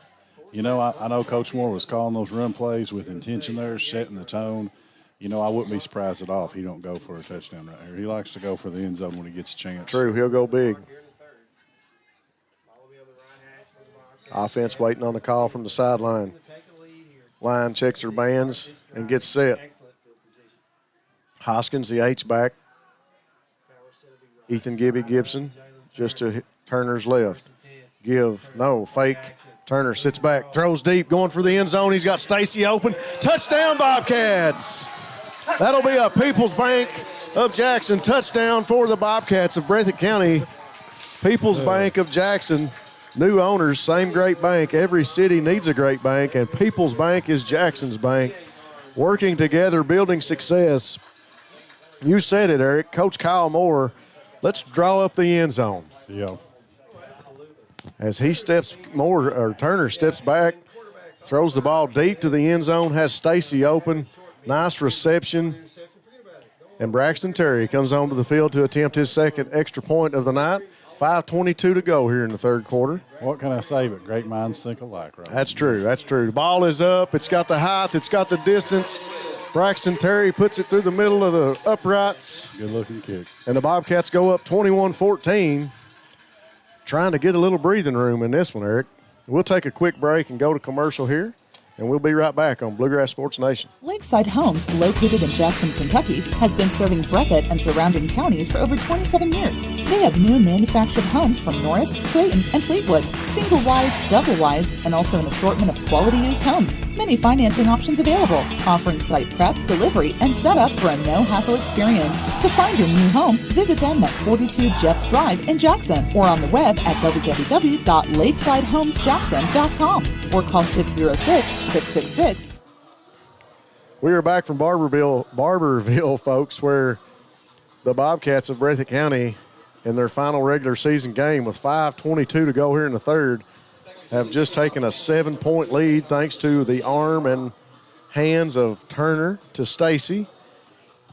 [SPEAKER 3] You know, I know Coach Moore was calling those run plays with intention there, setting the tone. you know, I wouldn't be surprised at all if he don't go for a touchdown right here. He likes to go for the end zone when he gets a chance.
[SPEAKER 2] True, he'll go big. Offense waiting on the call from the sideline. Line checks their bands and gets set. Hoskins, the H-back. Ethan Gibson, just to Turner's left. Fake. Turner sits back, throws deep, going for the end zone. He's got Stacy open. Touchdown, Bobcats. That'll be a People's Bank of Jackson touchdown for the Bobcats of Breathitt County. People's Bank of Jackson, new owners, same great bank. Every city needs a great bank, and People's Bank is Jackson's bank. Working together, building success. You said it, Eric. Coach Kyle Moore, let's draw up the end zone.
[SPEAKER 3] Yeah.
[SPEAKER 2] As Turner steps back, throws the ball deep to the end zone, has Stacy open. Nice reception. And Braxton Terry comes onto the field to attempt his second extra point of the night. 5:22 to go here in the third quarter.
[SPEAKER 3] What can I say, but great minds think alike, right?
[SPEAKER 2] That's true. The ball is up. It's got the height. It's got the distance. Braxton Terry puts it through the middle of the uprights.
[SPEAKER 3] Good-looking kick.
[SPEAKER 2] And the Bobcats go up 21-14. Trying to get a little breathing room in this one, Eric. We'll take a quick break and go to commercial here, and we'll be right back on Bluegrass Sports Nation.
[SPEAKER 14] Lakeside Homes, located in Jackson, Kentucky, has been serving Breathitt and surrounding counties for over 27 years. They have new and manufactured homes from Norris, Clayton, and Fleetwood, single wides, double wides, and also an assortment of quality used homes. Many financing options available, offering site prep, delivery, and setup for a no-hassle experience. To find your new home, visit them at 42 Jeffs Drive in Jackson or on the web at www.lakesidehomesjackson.com or call 606-666.
[SPEAKER 2] We are back from Barberville, folks, where the Bobcats of Breathitt County in their final regular season game with 5:22 to go here in the third have just taken a 7-point lead thanks to the arm and hands of Turner to Stacy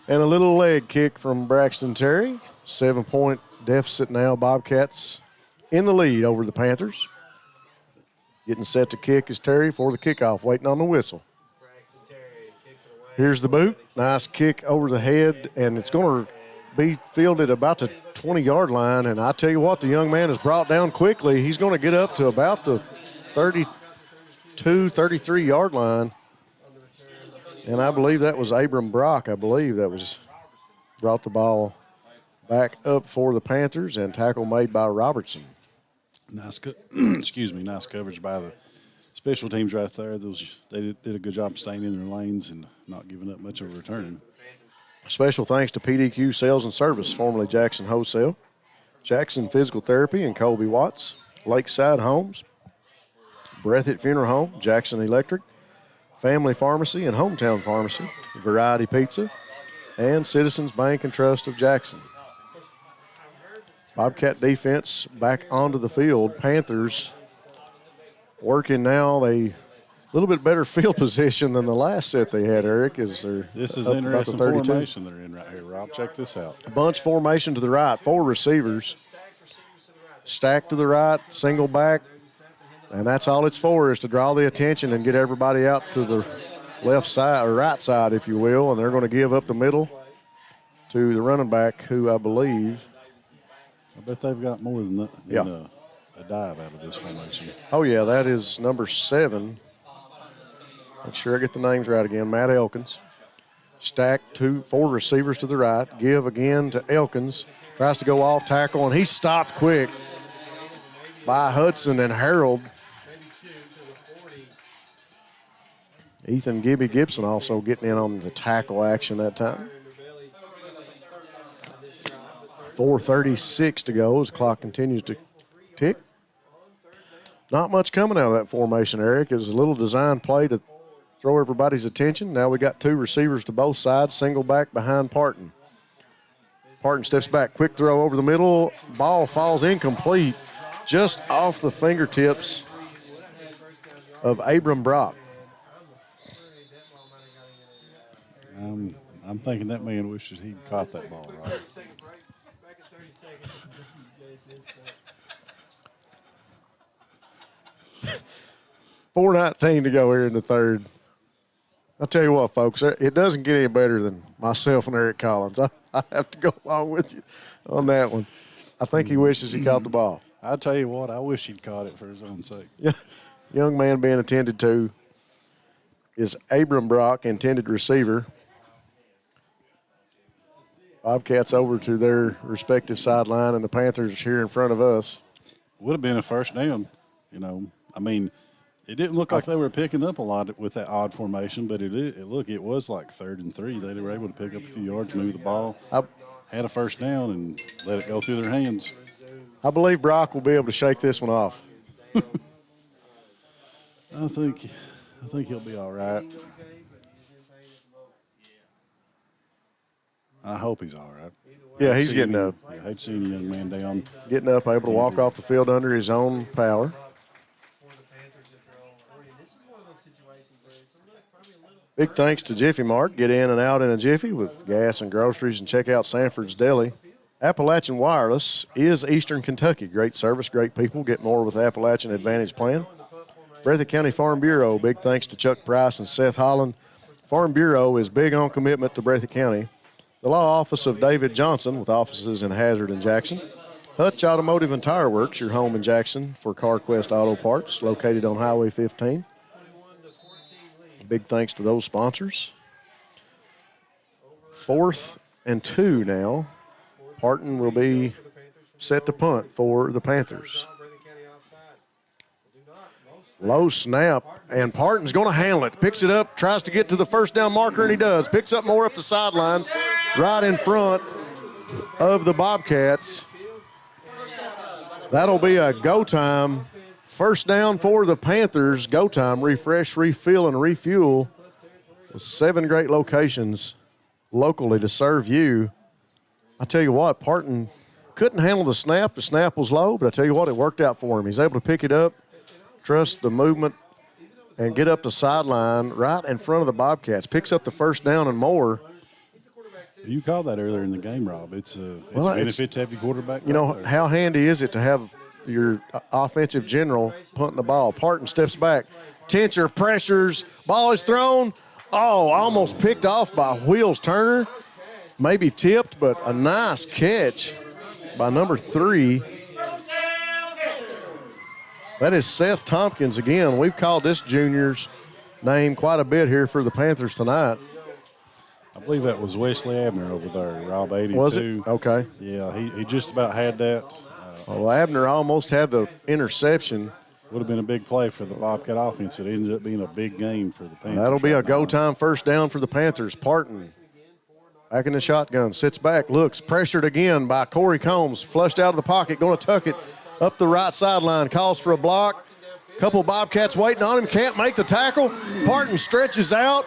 [SPEAKER 2] and a little leg kick from Braxton Terry. 7-point deficit now. Bobcats in the lead over the Panthers. Getting set to kick is Terry for the kickoff, waiting on the whistle. Here's the boot. Nice kick over the head, and it's going to be fielded about the 20-yard line. And I tell you what, the young man is brought down quickly. He's going to get up to about the 32, 33-yard line. And I believe that was Abram Brock. I believe that was brought the ball back up for the Panthers, and tackle made by Robertson.
[SPEAKER 3] Nice coverage by the special teams right there. They did a good job staying in their lanes and not giving up much of a return.
[SPEAKER 2] Special thanks to PDQ Sales and Service, formerly Jackson Wholesale, Jackson Physical Therapy and Colby Watts, Lakeside Homes, Breathitt Funeral Home, Jackson Electric, Family Pharmacy and Hometown Pharmacy, Variety Pizza, and Citizens Bank and Trust of Jackson. Bobcat defense back onto the field. Panthers working now. A little bit better field position than the last set they had, Eric.
[SPEAKER 3] This is interesting formation they're in right here, Rob. Check this out.
[SPEAKER 2] Bunch formation to the right. 4 receivers. Stacked to the right, single back. And that's all it's for, is to draw the attention and get everybody out to the left side, or right side, if you will. And they're going to give up the middle to the running back, who I believe –
[SPEAKER 3] I bet they've got more than a dive out of this formation.
[SPEAKER 2] Oh, yeah, that is number 7. Make sure I get the names right again. Matt Elkins. Stacked 4 receivers to the right. Give again to Elkins. Tries to go off tackle, and he's stopped quick by Hudson and Harold. Ethan Gibson also getting in on the tackle action that time. 4:36 to go as the clock continues to tick. Not much coming out of that formation, Eric. It was a little design play to throw everybody's attention. Now we got 2 receivers to both sides, single back behind Parton. Parton steps back, quick throw over the middle. Ball falls incomplete, just off the fingertips of Abram Brock.
[SPEAKER 3] I'm thinking that man wishes he'd caught that ball, right?
[SPEAKER 2] 4:19 to go here in the third. I'll tell you what, folks, it doesn't get any better than myself and Eric Collins. I have to go along with you on that one. I think he wishes he caught the ball.
[SPEAKER 3] I'll tell you what, I wish he'd caught it for his own sake.
[SPEAKER 2] Yeah. Young man being attended to is Abram Brock, intended receiver. Bobcats over to their respective sideline, and the Panthers here in front of us.
[SPEAKER 3] Would have been a first down, I mean, it didn't look like they were picking up a lot with that odd formation, but it was like 3rd and 3. They were able to pick up a few yards, move the ball, had a first down, and let it go through their hands.
[SPEAKER 2] I believe Brock will be able to shake this one off.
[SPEAKER 3] I think he'll be all right. I hope he's all right.
[SPEAKER 2] Yeah, he's getting up.
[SPEAKER 3] I hate seeing a young man down.
[SPEAKER 2] Getting up, able to walk off the field under his own power. Big thanks to Jiffy Mart. Get in and out in a jiffy with gas and groceries, and check out Sanford's Deli. Appalachian Wireless is Eastern Kentucky. Great service, great people. Get more with Appalachian Advantage Plan. Breathitt County Farm Bureau. Big thanks to Chuck Price and Seth Holland. Farm Bureau is big on commitment to Breathitt County. The Law Office of David Johnson, with offices in Hazard and Jackson. Hutch Automotive and Tire Works, your home in Jackson for CarQuest Auto Parts, located on Highway 15. Big thanks to those sponsors. 4th and 2 now. Parton will be set to punt for the Panthers. Low snap, and Parton's going to handle it. Picks it up, tries to get to the first down marker, and he does. Picks up more up the sideline, right in front of the Bobcats. That'll be a go time. First down for the Panthers. Go time, refresh, refill, and refuel. With 7 great locations locally to serve you. I tell you what, Parton couldn't handle the snap. The snap was low, but I tell you what, it worked out for him. He's able to pick it up, trust the movement, and get up the sideline right in front of the Bobcats. Picks up the first down and more.
[SPEAKER 3] You called that earlier in the game, Rob. It's a benefit to have your quarterback.
[SPEAKER 2] How handy is it to have your offensive general punting the ball? Parton steps back. Tincher pressures. Ball is thrown. Oh, almost picked off by Wheels Turner. Maybe tipped, but a nice catch by number 3. That is Seth Tompkins again. We've called this junior's name quite a bit here for the Panthers tonight.
[SPEAKER 3] I believe that was Wesley Abner over there, Rob, 82.
[SPEAKER 2] Was it? Okay.
[SPEAKER 3] Yeah, he just about had that.
[SPEAKER 2] Well, Abner almost had the interception.
[SPEAKER 3] Would have been a big play for the Bobcat offense. It ended up being a big game for the Panthers.
[SPEAKER 2] That'll be a go-time first down for the Panthers. Parton back in the shotgun, sits back, looks, pressured again by Corey Combs, flushed out of the pocket, going to tuck it up the right sideline, calls for a block. Couple Bobcats waiting on him, can't make the tackle. Parton stretches out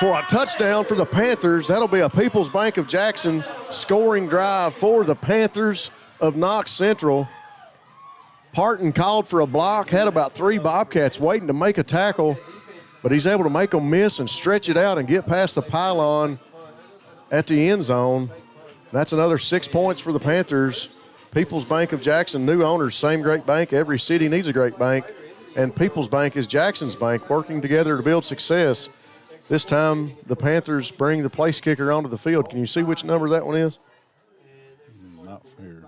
[SPEAKER 2] for a touchdown for the Panthers. That'll be a People's Bank of Jackson scoring drive for the Panthers of Knox Central. Parton called for a block, had about 3 Bobcats waiting to make a tackle, but he's able to make them miss and stretch it out and get past the pylon at the end zone. That's another 6 points for the Panthers. People's Bank of Jackson, new owners, same great bank. Every city needs a great bank, and People's Bank is Jackson's bank, working together to build success. This time, the Panthers bring the place kicker onto the field. Can you see which number that one is?
[SPEAKER 3] Not here.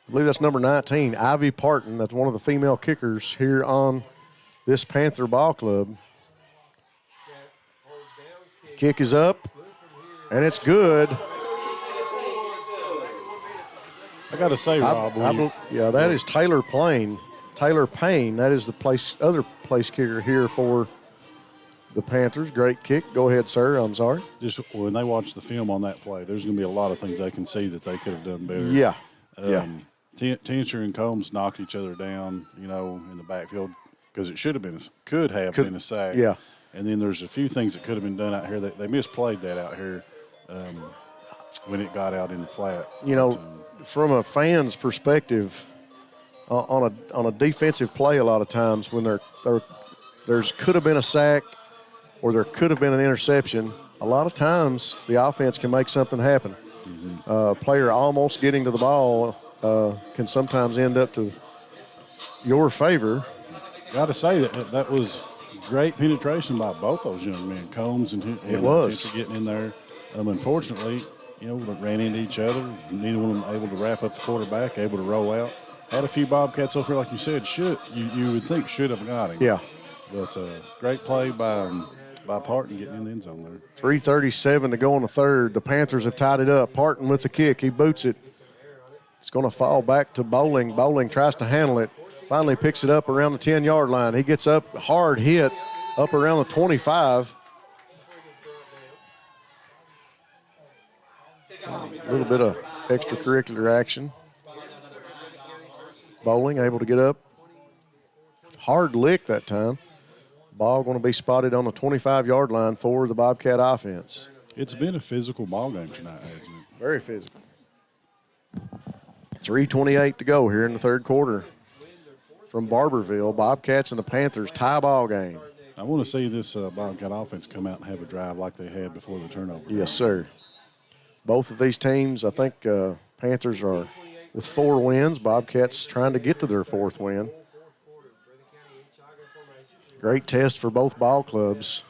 [SPEAKER 2] I believe that's number 19, Ivy Parton. That's one of the female kickers here on this Panther ball club. Kick is up, and it's good.
[SPEAKER 3] I got to say, Rob.
[SPEAKER 2] That is Taylor Payne. That is the other place kicker here for the Panthers. Great kick. Go ahead, sir. I'm sorry.
[SPEAKER 3] Just when they watch the film on that play, there's going to be a lot of things they can see that they could have done better.
[SPEAKER 2] Yeah.
[SPEAKER 3] Tincher and Combs knocked each other down, in the backfield because it could have been a sack.
[SPEAKER 2] Yeah.
[SPEAKER 3] And then there's a few things that could have been done out here. They misplayed that out here when it got out in the flat.
[SPEAKER 2] From a fan's perspective, on a defensive play, a lot of times when there's could have been a sack or there could have been an interception, a lot of times the offense can make something happen. Mm-hmm. Player almost getting to the ball can sometimes end up to your favor.
[SPEAKER 3] Got to say that was Great penetration by both those young men, Combs and
[SPEAKER 2] It was.
[SPEAKER 3] Hampton getting in there. Unfortunately, ran into each other. Neither one of them able to wrap up the quarterback, able to roll out. Had a few Bobcats over here, like you said, you would think should have got him.
[SPEAKER 2] Yeah.
[SPEAKER 3] But great play by Parton getting in the end zone there.
[SPEAKER 2] 3:37 to go in the third. The Panthers have tied it up. Parton with the kick. He boots it. It's going to fall back to Bowling. Bowling tries to handle it. Finally picks it up around the 10-yard line. He gets up, hard hit, up around the 25. A little bit of extracurricular action. Bowling able to get up. Hard lick that time. Ball going to be spotted on the 25-yard line for the Bobcat offense.
[SPEAKER 3] It's been a physical ball game tonight, hasn't it?
[SPEAKER 2] Very physical. 3:28 to go here in the third quarter. From Barberville, Bobcats and the Panthers tie ball game.
[SPEAKER 3] I want to see this Bobcat offense come out and have a drive like they had before the turnover.
[SPEAKER 2] Yes, sir. Both of these teams, I think Panthers are with 4 wins. Bobcats trying to get to their 4th win. Great test for both ball clubs.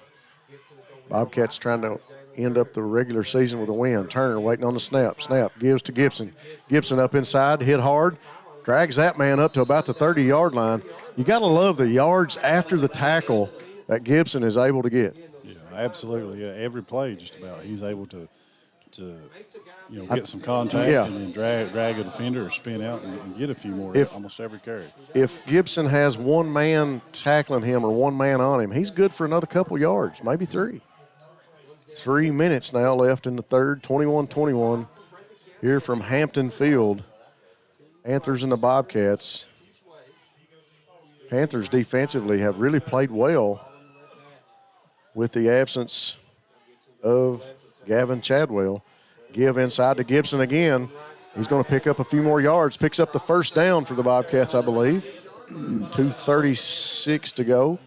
[SPEAKER 2] Bobcats trying to end up the regular season with a win. Turner waiting on the snap. Snap gives to Gibson. Gibson up inside, hit hard. Drags that man up to about the 30-yard line. You got to love the yards after the tackle that Gibson is able to get.
[SPEAKER 3] Yeah, absolutely. Yeah, every play just about he's able to get some contact and then drag a defender or spin out and get a few more almost every carry.
[SPEAKER 2] If Gibson has one man tackling him or one man on him, he's good for another couple yards, maybe 3. 3 minutes now left in the third, 21-21 here from Hampton Field. Panthers and the Bobcats. Panthers defensively have really played well with the absence of Gavin Chadwell. Give inside to Gibson again. He's going to pick up a few more yards. Picks up the first down for the Bobcats, I believe. 2:36 to go.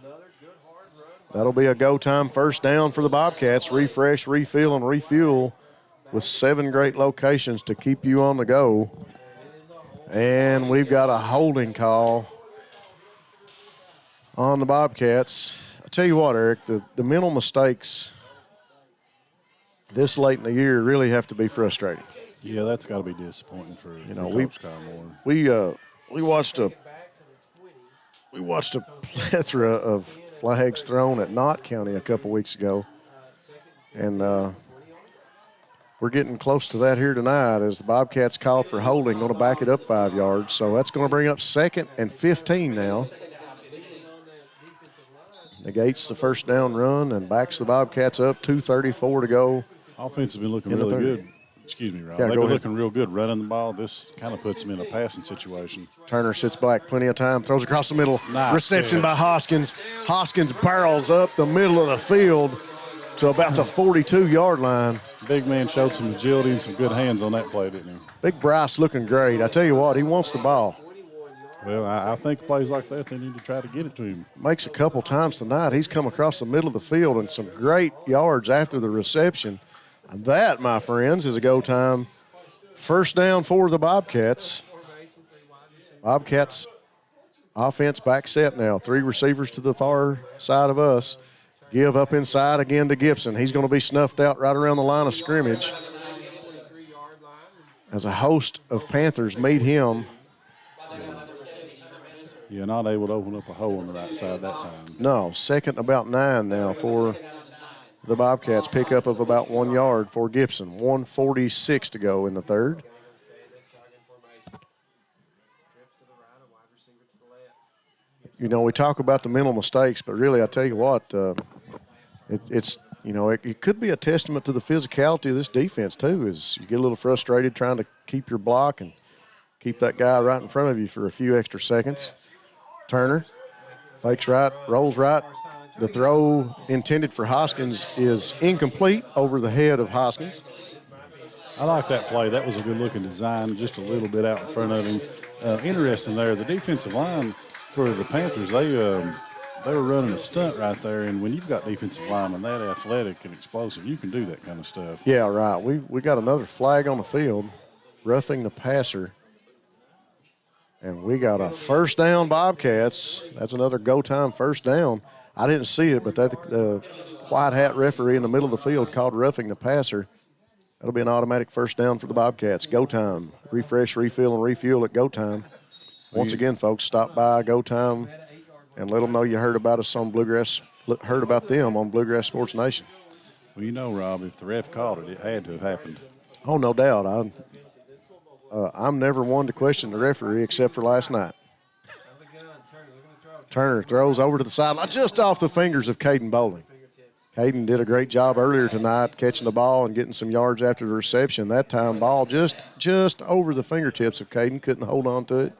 [SPEAKER 2] That'll be a go-time first down for the Bobcats. Refresh, refill, and refuel with 7 great locations to keep you on the go. And we've got a holding call on the Bobcats. I tell you what, Eric, the mental mistakes this late in the year really have to be frustrating.
[SPEAKER 3] Yeah, that's got to be disappointing for Coach Kyle
[SPEAKER 2] We
[SPEAKER 3] Moore.
[SPEAKER 2] watched a plethora of flags thrown at Knott County a couple weeks ago, and we're getting close to that here tonight as the Bobcats called for holding, going to back it up 5 yards. So that's going to bring up 2nd and 15 now. Negates the first down run and backs the Bobcats up. 2:34 to go.
[SPEAKER 3] Offense has been looking really good. Excuse me, Rob.
[SPEAKER 2] Yeah,
[SPEAKER 3] They've been looking real good running the ball. This kind of puts them in a passing situation.
[SPEAKER 2] Turner sits back, plenty of time, throws across the middle.
[SPEAKER 3] Nice
[SPEAKER 2] Reception
[SPEAKER 3] catch.
[SPEAKER 2] by Hoskins. Hoskins barrels up the middle of the field to about the 42-yard line.
[SPEAKER 3] Big man showed some agility and some good hands on that play, didn't he?
[SPEAKER 2] Big Bryce looking great. I tell you what, he wants the ball.
[SPEAKER 3] Well, I think plays like that, they need to try to get it to him.
[SPEAKER 2] Makes a couple times tonight. He's come across the middle of the field and some great yards after the reception. And that, my friends, is a go-time first down for the Bobcats. Bobcats offense back set now. 3 receivers to the far side of us. Give up inside again to Gibson. He's going to be snuffed out right around the line of scrimmage as a host of Panthers meet him.
[SPEAKER 3] Yeah, not able to open up a hole on the right side that time.
[SPEAKER 2] No, 2nd about 9 now for the Bobcats. Pickup of about 1 yard for Gibson. 1:46 to go in the third. You know, we talk about the mental mistakes, but really, I tell you what, it could be a testament to the physicality of this defense, too, is you get a little frustrated trying to keep your block and keep that guy right in front of you for a few extra seconds. Turner fakes right, rolls right. The throw intended for Hoskins is incomplete over the head of Hoskins.
[SPEAKER 3] I like that play. That was a good-looking design, just a little bit out in front of him. Interesting there, the defensive line for the Panthers, they were running a stunt right there, and when you've got defensive linemen that athletic and explosive, you can do that kind of stuff.
[SPEAKER 2] Yeah, right. We got another flag on the field, roughing the passer. And we got a first down, Bobcats. That's another go-time first down. I didn't see it, but that white hat referee in the middle of the field called roughing the passer. That'll be an automatic first down for the Bobcats. Go time. Refresh, refill, and refuel at go time. Once again, folks, stop by Go Time and let them know you heard about us on Bluegrass, heard about them on Bluegrass Sports Nation.
[SPEAKER 3] Well, you know, Rob, if the ref called it, it had to have happened.
[SPEAKER 2] Oh, no doubt. I'm never one to question the referee except for last night. Turner throws over to the sideline, just off the fingers of Caden Bowling. Caden did a great job earlier tonight catching the ball and getting some yards after the reception. That time, ball just over the fingertips of Caden, couldn't hold on to it.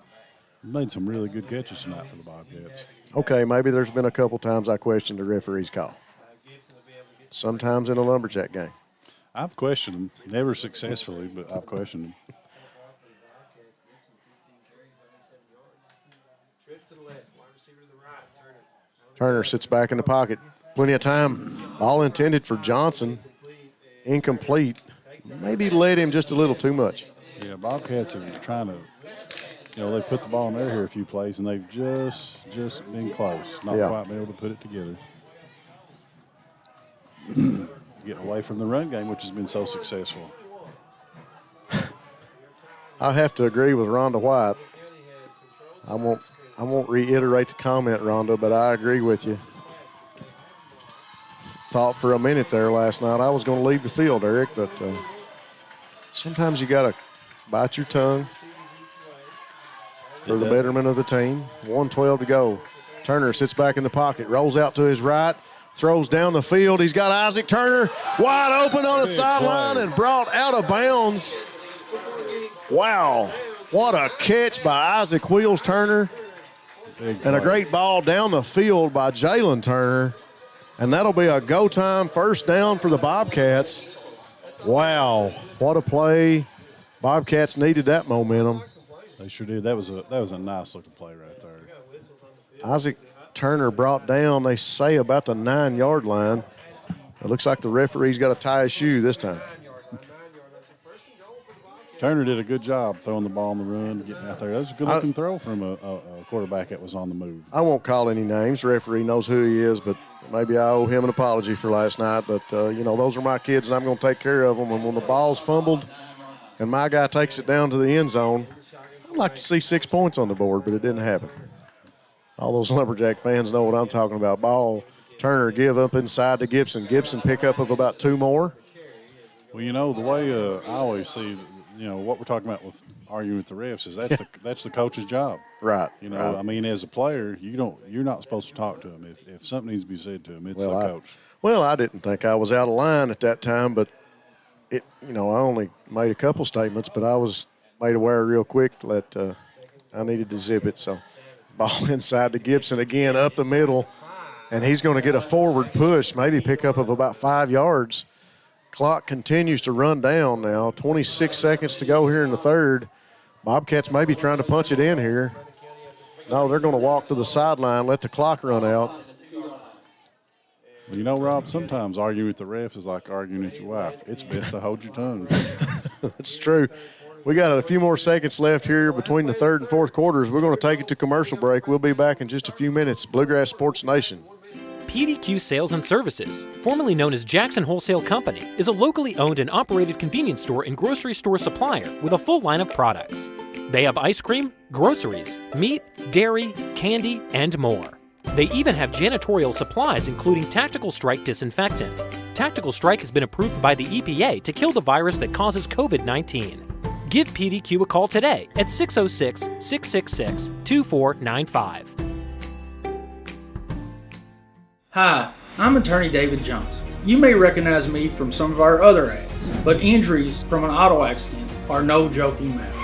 [SPEAKER 3] Made some really good catches tonight for the Bobcats.
[SPEAKER 2] Okay, maybe there's been a couple times I questioned the referee's call. Sometimes in a Lumberjack game.
[SPEAKER 3] I've questioned them, never successfully, but I've questioned them.
[SPEAKER 2] Turner sits back in the pocket. Plenty of time. Ball intended for Johnson. Incomplete. Maybe led him just a little too much.
[SPEAKER 3] Yeah, Bobcats are trying to, they put the ball in their hair a few plays, and they've just been close. Not quite been able to put it together. Getting away from the run game, which has been so successful.
[SPEAKER 2] I have to agree with Rhonda White. I won't reiterate the comment, Rhonda, but I agree with you. Thought for a minute there last night I was going to leave the field, Eric, but sometimes you got to bite your tongue for the betterment of the team. 1:12 to go. Turner sits back in the pocket, rolls out to his right, throws down the field. He's got Isaac Turner wide open on the sideline and brought out of bounds. Wow, what a catch by Isaac Wheels Turner. And a great ball down the field by Jalen Turner. And that'll be a go-time first down for the Bobcats. Wow, what a play. Bobcats needed that momentum.
[SPEAKER 3] They sure did. That was a nice-looking play right there.
[SPEAKER 2] Isaac Turner brought down, they say, about the 9-yard line. It looks like the referee's got to tie his shoe this time.
[SPEAKER 3] Turner did a good job throwing the ball on the run, getting out there. That was a good-looking throw from a quarterback that was on the move.
[SPEAKER 2] I won't call any names. The referee knows who he is, but maybe I owe him an apology for last night. But, those are my kids, and I'm going to take care of them. And when the ball's fumbled and my guy takes it down to the end zone, I'd like to see 6 points on the board, but it didn't happen. All those Lumberjack fans know what I'm talking about. Ball, Turner give up inside to Gibson. Gibson pick up of about 2 more.
[SPEAKER 3] Well, the way I always see – what we're talking about with arguing with the refs is that's the coach's job.
[SPEAKER 2] Right.
[SPEAKER 3] Right. I mean, as a player, you're not supposed to talk to him. If something needs to be said to him, it's the coach.
[SPEAKER 2] I didn't think I was out of line at that time, but I only made a couple statements, but I was made aware real quick that I needed to zip it. So ball inside to Gibson again up the middle, and he's going to get a forward push, maybe pick up of about 5 yards. Clock continues to run down now. 26 seconds to go here in the third. Bobcats may be trying to punch it in here. No, they're going to walk to the sideline, let the clock run out.
[SPEAKER 3] Well, Rob, sometimes arguing with the refs is like arguing with your wife. It's best to hold your tongue.
[SPEAKER 2] That's true. We got a few more seconds left here between the third and fourth quarters. We're going to take it to commercial break. We'll be back in just a few minutes. Bluegrass Sports Nation.
[SPEAKER 8] PDQ Sales and Services, formerly known as Jackson Wholesale Company, is a locally owned and operated convenience store and grocery store supplier with a full line of products. They have ice cream, groceries, meat, dairy, candy, and more. They even have janitorial supplies including Tactical Strike disinfectant. Tactical Strike has been approved by the EPA to kill the virus that causes COVID-19. Give PDQ a call today at 606-666-2495.
[SPEAKER 9] Hi, I'm attorney David Johnson. You may recognize me from some of our other ads, but injuries from an auto accident are no joking matter.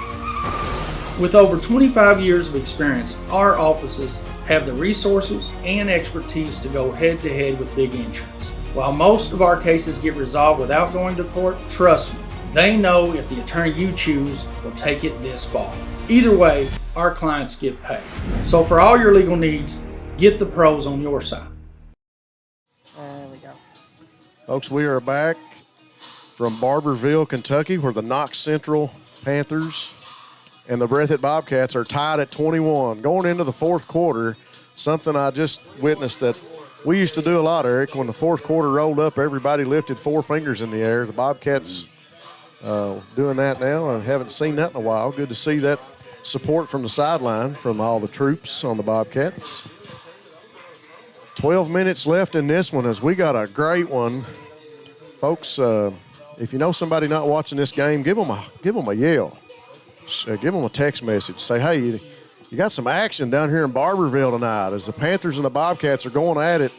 [SPEAKER 9] With over 25 years of experience, our offices have the resources and expertise to go head-to-head with big insurance. While most of our cases get resolved without going to court, trust me, they know if the attorney you choose will take it this far. Either way, our clients get paid. So for all your legal needs, get the pros on your side.
[SPEAKER 15] There we go.
[SPEAKER 2] Folks, we are back from Barberville, Kentucky, where the Knox Central Panthers and the Breathitt Bobcats are tied at 21. Going into the fourth quarter, something I just witnessed that we used to do a lot, Eric. When the fourth quarter rolled up, everybody lifted 4 fingers in the air. The Bobcats doing that now. I haven't seen that in a while. Good to see that support from the sideline from all the troops on the Bobcats. 12 minutes left in this one as we got a great one. Folks, if you know somebody not watching this game, give them a yell. Give them a text message. Say, hey, you got some action down here in Barberville tonight as the Panthers and the Bobcats are going at it.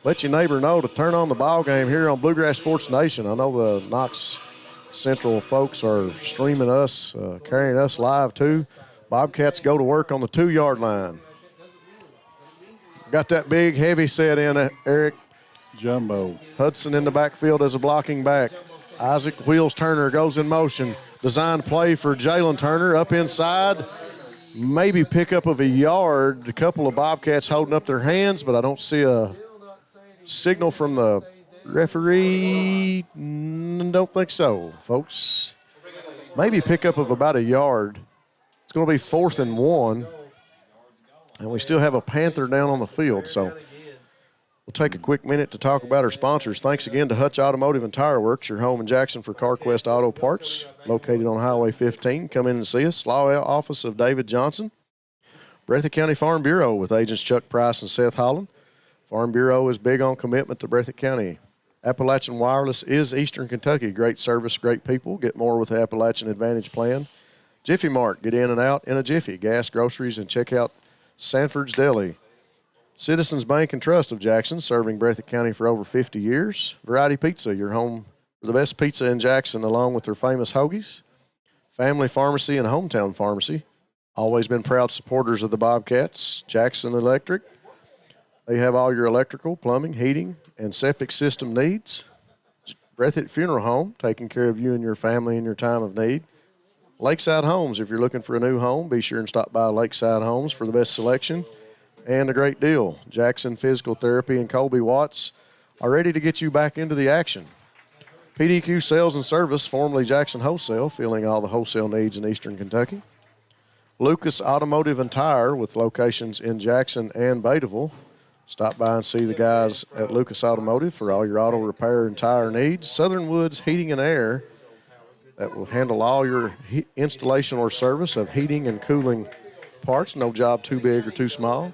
[SPEAKER 2] Let your neighbor know to turn on the ball game here on Bluegrass Sports Nation. I know the Knox Central folks are streaming us, carrying us live too. Bobcats go to work on the 2-yard line. Got that big heavy set in, Eric.
[SPEAKER 3] Jumbo.
[SPEAKER 2] Hudson in the backfield as a blocking back. Isaac Wheels Turner goes in motion. Designed play for Jalen Turner up inside. Maybe pickup of a yard. A couple of Bobcats holding up their hands, but I don't see a signal from the referee. Don't think so, folks. Maybe pickup of about a yard. It's going to be 4th and 1. And we still have a Panther down on the field, so we'll take a quick minute to talk about our sponsors. Thanks again to Hutch Automotive and Tire Works, your home in Jackson for CarQuest Auto Parts, located on Highway 15. Come in and see us. Law Office of David Johnson. Breathitt County Farm Bureau with agents Chuck Price and Seth Holland. Farm Bureau is big on commitment to Breathitt County. Appalachian Wireless is Eastern Kentucky. Great service, great people. Get more with the Appalachian Advantage plan. Jiffy Mart, get in and out in a jiffy. Gas, groceries, and check out Sanford's Deli. Citizens Bank and Trust of Jackson, serving Breathitt County for over 50 years. Variety Pizza, your home for the best pizza in Jackson, along with their famous hoagies. Family Pharmacy and Hometown Pharmacy, always been proud supporters of the Bobcats. Jackson Electric, they have all your electrical, plumbing, heating, and septic system needs. Breathitt Funeral Home, taking care of you and your family in your time of need. Lakeside Homes, if you're looking for a new home, be sure and stop by Lakeside Homes for the best selection and a great deal. Jackson Physical Therapy and Colby Watts are ready to get you back into the action. PDQ Sales and Service, formerly Jackson Wholesale, filling all the wholesale needs in Eastern Kentucky. Lucas Automotive and Tire with locations in Jackson and Bataville. Stop by and see the guys at Lucas Automotive for all your auto repair and tire needs. Southern Woods Heating and Air, that will handle all your installation or service of heating and cooling parts. No job too big or too small.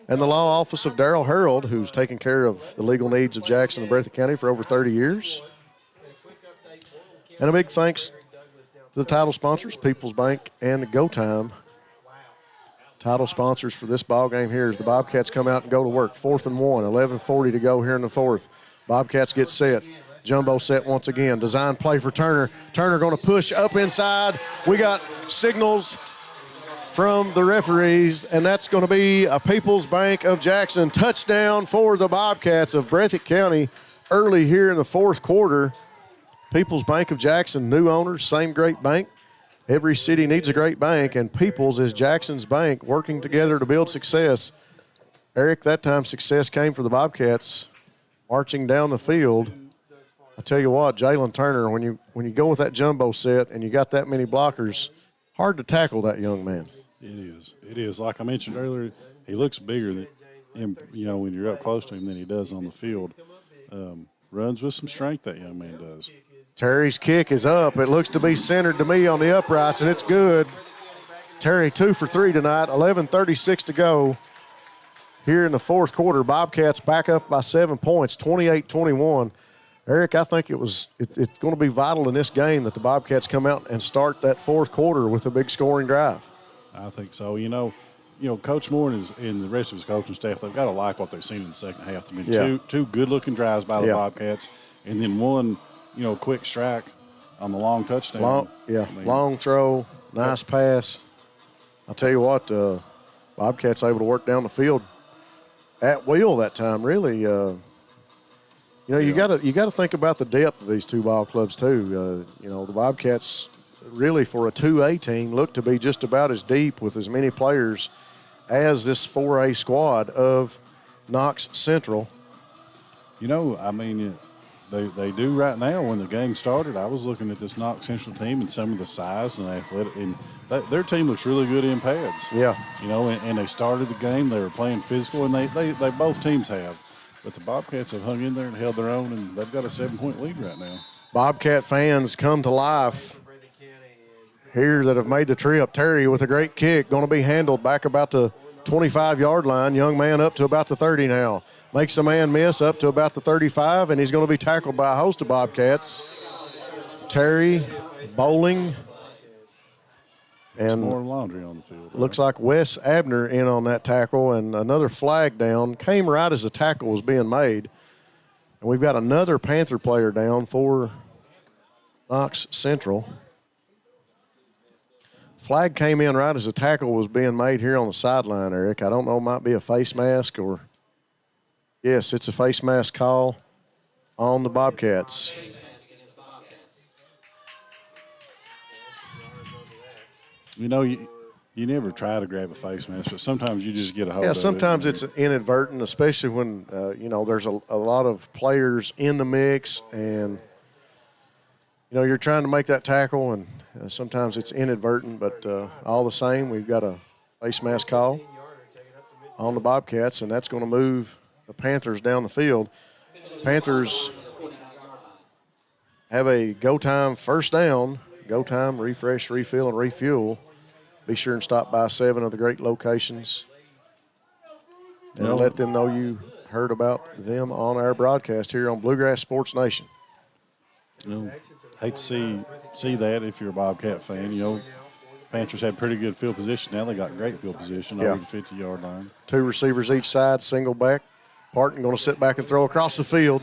[SPEAKER 2] And the law office of Darrell Harold, who's taken care of the legal needs of Jackson and Breathitt County for over 30 years. And a big thanks to the title sponsors, People's Bank and Go Time. Title sponsors for this ball game here as the Bobcats come out and go to work. 4th and 1, 11:40 to go here in the 4th. Bobcats get set. Jumbo set once again. Design play for Turner. Turner going to push up inside. We got signals from the referees, and that's going to be a People's Bank of Jackson touchdown for the Bobcats of Breathitt County early here in the 4th quarter. People's Bank of Jackson, new owners, same great bank. Every city needs a great bank, and People's is Jackson's bank, working together to build success. Eric, that time success came for the Bobcats, marching down the field. I tell you what, Jalen Turner, when you go with that jumbo set and you got that many blockers, hard to tackle that young man.
[SPEAKER 3] It is. It is. Like I mentioned earlier, he looks bigger than him, when you're up close to him than he does on the field. Runs with some strength, that young man does.
[SPEAKER 2] Terry's kick is up. It looks to be centered to me on the uprights, and it's good. Terry 2 for 3 tonight, 11:36 to go here in the 4th quarter. Bobcats back up by 7 points, 28-21. Eric, I think it's going to be vital in this game that the Bobcats come out and start that 4th quarter with a big scoring drive.
[SPEAKER 3] I think so. Coach Moore and the rest of his coaching staff, they've got to like what they've seen in the second half. I mean, two good-looking drives by the Bobcats, and then one, quick strike on the long touchdown.
[SPEAKER 2] Long throw, nice pass. I'll tell you what, Bobcats able to work down the field at will that time, really. You got to think about the depth of these two ball clubs too. The Bobcats really for a 2A team look to be just about as deep with as many players as this 4A squad of Knox Central.
[SPEAKER 3] They do right now. When the game started, I was looking at this Knox Central team and some of the size and athletic, and their team looks really good in pads.
[SPEAKER 2] Yeah.
[SPEAKER 3] You know, and they started the game. They were playing physical, and they both teams have. But the Bobcats have hung in there and held their own, and they've got a 7-point lead right now.
[SPEAKER 2] Bobcat fans come to life here that have made the trip. Terry with a great kick, going to be handled back about the 25-yard line. Young man up to about the 30 now. Makes a man miss up to about the 35, and he's going to be tackled by a host of Bobcats. Terry, Bowling, and
[SPEAKER 3] more laundry on the field. Right?
[SPEAKER 2] Looks like Wes Abner in on that tackle, and another flag down. Came right as the tackle was being made. And we've got another Panther player down for Knox Central. Flag came in right as the tackle was being made here on the sideline, Eric. I don't know, it might be a face mask or – yes, it's a face mask call on the Bobcats.
[SPEAKER 3] You know, you never try to grab a face mask, but sometimes you just get a hold of it.
[SPEAKER 2] Yeah, sometimes it's inadvertent, especially when, there's a lot of players in the mix and, you're trying to make that tackle, and sometimes it's inadvertent, but all the same, we've got a face mask call on the Bobcats, and that's going to move the Panthers down the field. Panthers have a go time first down, go time, refresh, refill, and refuel. Be sure and stop by 7 of the great locations and let them know you heard about them on our broadcast here on Bluegrass Sports Nation.
[SPEAKER 3] Hate to see that if you're a Bobcat fan. Panthers had pretty good field position. Now they got great field position over the 50-yard line. 2
[SPEAKER 2] receivers each side, single back. Parton going to sit back and throw across the field.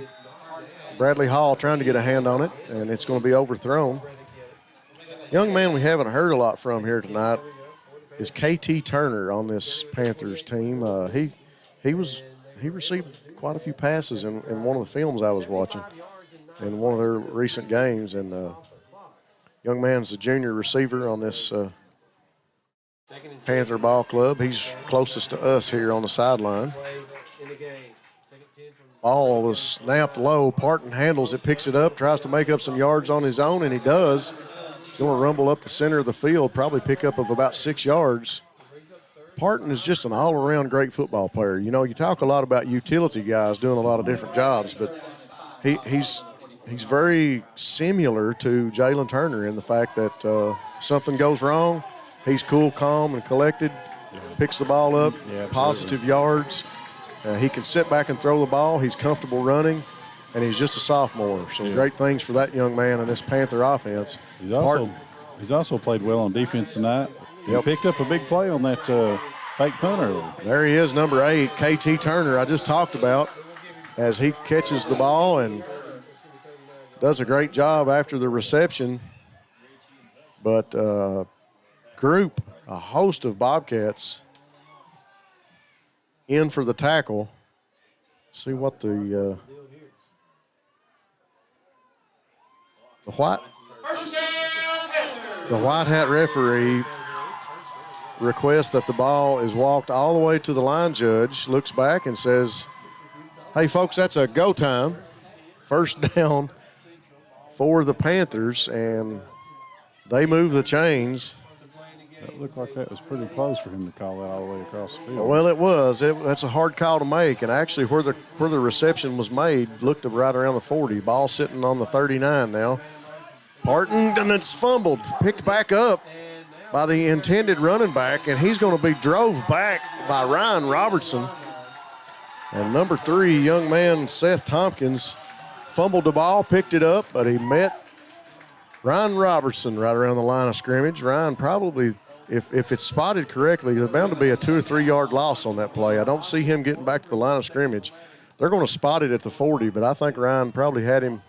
[SPEAKER 2] Bradley Hall trying to get a hand on it, and it's going to be overthrown. Young man we haven't heard a lot from here tonight is KT Turner on this Panthers team. He received quite a few passes in one of the films I was watching in one of their recent games, and young man's a junior receiver on this Panther ball club. He's closest to us here on the sideline. Ball was snapped low. Parton handles it, picks it up, tries to make up some yards on his own, and he does. Going to rumble up the center of the field, probably pick up of about 6 yards. Parton is just an all-around great football player. You talk a lot about utility guys doing a lot of different jobs, but he's very similar to Jalen Turner in the fact that something goes wrong, he's cool, calm, and collected, picks the ball up, positive yards. He can sit back and throw the ball. He's comfortable running, and he's just a sophomore. So great things for that young man in this Panther offense.
[SPEAKER 3] He's also played well on defense tonight. He picked up a big play on that fake punt earlier.
[SPEAKER 2] There he is, number 8, KT Turner, I just talked about, as he catches the ball and does a great job after the reception. But a host of Bobcats in for the tackle. See what the white hat referee requests that the ball is walked all the way to the line judge, looks back and says, hey, folks, that's a go time. First down for the Panthers, and they move the chains.
[SPEAKER 3] That looked like that was pretty close for him to call that all the way across the field.
[SPEAKER 2] Well, it was. That's a hard call to make, and actually where the reception was made looked right around the 40. Ball sitting on the 39 now. Parton, and it's fumbled, picked back up by the intended running back, and he's going to be drove back by Ryan Robertson. And number 3, young man Seth Tompkins, fumbled the ball, picked it up, but he met Ryan Robertson right around the line of scrimmage. Ryan probably, if it's spotted correctly, there's bound to be a 2 or 3 yard loss on that play. I don't see him getting back to the line of scrimmage. They're going to spot it at the 40, but I think Ryan probably had him.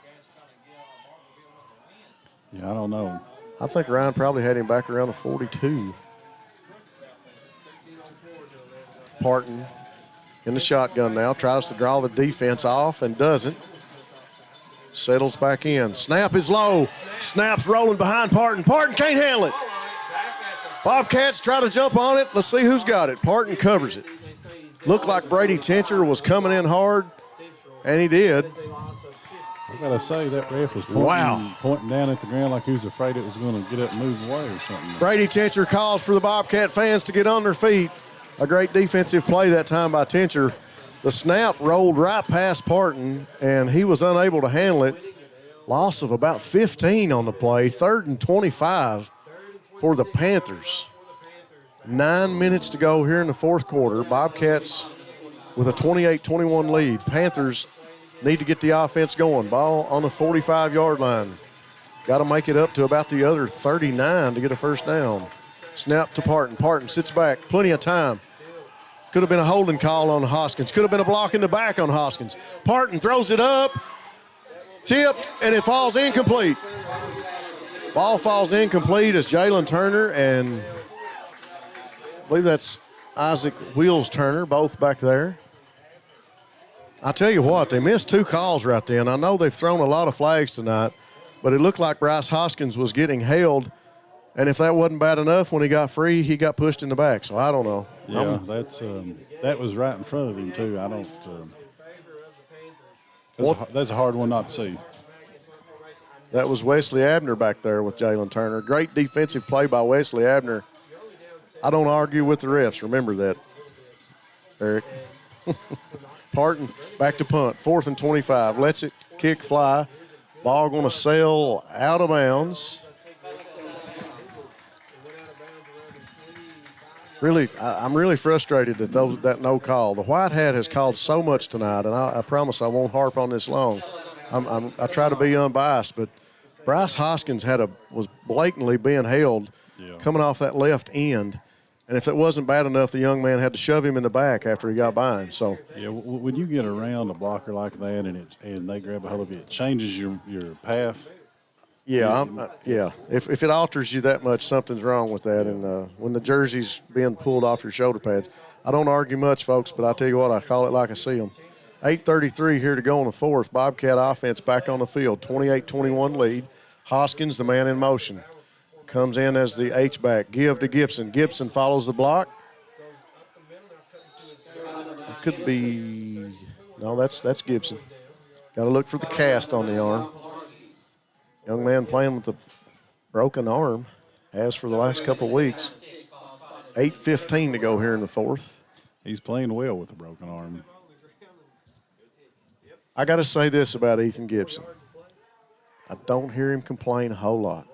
[SPEAKER 3] Yeah, I don't know.
[SPEAKER 2] I think Ryan probably had him back around the 42. Parton in the shotgun now, tries to draw the defense off and doesn't. Settles back in. Snap is low. Snap's rolling behind Parton. Parton can't handle it. Bobcats try to jump on it. Let's see who's got it. Parton covers it. Looked like Brady Tincher was coming in hard, and he did.
[SPEAKER 3] I got to say, that ref was pointing down at the ground like he was afraid it was going to get up and move away or something.
[SPEAKER 2] Brady Tincher calls for the Bobcat fans to get on their feet. A great defensive play that time by Tincher. The snap rolled right past Parton, and he was unable to handle it. Loss of about 15 on the play. 3rd and 25 for the Panthers. 9 minutes to go here in the fourth quarter. Bobcats with a 28-21 lead. Panthers need to get the offense going. Ball on the 45-yard line. Got to make it up to about the other 39 to get a first down. Snap to Parton. Parton sits back. Plenty of time. Could have been a holding call on Hoskins. Could have been a block in the back on Hoskins. Parton throws it up. Tipped, and it falls incomplete. Ball falls incomplete as Jalen Turner and I believe that's Isaac Wheels Turner, both back there. I tell you what, they missed 2 calls right then. I know they've thrown a lot of flags tonight, but it looked like Bryce Hoskins was getting held, and if that wasn't bad enough, when he got free, he got pushed in the back. So I don't know.
[SPEAKER 3] Yeah, that was right in front of him too. I don't. That's a hard one not to see.
[SPEAKER 2] That was Wesley Abner back there with Jalen Turner. Great defensive play by Wesley Abner. I don't argue with the refs. Remember that, Eric. Parton back to punt. 4th and 25. Lets it kick fly. Ball going to sail out of bounds. Really, I'm really frustrated that no call. The white hat has called so much tonight, and I promise I won't harp on this long. I try to be unbiased, but Bryce Hoskins was blatantly being held coming off that left end. And if it wasn't bad enough, the young man had to shove him in the back after he got by him. So
[SPEAKER 3] yeah, when you get around a blocker like that and they grab a hold of it, it changes your path.
[SPEAKER 2] Yeah, yeah. If it alters you that much, something's wrong with that. And when the jersey's being pulled off your shoulder pads, I don't argue much, folks, but I tell you what, I call it like I see them. 8:33 here to go in the fourth. Bobcat offense back on the field, 28-21 lead. Hoskins, the man in motion, comes in as the H-back. Give to Gibson. Gibson follows the block. It could be – no, that's Gibson. Got to look for the cast on the arm. Young man playing with a broken arm, has for the last couple of weeks. 8:15 to go here in the fourth.
[SPEAKER 3] He's playing well with a broken arm.
[SPEAKER 2] I got to say this about Ethan Gibson. I don't hear him complain a whole lot.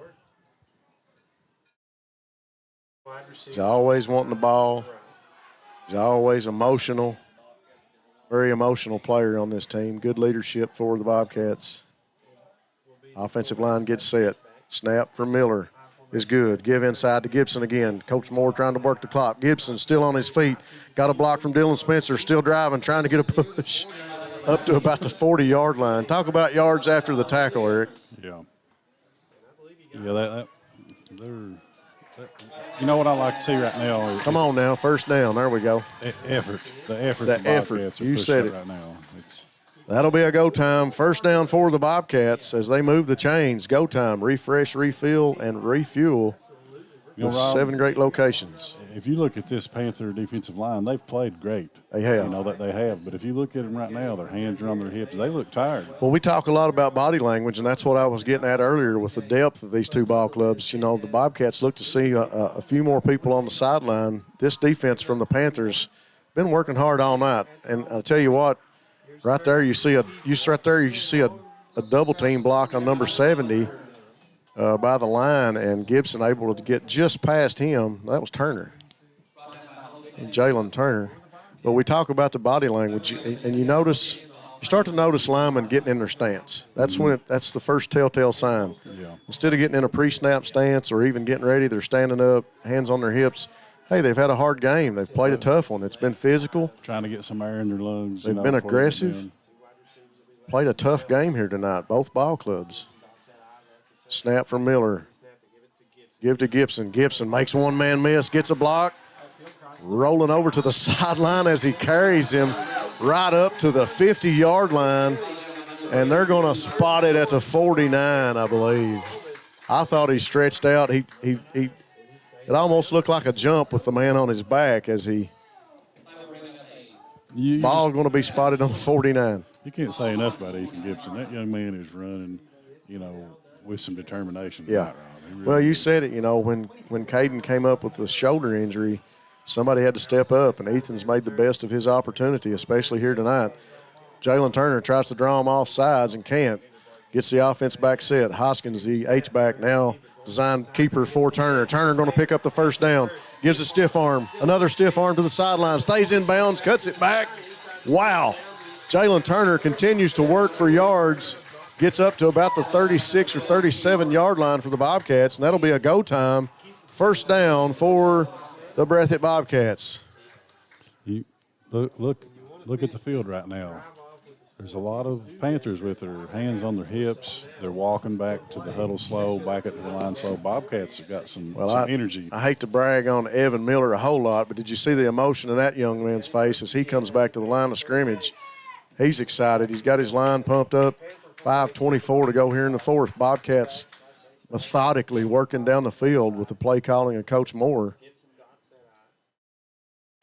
[SPEAKER 2] He's always wanting the ball. He's always emotional. Very emotional player on this team. Good leadership for the Bobcats. Offensive line gets set. Snap for Miller is good. Give inside to Gibson again. Coach Moore trying to work the clock. Gibson still on his feet. Got a block from Dylan Spencer. Still driving, trying to get a push up to about the 40-yard line. Talk about yards after the tackle, Eric.
[SPEAKER 3] Yeah. Yeah, you know what I like to see right now?
[SPEAKER 2] Come on now, first down. There we go.
[SPEAKER 3] Effort. The effort.
[SPEAKER 2] The effort.
[SPEAKER 3] Bobcats are
[SPEAKER 2] You said it.
[SPEAKER 3] right now.
[SPEAKER 2] That'll be a go time. First down for the Bobcats as they move the chains. Go time. Refresh, refill, and refuel. With 7 great locations.
[SPEAKER 3] If you look at this Panther defensive line, they've played great.
[SPEAKER 2] They have.
[SPEAKER 3] You know that they have. But if you look at them right now, their hands are on their hips. They look tired.
[SPEAKER 2] Well, we talk a lot about body language, and that's what I was getting at earlier with the depth of these two ball clubs. You know, the Bobcats look to see a few more people on the sideline. This defense from the Panthers been working hard all night. And I'll tell you what, right there you see a double team block on number 70 by the line, and Gibson able to get just past him. That was Turner, Jalen Turner. But we talk about the body language, and you start to notice linemen getting in their stance. That's that's the first telltale sign.
[SPEAKER 3] Yeah.
[SPEAKER 2] Instead of getting in a pre-snap stance or even getting ready, they're standing up, hands on their hips. Hey, they've had a hard game. They've played a tough one. It's been physical.
[SPEAKER 3] Trying to get some air in their lungs.
[SPEAKER 2] They've been aggressive. Played a tough game here tonight, both ball clubs. Snap from Miller. Give to Gibson. Gibson makes one man miss, gets a block. Rolling over to the sideline as he carries him right up to the 50-yard line. And they're going to spot it at the 49, I believe. I thought he stretched out. It almost looked like a jump with the man on his back as ball going to be spotted on the 49.
[SPEAKER 3] You can't say enough about Ethan Gibson. That young man is running, with some determination.
[SPEAKER 2] Yeah.
[SPEAKER 3] Really
[SPEAKER 2] Well, you said it, when Caden came up with the shoulder injury, somebody had to step up, and Ethan's made the best of his opportunity, especially here tonight. Jalen Turner tries to draw him off sides and can't. Gets the offense back set. Hoskins, the H-back, now designed keeper for Turner. Turner going to pick up the first down. Gives a stiff arm. Another stiff arm to the sideline. Stays in bounds, cuts it back. Wow. Jalen Turner continues to work for yards. Gets up to about the 36 or 37-yard line for the Bobcats, and that'll be a go time. First down for the Breathitt Bobcats.
[SPEAKER 3] You look at the field right now. There's a lot of Panthers with their hands on their hips. They're walking back to the huddle slow, back at the line slow. Bobcats have got some energy.
[SPEAKER 2] I hate to brag on Evan Miller a whole lot, but did you see the emotion in that young man's face as he comes back to the line of scrimmage? He's excited. He's got his line pumped up. 5:24 to go here in the fourth. Bobcats methodically working down the field with the play calling of Coach Moore.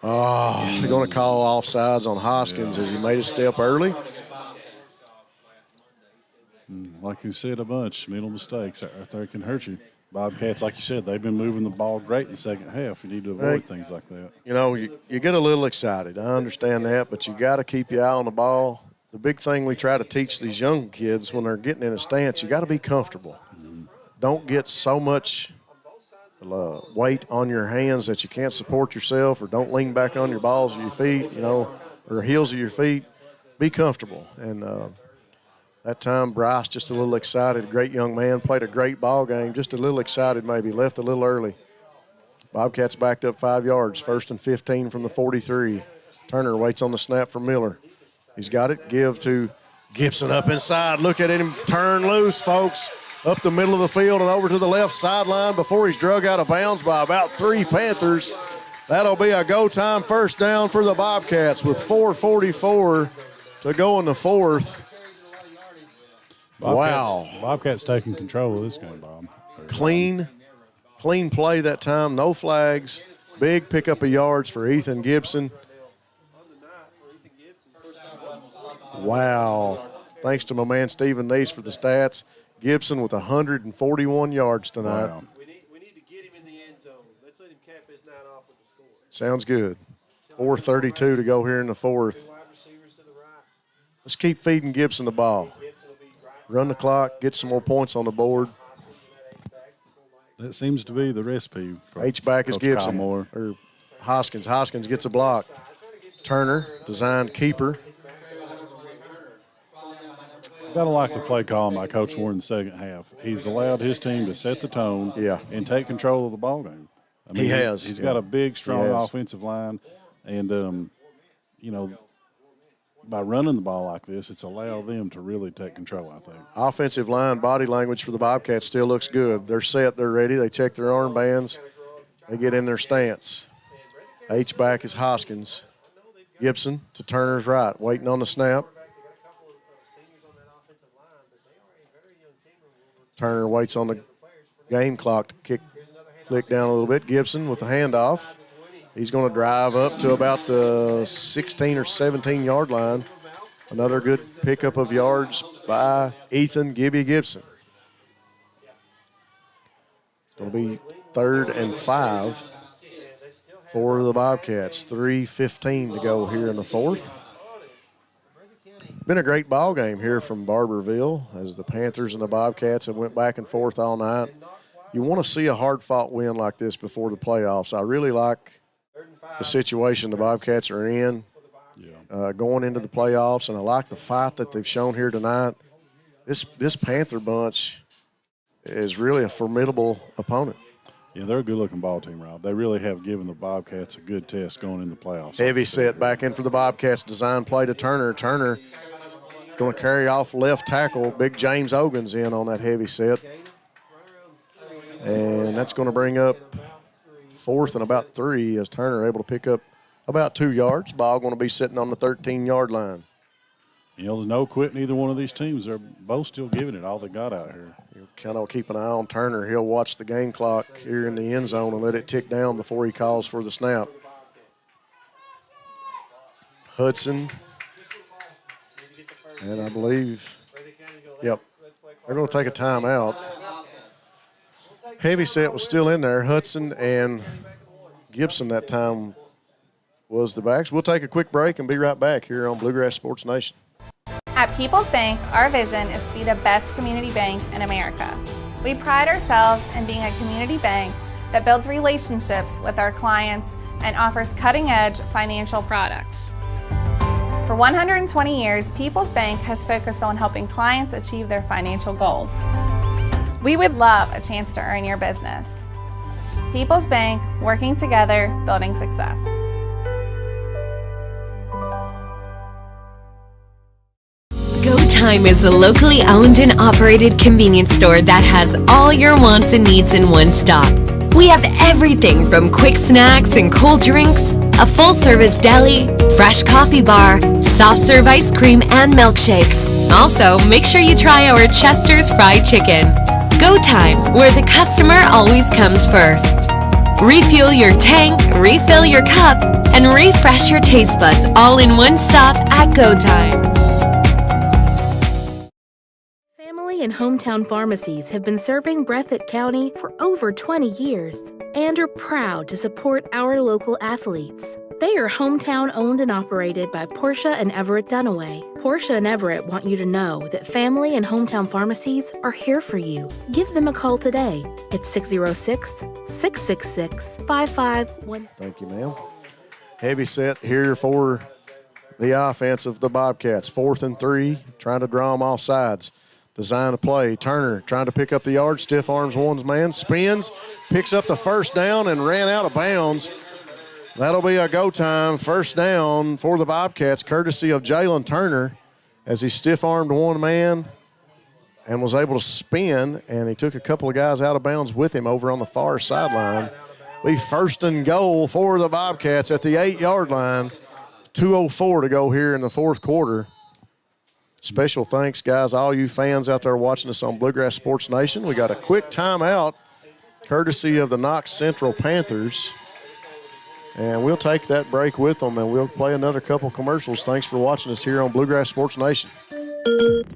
[SPEAKER 2] Oh, they're going to call offsides on Hoskins as he made a step early.
[SPEAKER 3] Like you said a bunch, mental mistakes right there can hurt you. Bobcats, like you said, they've been moving the ball great in the second half. You need to avoid things like that.
[SPEAKER 2] You get a little excited. I understand that, but you got to keep your eye on the ball. The big thing we try to teach these young kids when they're getting in a stance, you got to be comfortable. Don't get so much weight on your hands that you can't support yourself, or don't lean back on your balls of your feet, or heels of your feet. Be comfortable. And that time, Bryce just a little excited. Great young man, played a great ball game. Just a little excited maybe, left a little early. Bobcats backed up 5 yards, 1st and 15 from the 43. Turner waits on the snap for Miller. He's got it. Give to Gibson up inside. Look at him turn loose, folks. Up the middle of the field and over to the left sideline before he's drug out of bounds by about 3 Panthers. That'll be a go-time first down for the Bobcats with 4:44 to go in the fourth. Wow.
[SPEAKER 3] Bobcats taking control of this game, Bob.
[SPEAKER 2] Clean play that time. No flags. Big pickup of yards for Ethan Gibson. Wow. Thanks to my man Stephen Neese for the stats. Gibson with 141 yards tonight.
[SPEAKER 3] Wow.
[SPEAKER 16] We need to get him in the end zone. Let's let him cap his night off with the score.
[SPEAKER 2] Sounds good. 4:32 to go here in the fourth. Let's keep feeding Gibson the ball. Run the clock, get some more points on the board.
[SPEAKER 3] That seems to be the recipe for
[SPEAKER 2] H-back is
[SPEAKER 3] Coach
[SPEAKER 2] Gibson.
[SPEAKER 3] Moore.
[SPEAKER 2] Or Hoskins. Hoskins gets a block. Turner, designed keeper.
[SPEAKER 3] Got to like the play call by Coach Moore in the second half. He's allowed his team to set the tone and take control of the ball game. I mean,
[SPEAKER 2] he has.
[SPEAKER 3] He's got a big, strong offensive line. And, by running the ball like this, it's allowed them to really take control, I think.
[SPEAKER 2] Offensive line body language for the Bobcats still looks good. They're set. They're ready. They check their armbands. They get in their stance. H-back is Hoskins. Gibson to Turner's right, waiting on the snap. Turner waits on the game clock to click down a little bit. Gibson with the handoff. He's going to drive up to about the 16 or 17-yard line. Another good pickup of yards by Ethan Gibby Gibson. It's going to be 3rd and 5 for the Bobcats. 3:15 to go here in the fourth. Been a great ball game here from Barberville as the Panthers and the Bobcats have went back and forth all night. You want to see a hard-fought win like this before the playoffs. I really like the situation the Bobcats are in going into the playoffs, and I like the fight that they've shown here tonight. This Panther bunch is really a formidable opponent.
[SPEAKER 3] Yeah, they're a good-looking ball team, Rob. They really have given the Bobcats a good test going in the playoffs.
[SPEAKER 2] Heavy set back in for the Bobcats. Design play to Turner. Turner going to carry off left tackle. Big James Ogun's in on that heavy set. And that's going to bring up 4th and about 3 as Turner able to pick up about 2 yards. Ball going to be sitting on the 13-yard line.
[SPEAKER 3] There's no quitting either one of these teams. They're both still giving it all they got out here.
[SPEAKER 2] You kind of keep an eye on Turner. He'll watch the game clock here in the end zone and let it tick down before he calls for the snap. Hudson And I believe, yep, they're going to take a timeout. Heavyset was still in there. Hudson and Gibson that time was the backs. We'll take a quick break and be right back here on Bluegrass Sports Nation.
[SPEAKER 4] At People's Bank, our vision is to be the best community bank in America. We pride ourselves in being a community bank that builds relationships with our clients and offers cutting-edge financial products. For 120 years, People's Bank has focused on helping clients achieve their financial goals. We would love a chance to earn your business. People's Bank, working together, building success.
[SPEAKER 5] Go Time is a locally owned and operated convenience store that has all your wants and needs in one stop. We have everything from quick snacks and cold drinks, a full-service deli, fresh coffee bar, soft-serve ice cream, and milkshakes. Also, make sure you try our Chester's fried chicken. Go Time, where the customer always comes first. Refuel your tank, refill your cup, and refresh your taste buds all in one stop at Go Time.
[SPEAKER 11] Family and hometown pharmacies have been serving Breathitt County for over 20 years and are proud to support our local athletes. They are hometown owned and operated by Portia and Everett Dunaway. Portia and Everett want you to know that family and hometown pharmacies are here for you. Give them a call today at 606-666-5511.
[SPEAKER 2] Thank you, ma'am. Heavyset here for the offense of the Bobcats. 4th and 3, trying to draw them off sides. Design a play. Turner trying to pick up the yard. Stiff arms one's man. Spins. Picks up the first down and ran out of bounds. That'll be a go time. First down for the Bobcats, courtesy of Jalen Turner, as he stiff-armed one man and was able to spin, and he took a couple of guys out of bounds with him over on the far sideline. Be first and goal for the Bobcats at the 8-yard line. 2:04 to go here in the fourth quarter. Special thanks, guys, all you fans out there watching us on Bluegrass Sports Nation. We got a quick timeout courtesy of the Knox Central Panthers. And we'll take that break with them, and we'll play another couple commercials. Thanks for watching us here on Bluegrass Sports Nation.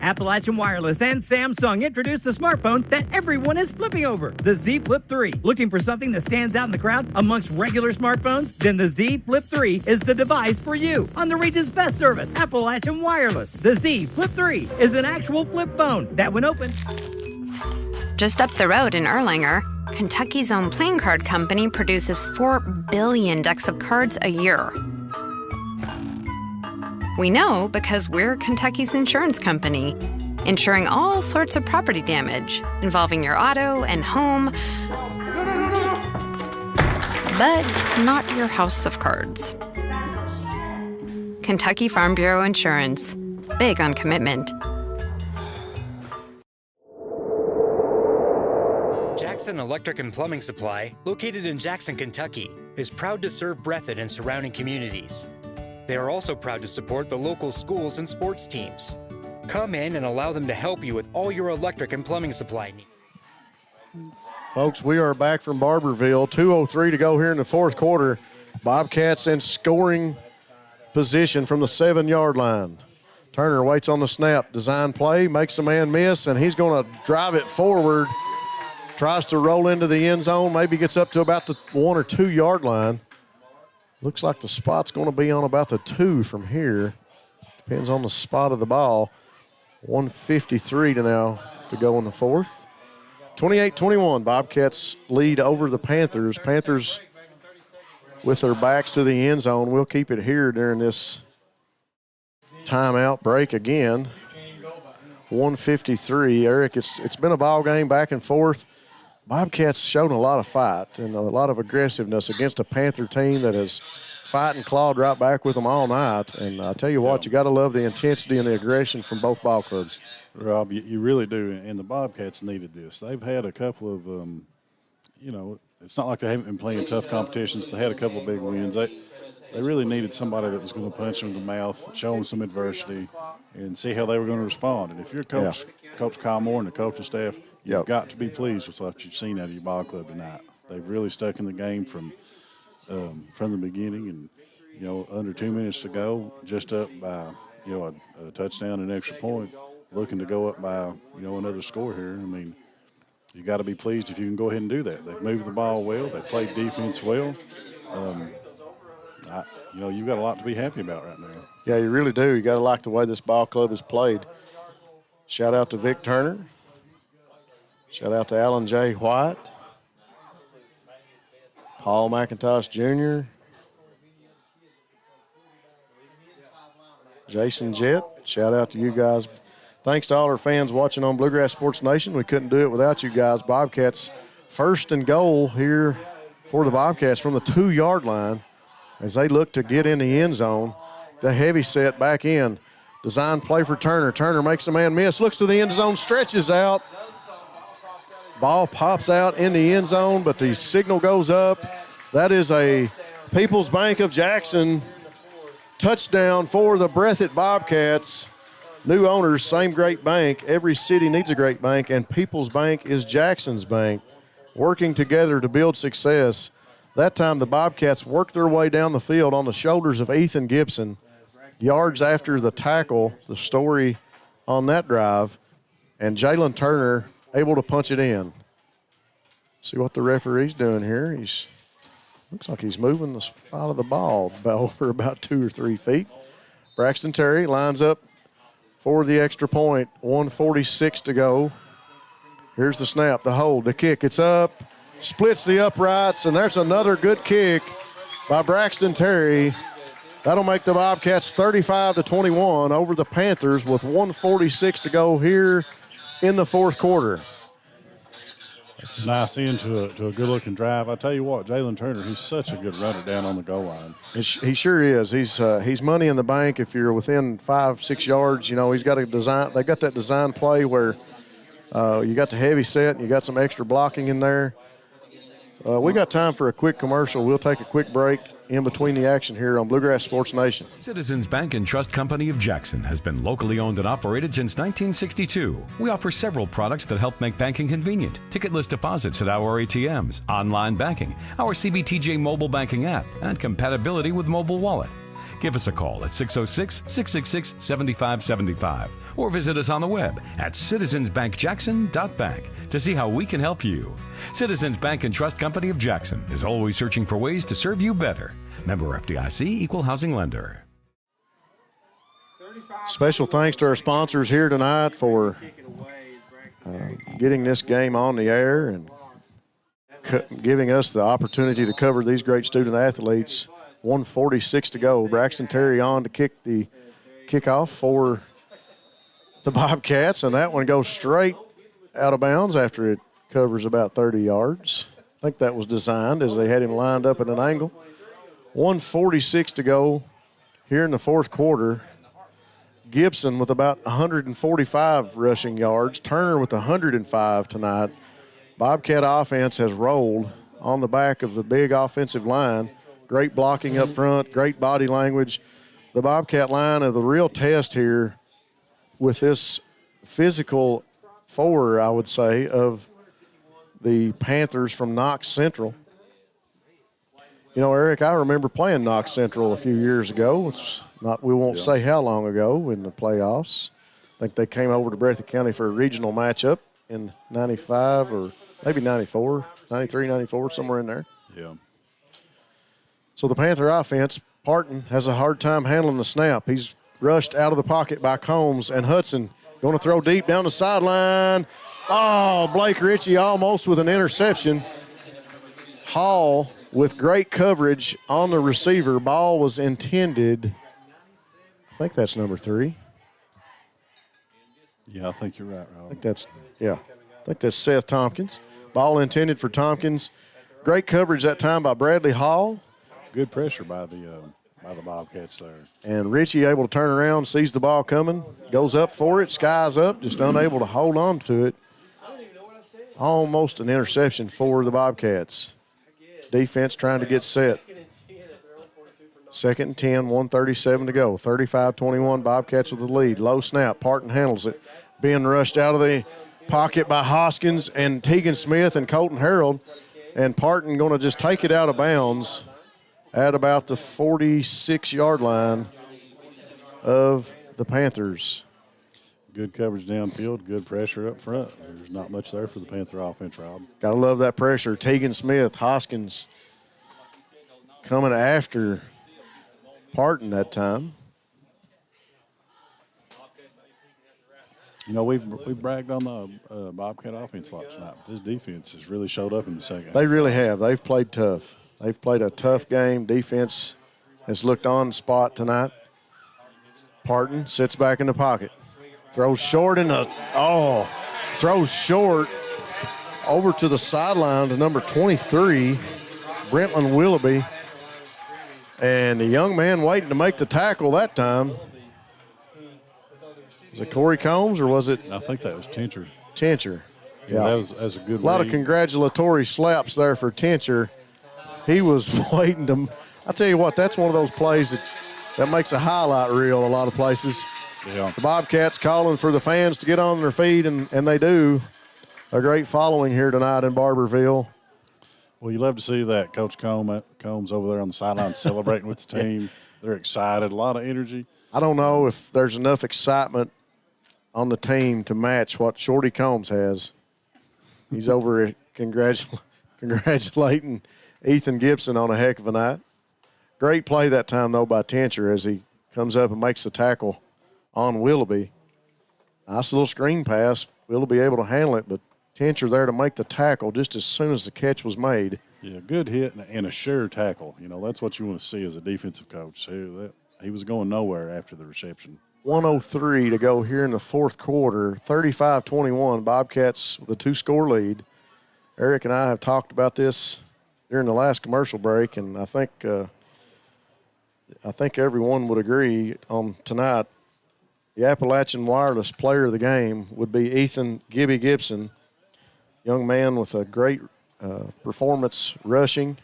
[SPEAKER 6] Appalachian Wireless and Samsung introduced the smartphone that everyone is flipping over, the Z Flip 3. Looking for something that stands out in the crowd amongst regular smartphones? Then the Z Flip 3 is the device for you. On the region's best service, Appalachian Wireless. The Z Flip 3 is an actual flip phone that, when open...
[SPEAKER 7] Just up the road in Erlanger, Kentucky's own playing card company produces 4 billion decks of cards a year. We know because we're Kentucky's insurance company, insuring all sorts of property damage involving your auto and home, but not your house of cards. Kentucky Farm Bureau Insurance. Big on commitment.
[SPEAKER 12] Jackson Electric and Plumbing Supply, located in Jackson, Kentucky, is proud to serve Breathitt and surrounding communities. They are also proud to support the local schools and sports teams. Come in and allow them to help you with all your electric and plumbing supply needs.
[SPEAKER 2] Folks, we are back from Barberville. 2:03 to go here in the fourth quarter. Bobcats in scoring position from the 7-yard line. Turner waits on the snap. Design play, makes a man miss, and he's going to drive it forward. Tries to roll into the end zone, maybe gets up to about the 1 or 2 yard line. Looks like the spot's going to be on about the 2 from here. Depends on the spot of the ball. 1:53 to go in the fourth. 28-21, Bobcats lead over the Panthers. Panthers with their backs to the end zone. We'll keep it here during this timeout break again. 1:53, Eric, it's been a ball game back and forth. Bobcats shown a lot of fight and a lot of aggressiveness against a Panther team that has fought and clawed right back with them all night. And I tell you what, you got to love the intensity and the aggression from both ball clubs.
[SPEAKER 3] Rob, you really do, and the Bobcats needed this. They've had a couple of, it's not like they haven't been playing tough competitions. They had a couple of big wins. They really needed somebody that was going to punch them in the mouth, show them some adversity, and see how they were going to respond. And if you're Coach Kyle Moore and the coaching staff, you've got to be pleased with what you've seen out of your ball club tonight. They've really stuck in the game from the beginning, and under 2 minutes to go, just up by a touchdown and extra point, looking to go up by, another score here. I mean, you got to be pleased if you can go ahead and do that. They've moved the ball well. They played defense well. You've got a lot to be happy about right now.
[SPEAKER 2] Yeah, you really do. You got to like the way this ball club is played. Shout out to Vic Turner. Shout out to Alan J. White. Paul McIntosh Jr. Jason Jett. Shout out to you guys. Thanks to all our fans watching on Bluegrass Sports Nation. We couldn't do it without you guys. Bobcats first and goal here for the Bobcats from the 2-yard line as they look to get in the end zone. The heavy set back in. Design play for Turner. Turner makes a man miss. Looks to the end zone. Stretches out. Ball pops out in the end zone, but the signal goes up. That is a People's Bank of Jackson touchdown for the Breathitt Bobcats. New owners, same great bank. Every city needs a great bank, and People's Bank is Jackson's bank, working together to build success. That time the Bobcats worked their way down the field on the shoulders of Ethan Gibson. Yards after the tackle, the story on that drive, and Jalen Turner able to punch it in. See what the referee's doing here. Looks like he's moving the spot of the ball over about 2 or 3 feet. Braxton Terry lines up for the extra point. 1:46 to go. Here's the snap, the hold, the kick. It's up, splits the uprights, and there's another good kick by Braxton Terry. That'll make the Bobcats 35-21 over the Panthers with 1:46 to go here in the fourth quarter.
[SPEAKER 3] It's a nice end to a good-looking drive. I tell you what, Jalen Turner, he's such a good runner down on the goal line.
[SPEAKER 2] He sure is. He's money in the bank if you're within 5-6 yards. He's got a design. They got that design play where you got the heavy set and you got some extra blocking in there. We got time for a quick commercial. We'll take a quick break in between the action here on Bluegrass Sports Nation.
[SPEAKER 13] Citizens Bank and Trust Company of Jackson has been locally owned and operated since 1962. We offer several products that help make banking convenient. Ticketless deposits at our ATMs, online banking, our CBTJ mobile banking app, and compatibility with mobile wallet. Give us a call at 606-666-7575 or visit us on the web at citizensbankjackson.bank to see how we can help you. Citizens Bank and Trust Company of Jackson is always searching for ways to serve you better. Member FDIC, Equal Housing Lender.
[SPEAKER 2] Special thanks to our sponsors here tonight for getting this game on the air and giving us the opportunity to cover these great student athletes. 1:46 to go. Braxton Terry on to kick the kickoff for the Bobcats, and that one goes straight out of bounds after it covers about 30 yards. I think that was designed as they had him lined up at an angle. 1:46 to go here in the fourth quarter. Gibson with about 145 rushing yards. Turner with 105 tonight. Bobcat offense has rolled on the back of the big offensive line. Great blocking up front, great body language. The Bobcat line of the real test here with this physical four, I would say, of the Panthers from Knox Central. Eric, I remember playing Knox Central a few years ago. We won't say how long ago in the playoffs. I think they came over to Breathitt County for a regional matchup in 95 or maybe 94, 93, 94, somewhere in there.
[SPEAKER 3] Yeah.
[SPEAKER 2] So the Panther offense, Parton has a hard time handling the snap. He's rushed out of the pocket by Combs, and Hudson going to throw deep down the sideline. Oh, Blake Ritchie almost with an interception. Hall with great coverage on the receiver. Ball was intended, I think that's number 3.
[SPEAKER 3] Yeah, I think you're right, Rob.
[SPEAKER 2] I think that's Seth Tompkins. Ball intended for Tompkins. Great coverage that time by Bradley Hall.
[SPEAKER 3] Good pressure by the Bobcats there.
[SPEAKER 2] And Ritchie able to turn around, sees the ball coming, goes up for it, skies up, just unable to hold on to it. Almost an interception for the Bobcats. Defense trying to get set. 2nd and 10, 1:37 to go. 35-21, Bobcats with the lead. Low snap, Parton handles it. Being rushed out of the pocket by Hoskins and Tegan Smith and Colton Harold. And Parton going to just take it out of bounds at about the 46-yard line of the Panthers.
[SPEAKER 3] Good coverage downfield, good pressure up front. There's not much there for the Panther offense, Rob.
[SPEAKER 2] Got to love that pressure. Tegan Smith, Hoskins coming after Parton that time.
[SPEAKER 3] You know, we've bragged on the Bobcat offense a lot tonight, but this defense has really showed up in the second half.
[SPEAKER 2] They really have. They've played tough. They've played a tough game. Defense has looked on spot tonight. Parton sits back in the pocket. Throws short throws short over to the sideline to number 23, Brentlin Willoughby. And the young man waiting to make the tackle that time. Was it Corey Combs or was it?
[SPEAKER 3] I think that was Tincher.
[SPEAKER 2] Tincher.
[SPEAKER 3] Yeah, that was a good
[SPEAKER 2] A lot of
[SPEAKER 3] read.
[SPEAKER 2] congratulatory slaps there for Tincher. He was waiting to – I tell you what, that's one of those plays that makes a highlight reel a lot of places.
[SPEAKER 3] Yeah.
[SPEAKER 2] The Bobcats calling for the fans to get on their feet, and they do. A great following here tonight in Barberville.
[SPEAKER 3] Well, you love to see that. Coach Combs over there on the sideline celebrating with the team. They're excited, a lot of energy.
[SPEAKER 2] I don't know if there's enough excitement on the team to match what Shorty Combs has. He's over congratulating Ethan Gibson on a heck of a night. Great play that time, though, by Tincher as he comes up and makes the tackle on Willoughby. Nice little screen pass. Willoughby able to handle it, but Tincher there to make the tackle just as soon as the catch was made.
[SPEAKER 3] Yeah, good hit and a sure tackle. You know, that's what you want to see as a defensive coach. He was going nowhere after the reception.
[SPEAKER 2] 1:03 to go here in the fourth quarter. 35-21, Bobcats with a 2-score lead. Eric and I have talked about this during the last commercial break, and I think everyone would agree on tonight. The Appalachian Wireless Player of the Game would be Ethan Gibby Gibson, young man with a great performance rushing.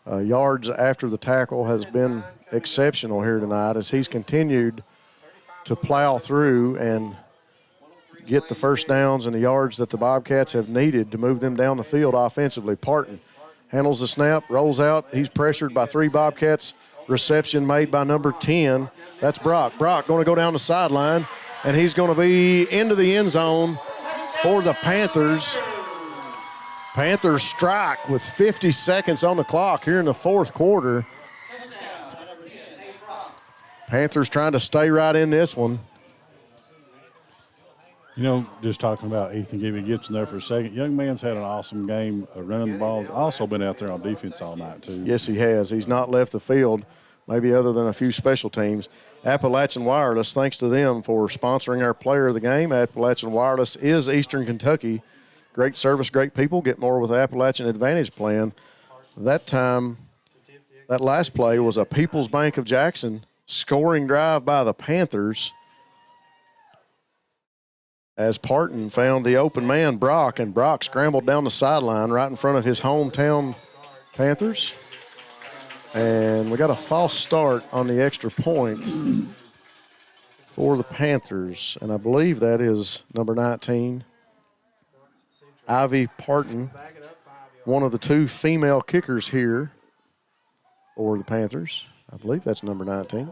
[SPEAKER 2] Yards after the tackle has been exceptional here tonight as he's continued to plow through and get the first downs and the yards that the Bobcats have needed to move them down the field offensively. Parton handles the snap, rolls out. He's pressured by 3 Bobcats. Reception made by number 10. That's Brock. Brock going to go down the sideline, and he's going to be into the end zone for the Panthers. Panthers strike with 50 seconds on the clock here in the fourth quarter. Panthers trying to stay right in this one.
[SPEAKER 3] You know, just talking about Ethan Gibby Gibson there for a second. Young man's had an awesome game running the ball. He's also been out there on defense all night, too.
[SPEAKER 2] Yes, he has. He's not left the field, maybe other than a few special teams. Appalachian Wireless, thanks to them for sponsoring our player of the game. Appalachian Wireless is Eastern Kentucky. Great service, great people. Get more with the Appalachian Advantage plan. That time, that last play was a People's Bank of Jackson scoring drive by the Panthers as Parton found the open man, Brock, and Brock scrambled down the sideline right in front of his hometown Panthers. And we got a false start on the extra point for the Panthers, and I believe that is number 19, Ivy Parton, one of the 2 female kickers here for the Panthers. I believe that's number 19.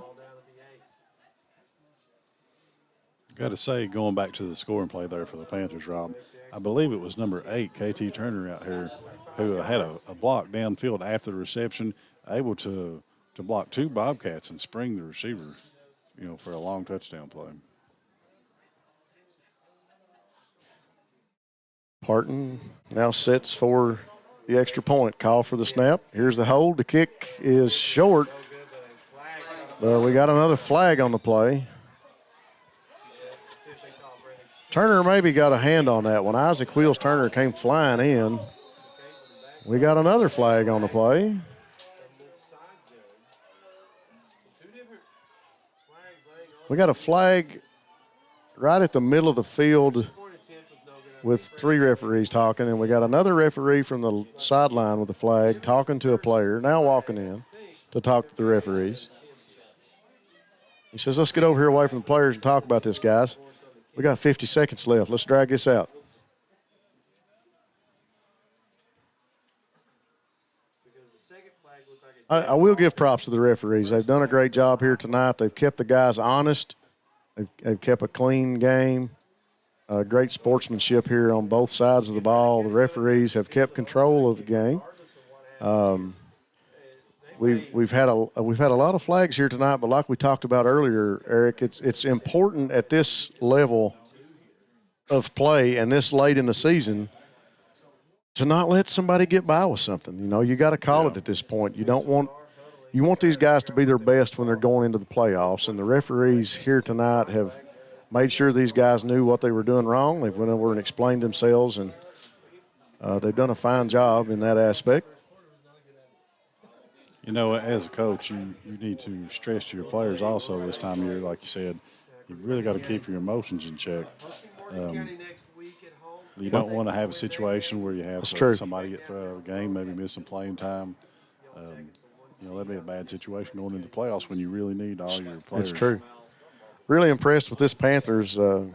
[SPEAKER 3] Got to say, going back to the scoring play there for the Panthers, Rob, I believe it was number 8, KT Turner out here, who had a block downfield after the reception, able to block 2 Bobcats and spring the receiver, you know, for a long touchdown play.
[SPEAKER 2] Parton now sits for the extra point. Call for the snap. Here's the hold. The kick is short. But we got another flag on the play. Turner maybe got a hand on that one. Isaac Wheels Turner came flying in. We got another flag on the play. We got a flag right at the middle of the field with 3 referees talking, and we got another referee from the sideline with a flag talking to a player, now walking in to talk to the referees. He says, let's get over here away from the players and talk about this, guys. We got 50 seconds left. Let's drag this out. I will give props to the referees. They've done a great job here tonight. They've kept the guys honest. They've kept a clean game. Great sportsmanship here on both sides of the ball. The referees have kept control of the game. We've had a lot of flags here tonight, but like we talked about earlier, Eric, it's important at this level of play and this late in the season to not let somebody get by with something. You know, you got to call it at this point. You want these guys to be their best when they're going into the playoffs, and the referees here tonight have made sure these guys knew what they were doing wrong. They've went over and explained themselves, and they've done a fine job in that aspect.
[SPEAKER 3] You know, as a coach, you need to stress to your players also this time of year, like you said, you've really got to keep your emotions in check. You don't want to have a situation where you have somebody get thrown out of a game, maybe miss some playing time. You know, that'd be a bad situation going into the playoffs when you really need all your players.
[SPEAKER 2] That's true. Really impressed with this Panthers. You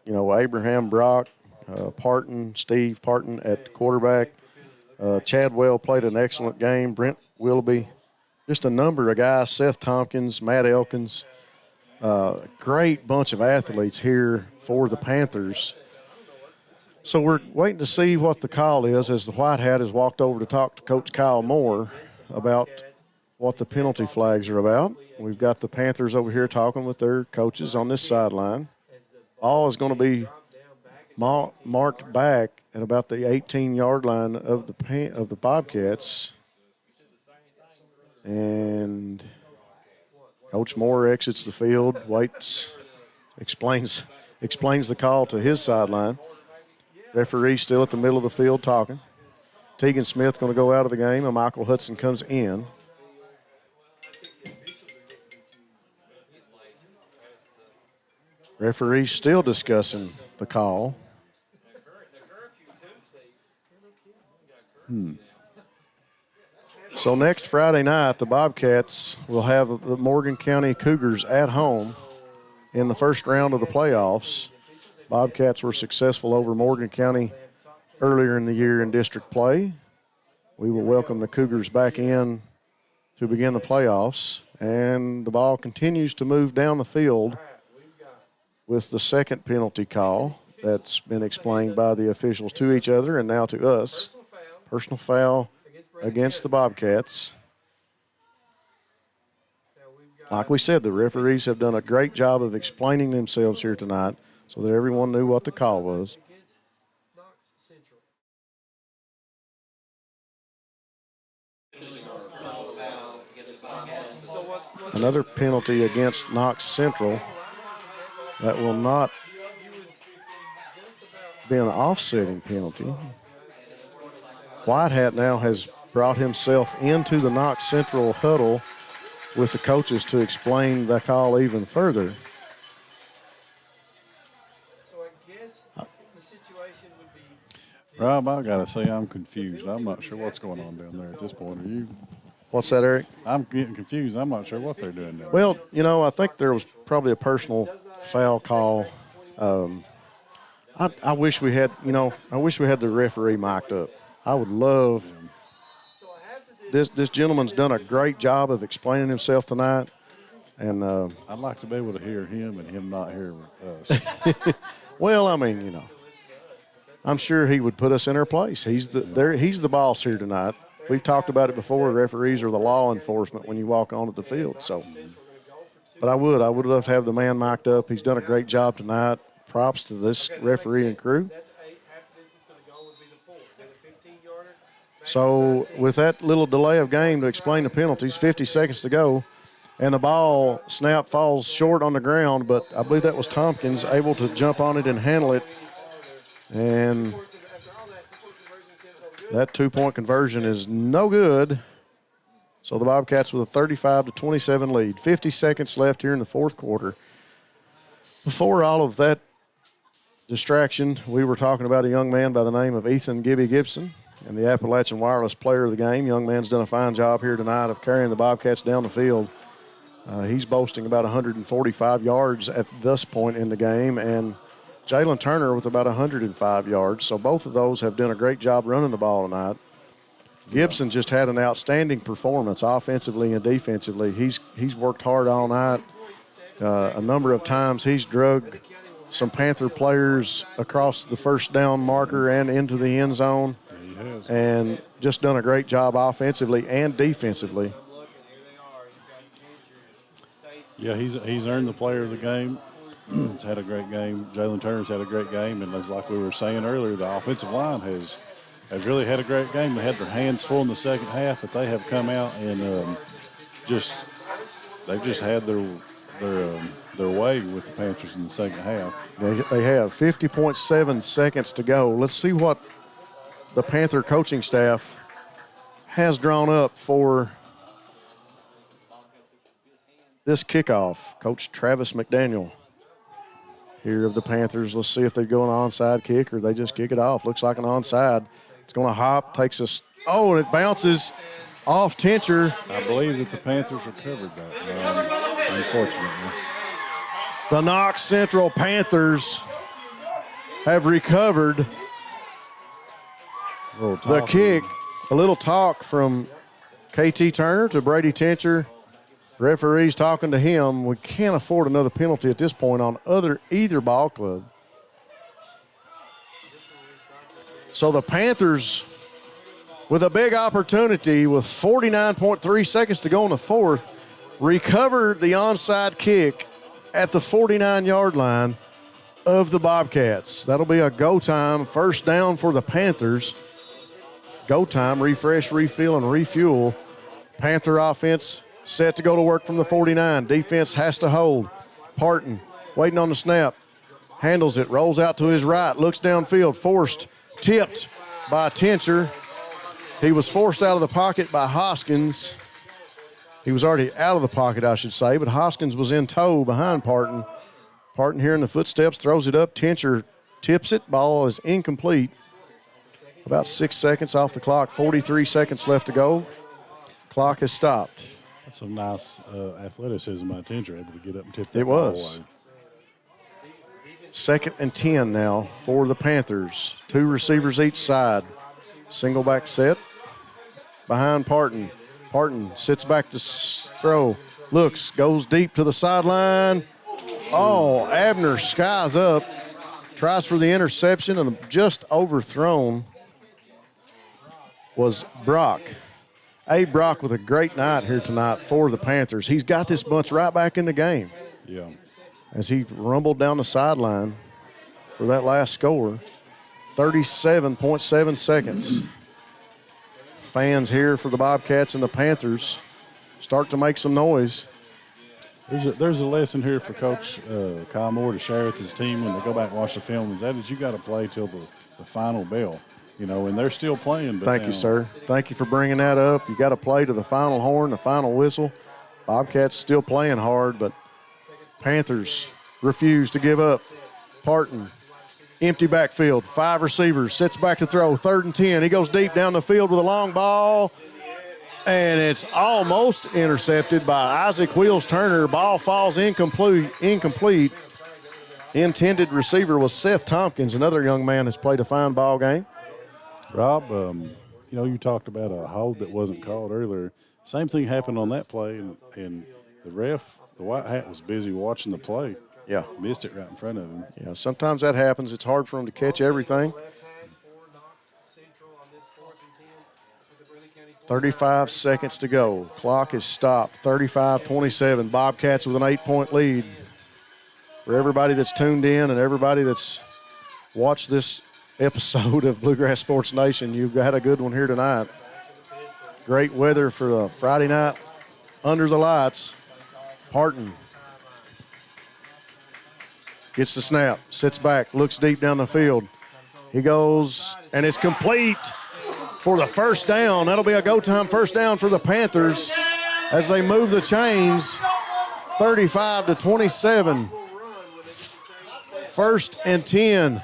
[SPEAKER 2] know, Abraham Brock, Steve Parton at quarterback. Chadwell played an excellent game. Brent Willoughby, just a number of guys. Seth Tompkins, Matt Elkins. Great bunch of athletes here for the Panthers. So we're waiting to see what the call is as the White Hat has walked over to talk to Coach Kyle Moore about what the penalty flags are about. We've got the Panthers over here talking with their coaches on this sideline. All is going to be marked back at about the 18-yard line of the Bobcats. And Coach Moore exits the field, waits, explains the call to his sideline. Referee still at the middle of the field talking. Tegan Smith going to go out of the game, and Michael Hudson comes in. Referee still discussing the call. So next Friday night, the Bobcats will have the Morgan County Cougars at home in the first round of the playoffs. Bobcats were successful over Morgan County earlier in the year in district play. We will welcome the Cougars back in to begin the playoffs, and the ball continues to move down the field with the second penalty call that's been explained by the officials to each other and now to us. Personal foul against the Bobcats. Like we said, the referees have done a great job of explaining themselves here tonight so that everyone knew what the call was. Another penalty against Knox Central. That will not be an offsetting penalty. White Hat now has brought himself into the Knox Central huddle with the coaches to explain the call even further.
[SPEAKER 3] Rob, I got to say I'm confused. I'm not sure what's going on down there at this point. Are you?
[SPEAKER 2] What's that, Eric?
[SPEAKER 3] I'm getting confused. I'm not sure what they're doing down there.
[SPEAKER 2] Well, you know, I think there was probably a personal foul call. I wish we had, the referee mic'd up. I would love this gentleman's done a great job of explaining himself tonight. And
[SPEAKER 3] I'd like to be able to hear him and him not hear us.
[SPEAKER 2] Well, I mean, I'm sure he would put us in our place. He's the boss here tonight. We've talked about it before. Referees are the law enforcement when you walk onto the field. So, but I would love to have the man mic'd up. He's done a great job tonight. Props to this referee and crew. So with that little delay of game to explain the penalties, 50 seconds to go, and the ball snap falls short on the ground, but I believe that was Tompkins able to jump on it and handle it. And that two-point conversion is no good. So the Bobcats with a 35-27 lead. 50 seconds left here in the fourth quarter. Before all of that distraction, we were talking about a young man by the name of Ethan Gibby Gibson and the Appalachian Wireless player of the game. Young man's done a fine job here tonight of carrying the Bobcats down the field. He's boasting about 145 yards at this point in the game, and Jalen Turner with about 105 yards. So both of those have done a great job running the ball tonight. Gibson just had an outstanding performance offensively and defensively. He's worked hard all night. A number of times he's drug some Panther players across the first down marker and into the end zone.
[SPEAKER 3] Yeah, he has.
[SPEAKER 2] And just done a great job offensively and defensively.
[SPEAKER 3] Yeah, he's earned the player of the game. He's had a great game. Jalen Turner's had a great game, and as like we were saying earlier, the offensive line has really had a great game. They had their hands full in the second half, but they have come out and they've just had their way with the Panthers in the second half.
[SPEAKER 2] They have 50.7 seconds to go. Let's see what the Panther coaching staff has drawn up for this kickoff. Coach Travis McDaniel here of the Panthers. Let's see if they go an onside kick or they just kick it off. Looks like an onside. It's going to hop, takes us. Oh, and it bounces off Tincher.
[SPEAKER 3] I believe that the Panthers recovered that, unfortunately.
[SPEAKER 2] The Knox Central Panthers have recovered the kick. A little talk from KT Turner to Brady Tincher. Referees talking to him. We can't afford another penalty at this point on either ball club. So the Panthers, with a big opportunity with 49.3 seconds to go in the fourth, recovered the onside kick at the 49-yard line of the Bobcats. That'll be a go time, first down for the Panthers. Go time, refresh, refill, and refuel. Panther offense set to go to work from the 49. Defense has to hold. Parton waiting on the snap. Handles it, rolls out to his right, looks downfield, forced, tipped by Tincher. He was forced out of the pocket by Hoskins. He was already out of the pocket, I should say, but Hoskins was in tow behind Parton. Parton hearing the footsteps, throws it up. Tincher tips it. Ball is incomplete. About 6 seconds off the clock. 43 seconds left to go. Clock has stopped.
[SPEAKER 3] That's some nice athleticism by Tincher, able to get up and tip that
[SPEAKER 2] It
[SPEAKER 3] ball
[SPEAKER 2] was.
[SPEAKER 3] away.
[SPEAKER 2] 2nd and 10 now for the Panthers. 2 receivers each side. Single back set behind Parton. Parton sits back to throw. Looks, goes deep to the sideline. Oh, Abner skies up. Tries for the interception and just overthrown was Brock. Abe Brock with a great night here tonight for the Panthers. He's got this bunch right back in the game.
[SPEAKER 3] Yeah.
[SPEAKER 2] As he rumbled down the sideline for that last score. 37.7 seconds. Fans here for the Bobcats and the Panthers start to make some noise.
[SPEAKER 3] There's a lesson here for Coach Kyle Moore to share with his team when they go back and watch the film, and that is you got to play till the final bell, and they're still playing. But
[SPEAKER 2] Thank you, sir. Thank you for bringing that up. You got to play to the final horn, the final whistle. Bobcats still playing hard, but Panthers refuse to give up. Parton, empty backfield, 5 receivers, sits back to throw, 3rd and 10. He goes deep down the field with a long ball, and it's almost intercepted by Isaac Wheels Turner. Ball falls incomplete. Intended receiver was Seth Tompkins. Another young man has played a fine ball game.
[SPEAKER 3] Rob, you talked about a hold that wasn't called earlier. Same thing happened on that play, and the ref, the white hat, was busy watching the play.
[SPEAKER 2] Yeah.
[SPEAKER 3] Missed it right in front of him.
[SPEAKER 2] Yeah, sometimes that happens. It's hard for him to catch everything. 35 seconds to go. Clock is stopped. 35-27. Bobcats with an 8-point lead. For everybody that's tuned in and everybody that's watched this episode of Bluegrass Sports Nation, you've had a good one here tonight. Great weather for a Friday night under the lights. Parton gets the snap, sits back, looks deep down the field. He goes, and it's complete for the first down. That'll be a go-time first down for the Panthers as they move the chains. 35-27. 1st and 10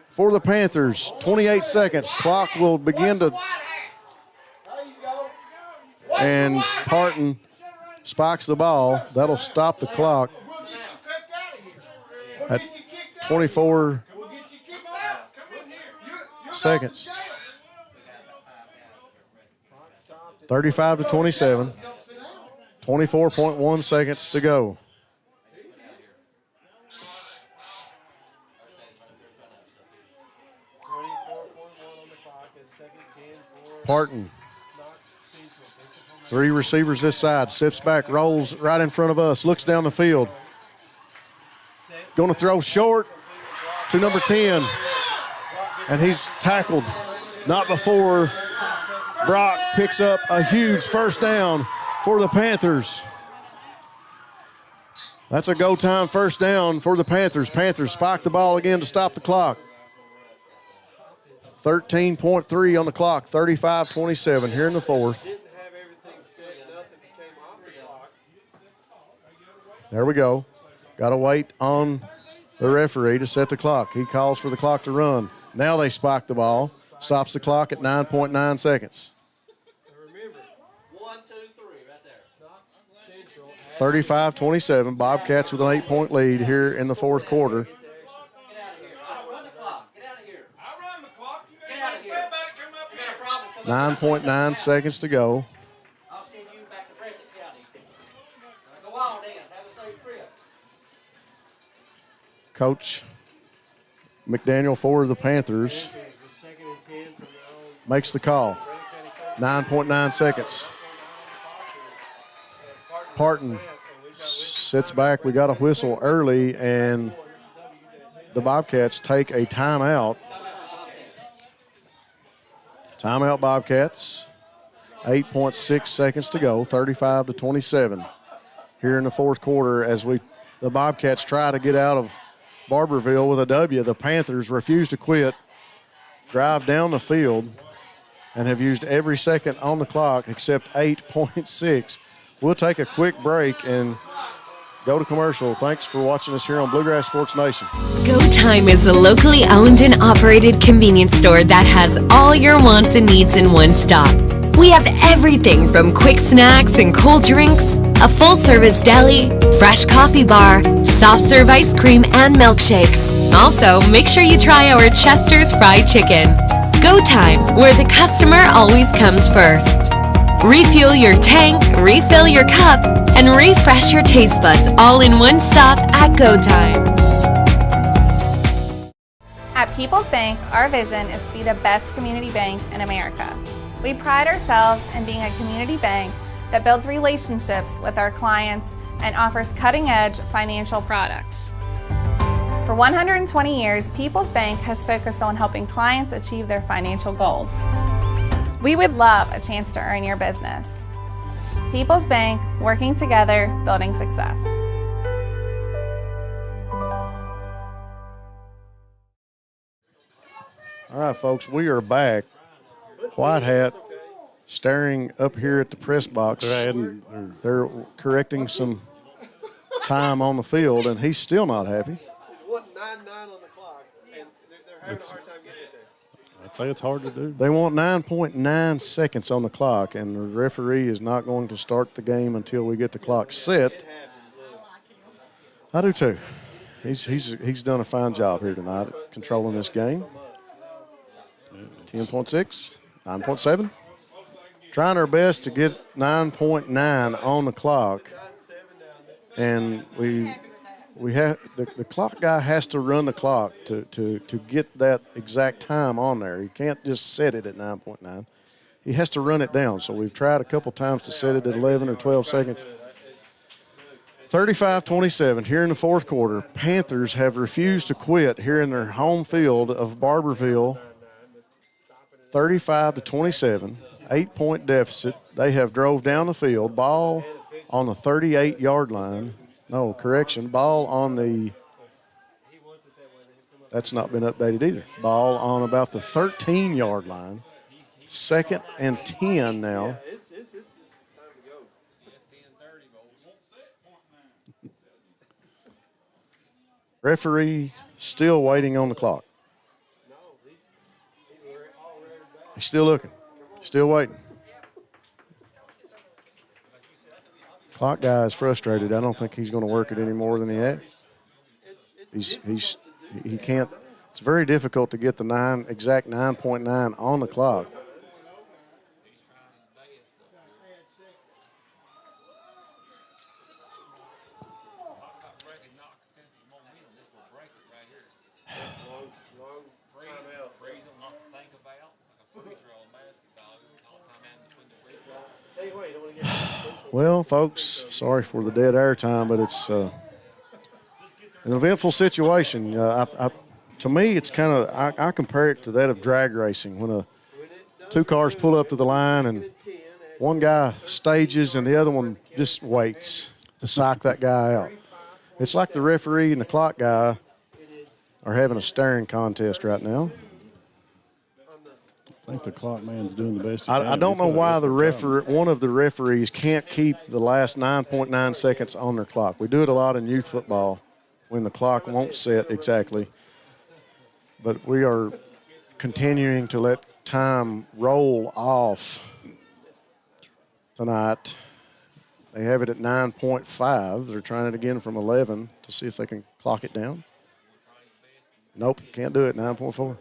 [SPEAKER 2] for the Panthers. 28 seconds. Clock will begin to, and Parton spikes the ball. That'll stop the clock at 24 seconds. 35-27. 24.1 seconds to go. Parton. 3 receivers this side. Sips back, rolls right in front of us, looks down the field. Going to throw short to number 10. And he's tackled. Not before Brock picks up a huge first down for the Panthers. That's a go time first down for the Panthers. Panthers spike the ball again to stop the clock. 13.3 on the clock, 35-27 here in the fourth. There we go. Got to wait on the referee to set the clock. He calls for the clock to run. Now they spike the ball. Stops the clock at 9.9 seconds. 35-27. Bobcats with an 8-point lead here in the fourth quarter. 9.9 seconds to go.
[SPEAKER 17] I'll send you back to Breathitt County. Go on then. Have a safe trip.
[SPEAKER 2] Coach McDaniel for the Panthers makes the call. 9.9 seconds. Parton sits back. We got a whistle early, and the Bobcats take a timeout. Timeout Bobcats. 8.6 seconds to go, 35-27 here in the fourth quarter as the Bobcats try to get out of Barberville with a W. The Panthers refuse to quit, drive down the field, and have used every second on the clock except 8.6. We'll take a quick break and go to commercial. Thanks for watching us here on Bluegrass Sports Nation.
[SPEAKER 5] Go Time is a locally owned and operated convenience store that has all your wants and needs in one stop. We have everything from quick snacks and cold drinks, a full-service deli, fresh coffee bar, soft-serve ice cream, and milkshakes. Also, make sure you try our Chester's Fried Chicken. Go Time, where the customer always comes first. Refuel your tank, refill your cup, and refresh your taste buds all in one stop at Go Time.
[SPEAKER 4] At People's Bank, our vision is to be the best community bank in America. We pride ourselves in being a community bank that builds relationships with our clients and offers cutting-edge financial products. For 120 years, People's Bank has focused on helping clients achieve their financial goals. We would love a chance to earn your business. People's Bank, working together, building success.
[SPEAKER 2] All right, folks, we are back. White Hat staring up here at the press box. They're correcting some time on the field, and he's still not happy.
[SPEAKER 3] I'd say it's hard to do.
[SPEAKER 2] They want 9.9 seconds on the clock, and the referee is not going to start the game until we get the clock set. I do too. He's done a fine job here tonight at controlling this game. 10.6, 9.7. Trying our best to get 9.9 on the clock, and we have the clock guy has to run the clock to get that exact time on there. He can't just set it at 9.9. He has to run it down. So we've tried a couple times to set it at 11 or 12 seconds. 35-27 here in the fourth quarter. Panthers have refused to quit here in their home field of Barberville. 35-27, 8-point deficit. They have drove down the field. Ball on the 38-yard line. No, correction. Ball on the – that's not been updated either. Ball on about the 13-yard line. 2nd and 10 now. Referee still waiting on the clock. He's still looking, still waiting. Clock guy is frustrated. I don't think he's going to work it any more than he had. He can't. It's very difficult to get the exact 9.9 on the clock. Well, folks, sorry for the dead air time, but it's an eventful situation. To me, it's kind of, I compare it to that of drag racing, when two cars pull up to the line and one guy stages and the other one just waits to psych that guy out. It's like the referee and the clock guy are having a staring contest right now.
[SPEAKER 3] I think the clock man's doing the best he
[SPEAKER 2] I
[SPEAKER 3] can.
[SPEAKER 2] don't
[SPEAKER 3] He's
[SPEAKER 2] know
[SPEAKER 3] got a
[SPEAKER 2] why
[SPEAKER 3] record time.
[SPEAKER 2] one of the referees can't keep the last 9.9 seconds on their clock. We do it a lot in youth football when the clock won't set exactly. But we are continuing to let time roll off tonight. They have it at 9.5. They're trying it again from 11 to see if they can clock it down. Nope, can't do it, 9.4.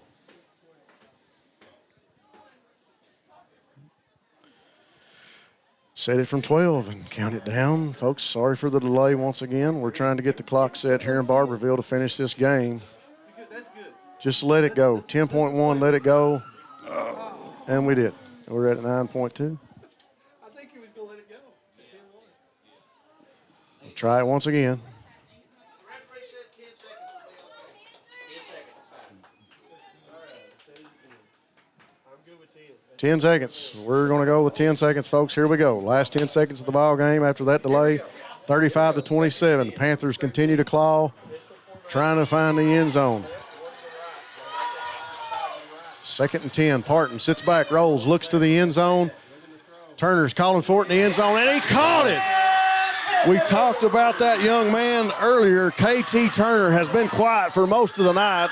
[SPEAKER 2] Set it from 12 and count it down. Folks, sorry for the delay once again. We're trying to get the clock set here in Barberville to finish this game. Just let it go. 10.1, let it go. And we did. We're at 9.2. Try it once again. 10 seconds. We're going to go with 10 seconds, folks. Here we go. Last 10 seconds of the ball game after that delay. 35-27. The Panthers continue to claw, trying to find the end zone. 2nd and 10. Parton sits back, rolls, looks to the end zone. Turner's calling for it in the end zone, and he caught it. We talked about that young man earlier. KT Turner has been quiet for most of the night.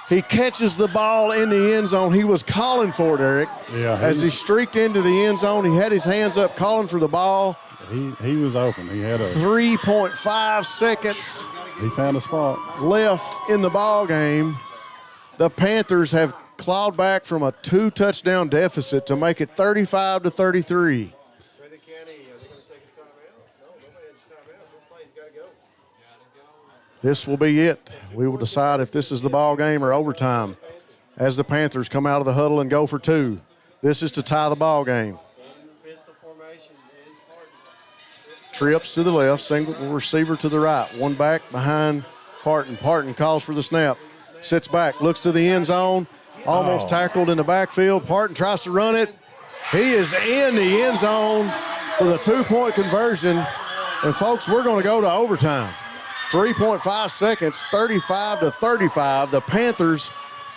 [SPEAKER 2] He catches the ball in the end zone. He was calling for it, Eric.
[SPEAKER 3] Yeah.
[SPEAKER 2] As he streaked into the end zone, he had his hands up calling for the ball.
[SPEAKER 3] He was open. He had a
[SPEAKER 2] 3.5 seconds.
[SPEAKER 3] He found a spot
[SPEAKER 2] left in the ball game. The Panthers have clawed back from a 2-touchdown deficit to make it 35-33. This will be it. We will decide if this is the ball game or overtime as the Panthers come out of the huddle and go for 2. This is to tie the ball game. Trips to the left, single receiver to the right. One back behind Parton. Parton calls for the snap. Sits back, looks to the end zone. Almost tackled in the backfield. Parton tries to run it. He is in the end zone for the 2-point conversion. And, folks, we're going to go to overtime. 3.5 seconds, 35-35. The Panthers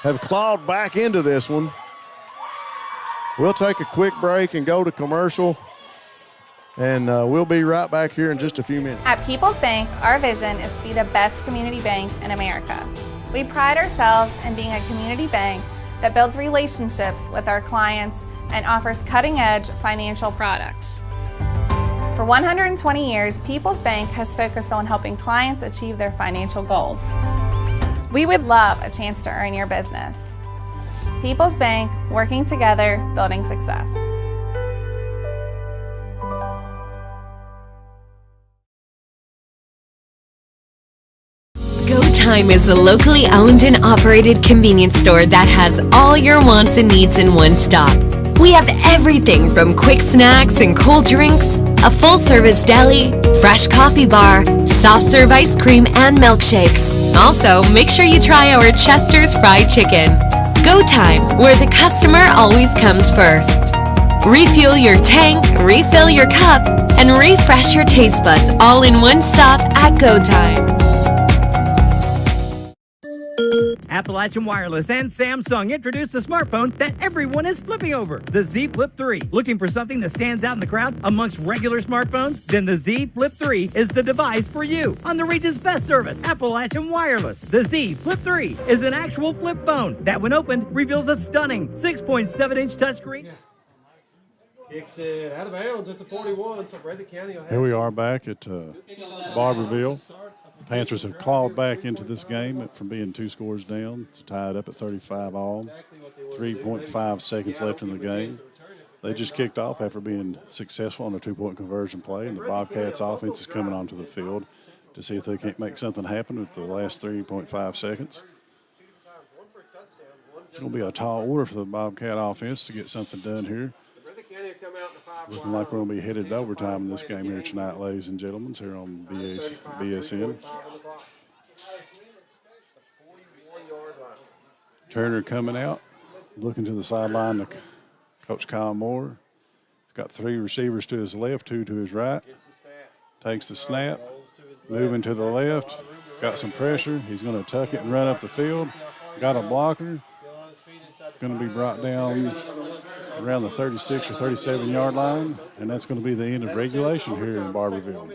[SPEAKER 2] have clawed back into this one. We'll take a quick break and go to commercial, and we'll be right back here in just a few minutes.
[SPEAKER 4] At People's Bank, our vision is to be the best community bank in America. We pride ourselves in being a community bank that builds relationships with our clients and offers cutting-edge financial products. For 120 years, People's Bank has focused on helping clients achieve their financial goals. We would love a chance to earn your business. People's Bank, working together, building success.
[SPEAKER 5] Go Time is a locally owned and operated convenience store that has all your wants and needs in one stop. We have everything from quick snacks and cold drinks, a full-service deli, fresh coffee bar, soft-serve ice cream, and milkshakes. Also, make sure you try our Chester's Fried Chicken. Go Time, where the customer always comes first. Refuel your tank, refill your cup, and refresh your taste buds all in one stop at Go Time.
[SPEAKER 6] Appalachian Wireless and Samsung introduced a smartphone that everyone is flipping over, the Z Flip 3. Looking for something that stands out in the crowd amongst regular smartphones? Then the Z Flip 3 is the device for you. On the region's best service, Appalachian Wireless. The Z Flip 3 is an actual flip phone that, when opened, reveals a stunning 6.7-inch touchscreen.
[SPEAKER 16] Kicks it out of bounds at the 41, so Breathitt County will have.
[SPEAKER 3] Here we are back at Barberville. Panthers have clawed back into this game from being 2 scores down to tie it up at 35 all. 3.5 seconds left in the game. They just kicked off after being successful on a 2-point conversion play, and the Bobcats offense is coming onto the field to see if they can't make something happen with the last 3.5 seconds. It's going to be a tall order for the Bobcat offense to get something done here. Looking like we're going to be headed to overtime in this game here tonight, ladies and gentlemen, here on BSN. Turner coming out, looking to the sideline to Coach Kyle Moore. He's got 3 receivers to his left, 2 to his right. Takes the snap, moving to the left, got some pressure. He's going to tuck it and run up the field. Got a blocker. Going to be brought down around the 36 or 37-yard line, and that's going to be the end of regulation here in Barberville.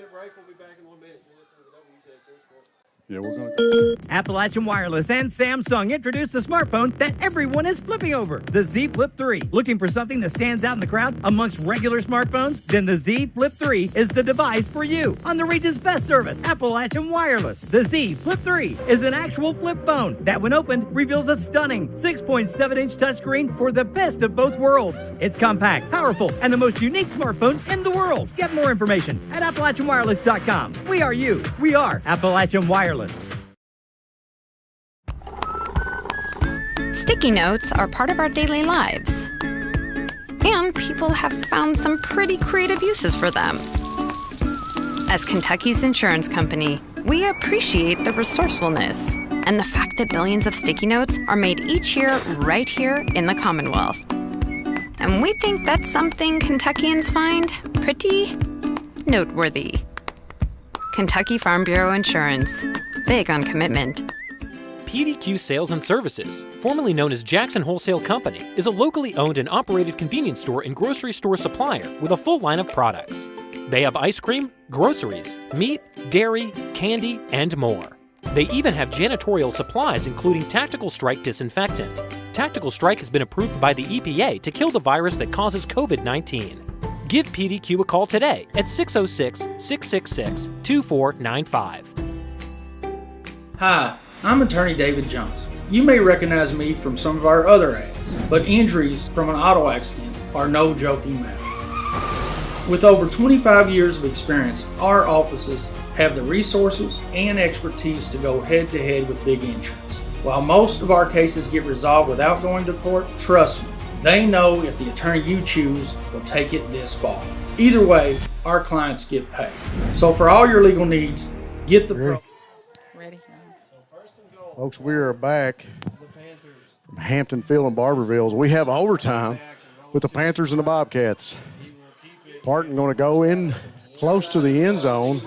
[SPEAKER 3] Yeah, we're going to go.
[SPEAKER 6] Appalachian Wireless and Samsung introduced the smartphone that everyone is flipping over, the Z Flip 3. Looking for something that stands out in the crowd amongst regular smartphones? Then the Z Flip 3 is the device for you. On the region's best service, Appalachian Wireless, the Z Flip 3 is an actual flip phone that, when opened, reveals a stunning 6.7-inch touchscreen for the best of both worlds. It's compact, powerful, and the most unique smartphone in the world. Get more information at AppalachianWireless.com. We are you. We are Appalachian Wireless.
[SPEAKER 7] Sticky notes are part of our daily lives. And people have found some pretty creative uses for them. As Kentucky's insurance company, we appreciate the resourcefulness and the fact that billions of sticky notes are made each year right here in the Commonwealth. And we think that's something Kentuckians find pretty noteworthy. Kentucky Farm Bureau Insurance. Big on commitment.
[SPEAKER 8] PDQ Sales and Services, formerly known as Jackson Wholesale Company, is a locally owned and operated convenience store and grocery store supplier with a full line of products. They have ice cream, groceries, meat, dairy, candy, and more. They even have janitorial supplies, including Tactical Strike disinfectant. Tactical Strike has been approved by the EPA to kill the virus that causes COVID-19. Give PDQ a call today at 606-666-2495.
[SPEAKER 9] Hi, I'm attorney David Jones. You may recognize me from some of our other ads, but injuries from an auto accident are no joking matter. With over 25 years of experience, our offices have the resources and expertise to go head-to-head with big insurance. While most of our cases get resolved without going to court, trust me, they know if the attorney you choose will take it this far. Either way, our clients get paid. So for all your legal needs, get the pro.
[SPEAKER 2] Folks, we are back from Hampton Field and Barberville. We have overtime with the Panthers and the Bobcats. Parton going to go in close to the end zone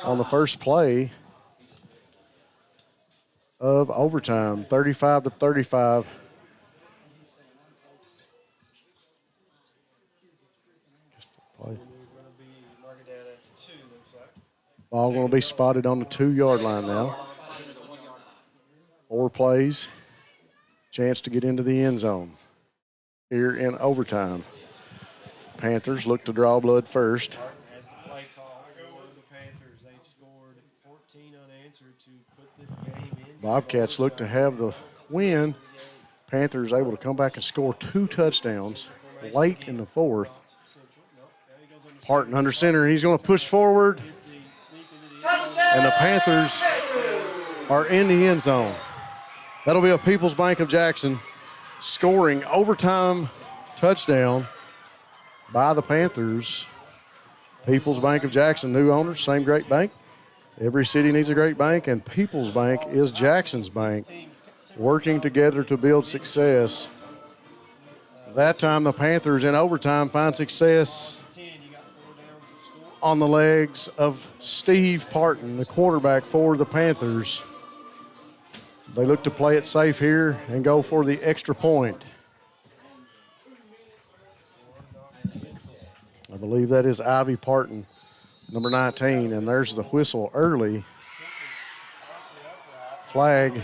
[SPEAKER 2] on the first play of overtime, 35-35. Ball going to be spotted on the 2-yard line now. 4 plays, chance to get into the end zone here in overtime. Panthers look to draw blood first. Bobcats look to have the win. Panthers able to come back and score 2 touchdowns late in the 4th. Parton under center, and he's going to push forward. And the Panthers are in the end zone. That'll be a People's Bank of Jackson scoring overtime touchdown by the Panthers. People's Bank of Jackson, new owners, same great bank. Every city needs a great bank, and People's Bank is Jackson's bank, working together to build success. That time the Panthers in overtime find success on the legs of Steve Parton, the quarterback for the Panthers. They look to play it safe here and go for the extra point. I believe that is Ivy Parton, number 19, and there's the whistle early. Flag.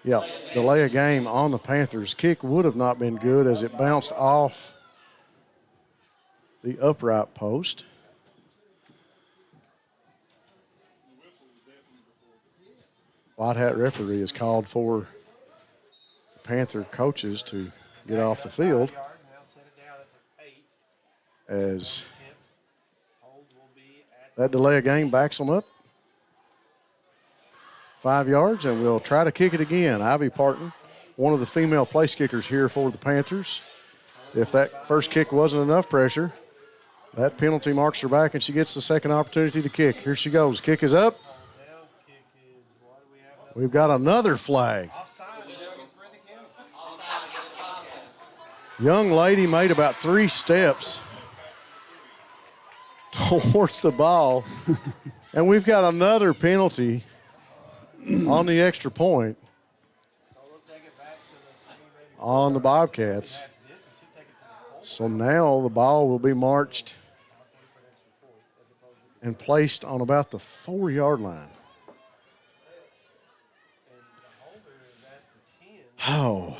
[SPEAKER 2] Yeah, delay a game on the Panthers. Kick would have not been good as it bounced off the upright post. White hat referee has called for Panther coaches to get off the field as that delay of game backs them up. 5 yards, and we'll try to kick it again. Ivy Parton, one of the female place kickers here for the Panthers. If that first kick wasn't enough pressure, that penalty marks her back, and she gets the second opportunity to kick. Here she goes. Kick is up. We've got another flag. Young lady made about 3 steps towards the ball, and we've got another penalty on the extra point on the Bobcats. So now the ball will be marched and placed on about the 4-yard line. Oh.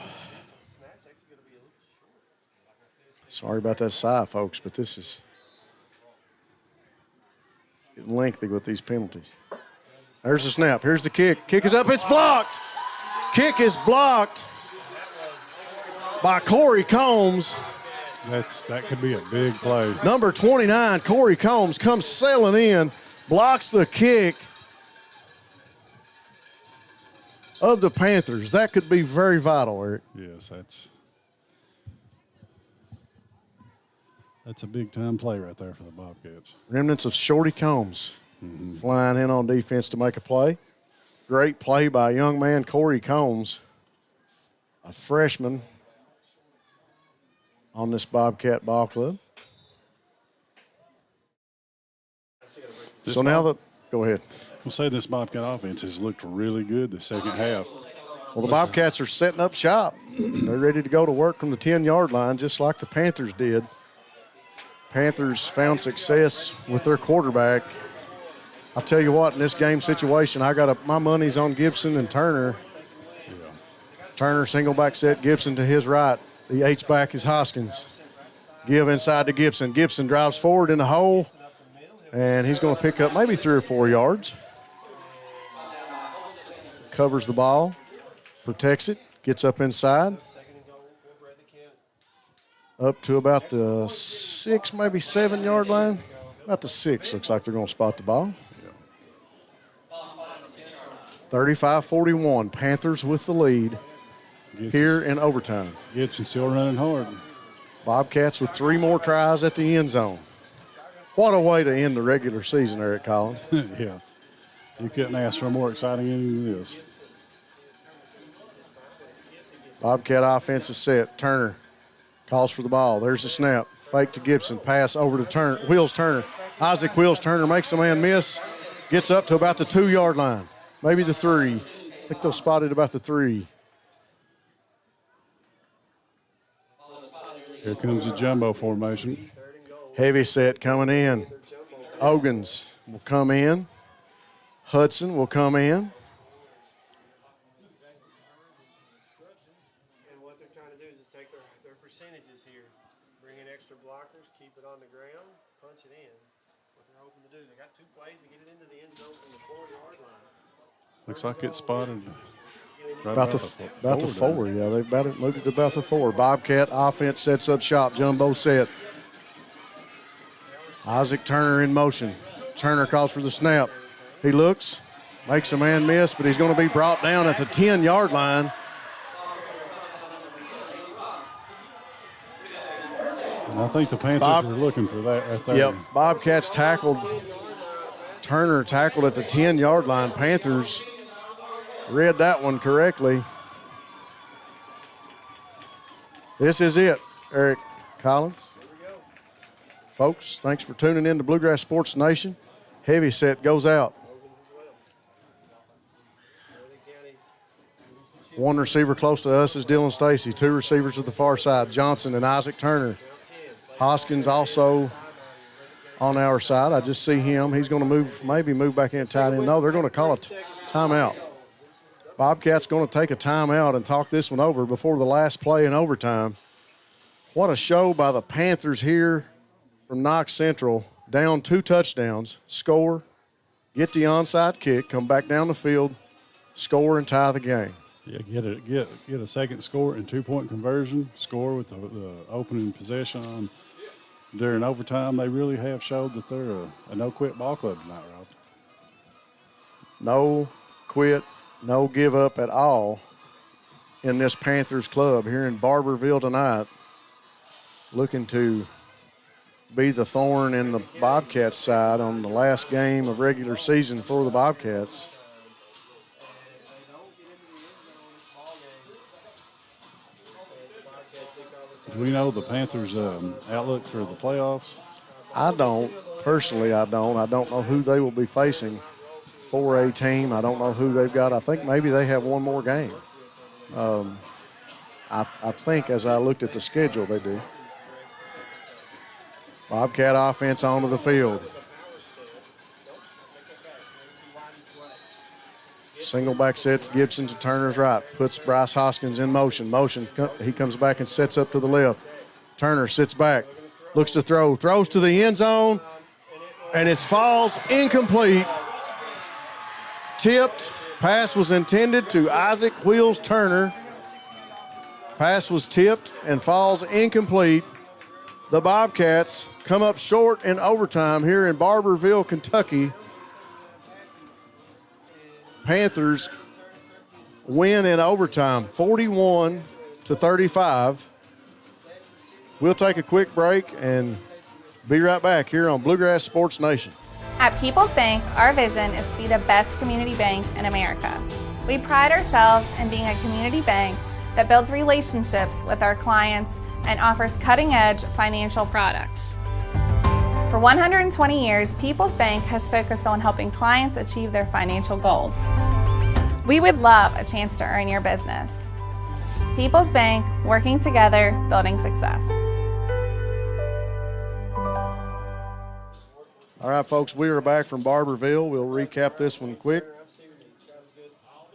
[SPEAKER 2] Sorry about that sigh, folks, but this is getting lengthy with these penalties. There's the snap. Here's the kick. Kick is up. It's blocked. Kick is blocked by Corey Combs.
[SPEAKER 3] That could be a big play.
[SPEAKER 2] Number 29, Corey Combs, comes sailing in, blocks the kick of the Panthers. That could be very vital, Eric.
[SPEAKER 3] Yes, that's a big-time play right there for the Bobcats.
[SPEAKER 2] Remnants of Shorty Combs flying in on defense to make a play. Great play by young man Corey Combs, a freshman on this Ball Club. So now go ahead.
[SPEAKER 3] We'll say this Bobcat offense has looked really good the second half.
[SPEAKER 2] Well, the Bobcats are setting up shop. They're ready to go to work from the 10-yard line, just like the Panthers did. Panthers found success with their quarterback. I'll tell you what, in this game situation, my money's on Gibson and Turner. Yeah. Turner, single back set, Gibson to his right. The H-back is Hoskins. Give inside to Gibson. Gibson drives forward in the hole, and he's going to pick up maybe 3 or 4 yards. Covers the ball, protects it, gets up inside. Up to about the 6, maybe 7-yard line. About the 6, looks like they're going to spot the ball. 35-41, Panthers with the lead here in overtime.
[SPEAKER 3] Gibson still running hard.
[SPEAKER 2] Bobcats with 3 more tries at the end zone. What a way to end the regular season, Eric Collins.
[SPEAKER 3] Yeah, you couldn't ask for a more exciting inning than this.
[SPEAKER 2] Bobcat offense is set. Turner calls for the ball. There's the snap. Fake to Gibson. Pass over to Turner. Wheels Turner. Isaac Wheels Turner makes a man miss. Gets up to about the 2-yard line. Maybe the 3. I think they'll spot it about the 3.
[SPEAKER 3] Here comes the jumbo formation.
[SPEAKER 2] Heavy set coming in. Ogans will come in. Hudson will come in.
[SPEAKER 3] Looks like it's spotted right
[SPEAKER 2] about the 4. Yeah, they've moved it to about the 4. Bobcat offense sets up shop. Jumbo set. Isaac Turner in motion. Turner calls for the snap. He looks, makes a man miss, but he's going to be brought down at the 10-yard line.
[SPEAKER 3] And I think the Panthers were looking for that right there.
[SPEAKER 2] Yep, Bobcats tackled. Turner tackled at the 10-yard line. Panthers read that one correctly. This is it, Eric Collins. Folks, thanks for tuning in to Bluegrass Sports Nation. Heavy set goes out. 1 receiver close to us is Dylan Stacy. 2 receivers to the far side, Johnson and Isaac Turner. Hoskins also on our side. I just see him. He's going to maybe move back in tight end. No, they're going to call a timeout. Bobcat's going to take a timeout and talk this one over before the last play in overtime. What a show by the Panthers here from Knox Central. Down 2 touchdowns, score, get the onside kick, come back down the field, score, and tie the game.
[SPEAKER 3] Yeah, get a second score and 2-point conversion, score with the opening possession during overtime. They really have showed that they're a no-quit ball club tonight, Rob.
[SPEAKER 2] No quit no give up at all in this Panthers club here in Barberville tonight, looking to be the thorn in the Bobcats side on the last game of regular season for the Bobcats.
[SPEAKER 3] Do we know the Panthers' outlook for the playoffs?
[SPEAKER 2] I don't. Personally, I don't. I don't know who they will be facing for a team. I don't know who they've got. I think maybe they have one more game. I think as I looked at the schedule, they do. Bobcat offense onto the field. Single back set, Gibson to Turner's right. Puts Bryce Hoskins in motion. He comes back and sets up to the left. Turner sits back, looks to throw, throws to the end zone, and it falls incomplete. Tipped. Pass was intended to Isaac Wheels Turner. Pass was tipped and falls incomplete. The Bobcats come up short in overtime here in Barberville, Kentucky. Panthers win in overtime, 41-35. We'll take a quick break and be right back here on Bluegrass Sports Nation.
[SPEAKER 4] At People's Bank, our vision is to be the best community bank in America. We pride ourselves in being a community bank that builds relationships with our clients and offers cutting-edge financial products. For 120 years, People's Bank has focused on helping clients achieve their financial goals. We would love a chance to earn your business. People's Bank, working together, building success.
[SPEAKER 2] All right, folks, we are back from Barberville. We'll recap this one quick.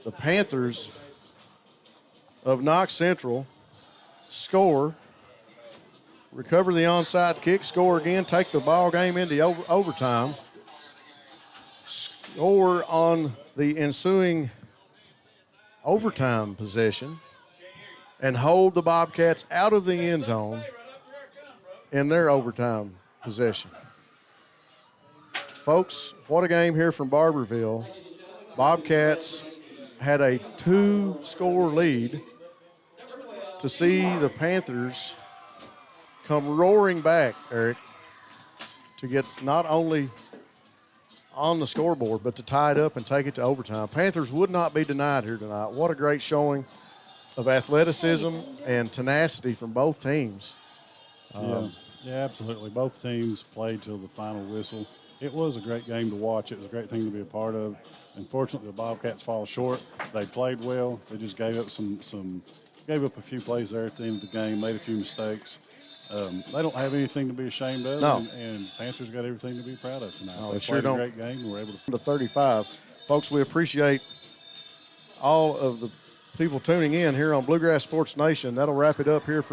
[SPEAKER 2] The Panthers of Knox Central score, recover the onside kick, score again, take the ball game into overtime, score on the ensuing overtime possession, and hold the Bobcats out of the end zone in their overtime possession. Folks, what a game here from Barberville. Bobcats had a 2-score lead. To see the Panthers come roaring back, Eric, to get not only on the scoreboard, but to tie it up and take it to overtime. Panthers would not be denied here tonight. What a great showing of athleticism and tenacity from both teams.
[SPEAKER 3] Yeah, absolutely. Both teams played till the final whistle. It was a great game to watch. It was a great thing to be a part of. Unfortunately, the Bobcats fall short. They played well. They just gave up gave up a few plays there at the end of the game, made a few mistakes. They don't have anything to be ashamed of,
[SPEAKER 2] no.
[SPEAKER 3] and Panthers got everything to be proud of tonight.
[SPEAKER 2] No,
[SPEAKER 3] they
[SPEAKER 2] sure
[SPEAKER 3] played
[SPEAKER 2] don't.
[SPEAKER 3] a great game and were able
[SPEAKER 2] to 35. Folks, we appreciate all of the people tuning in here on Bluegrass Sports Nation. That'll wrap it up here for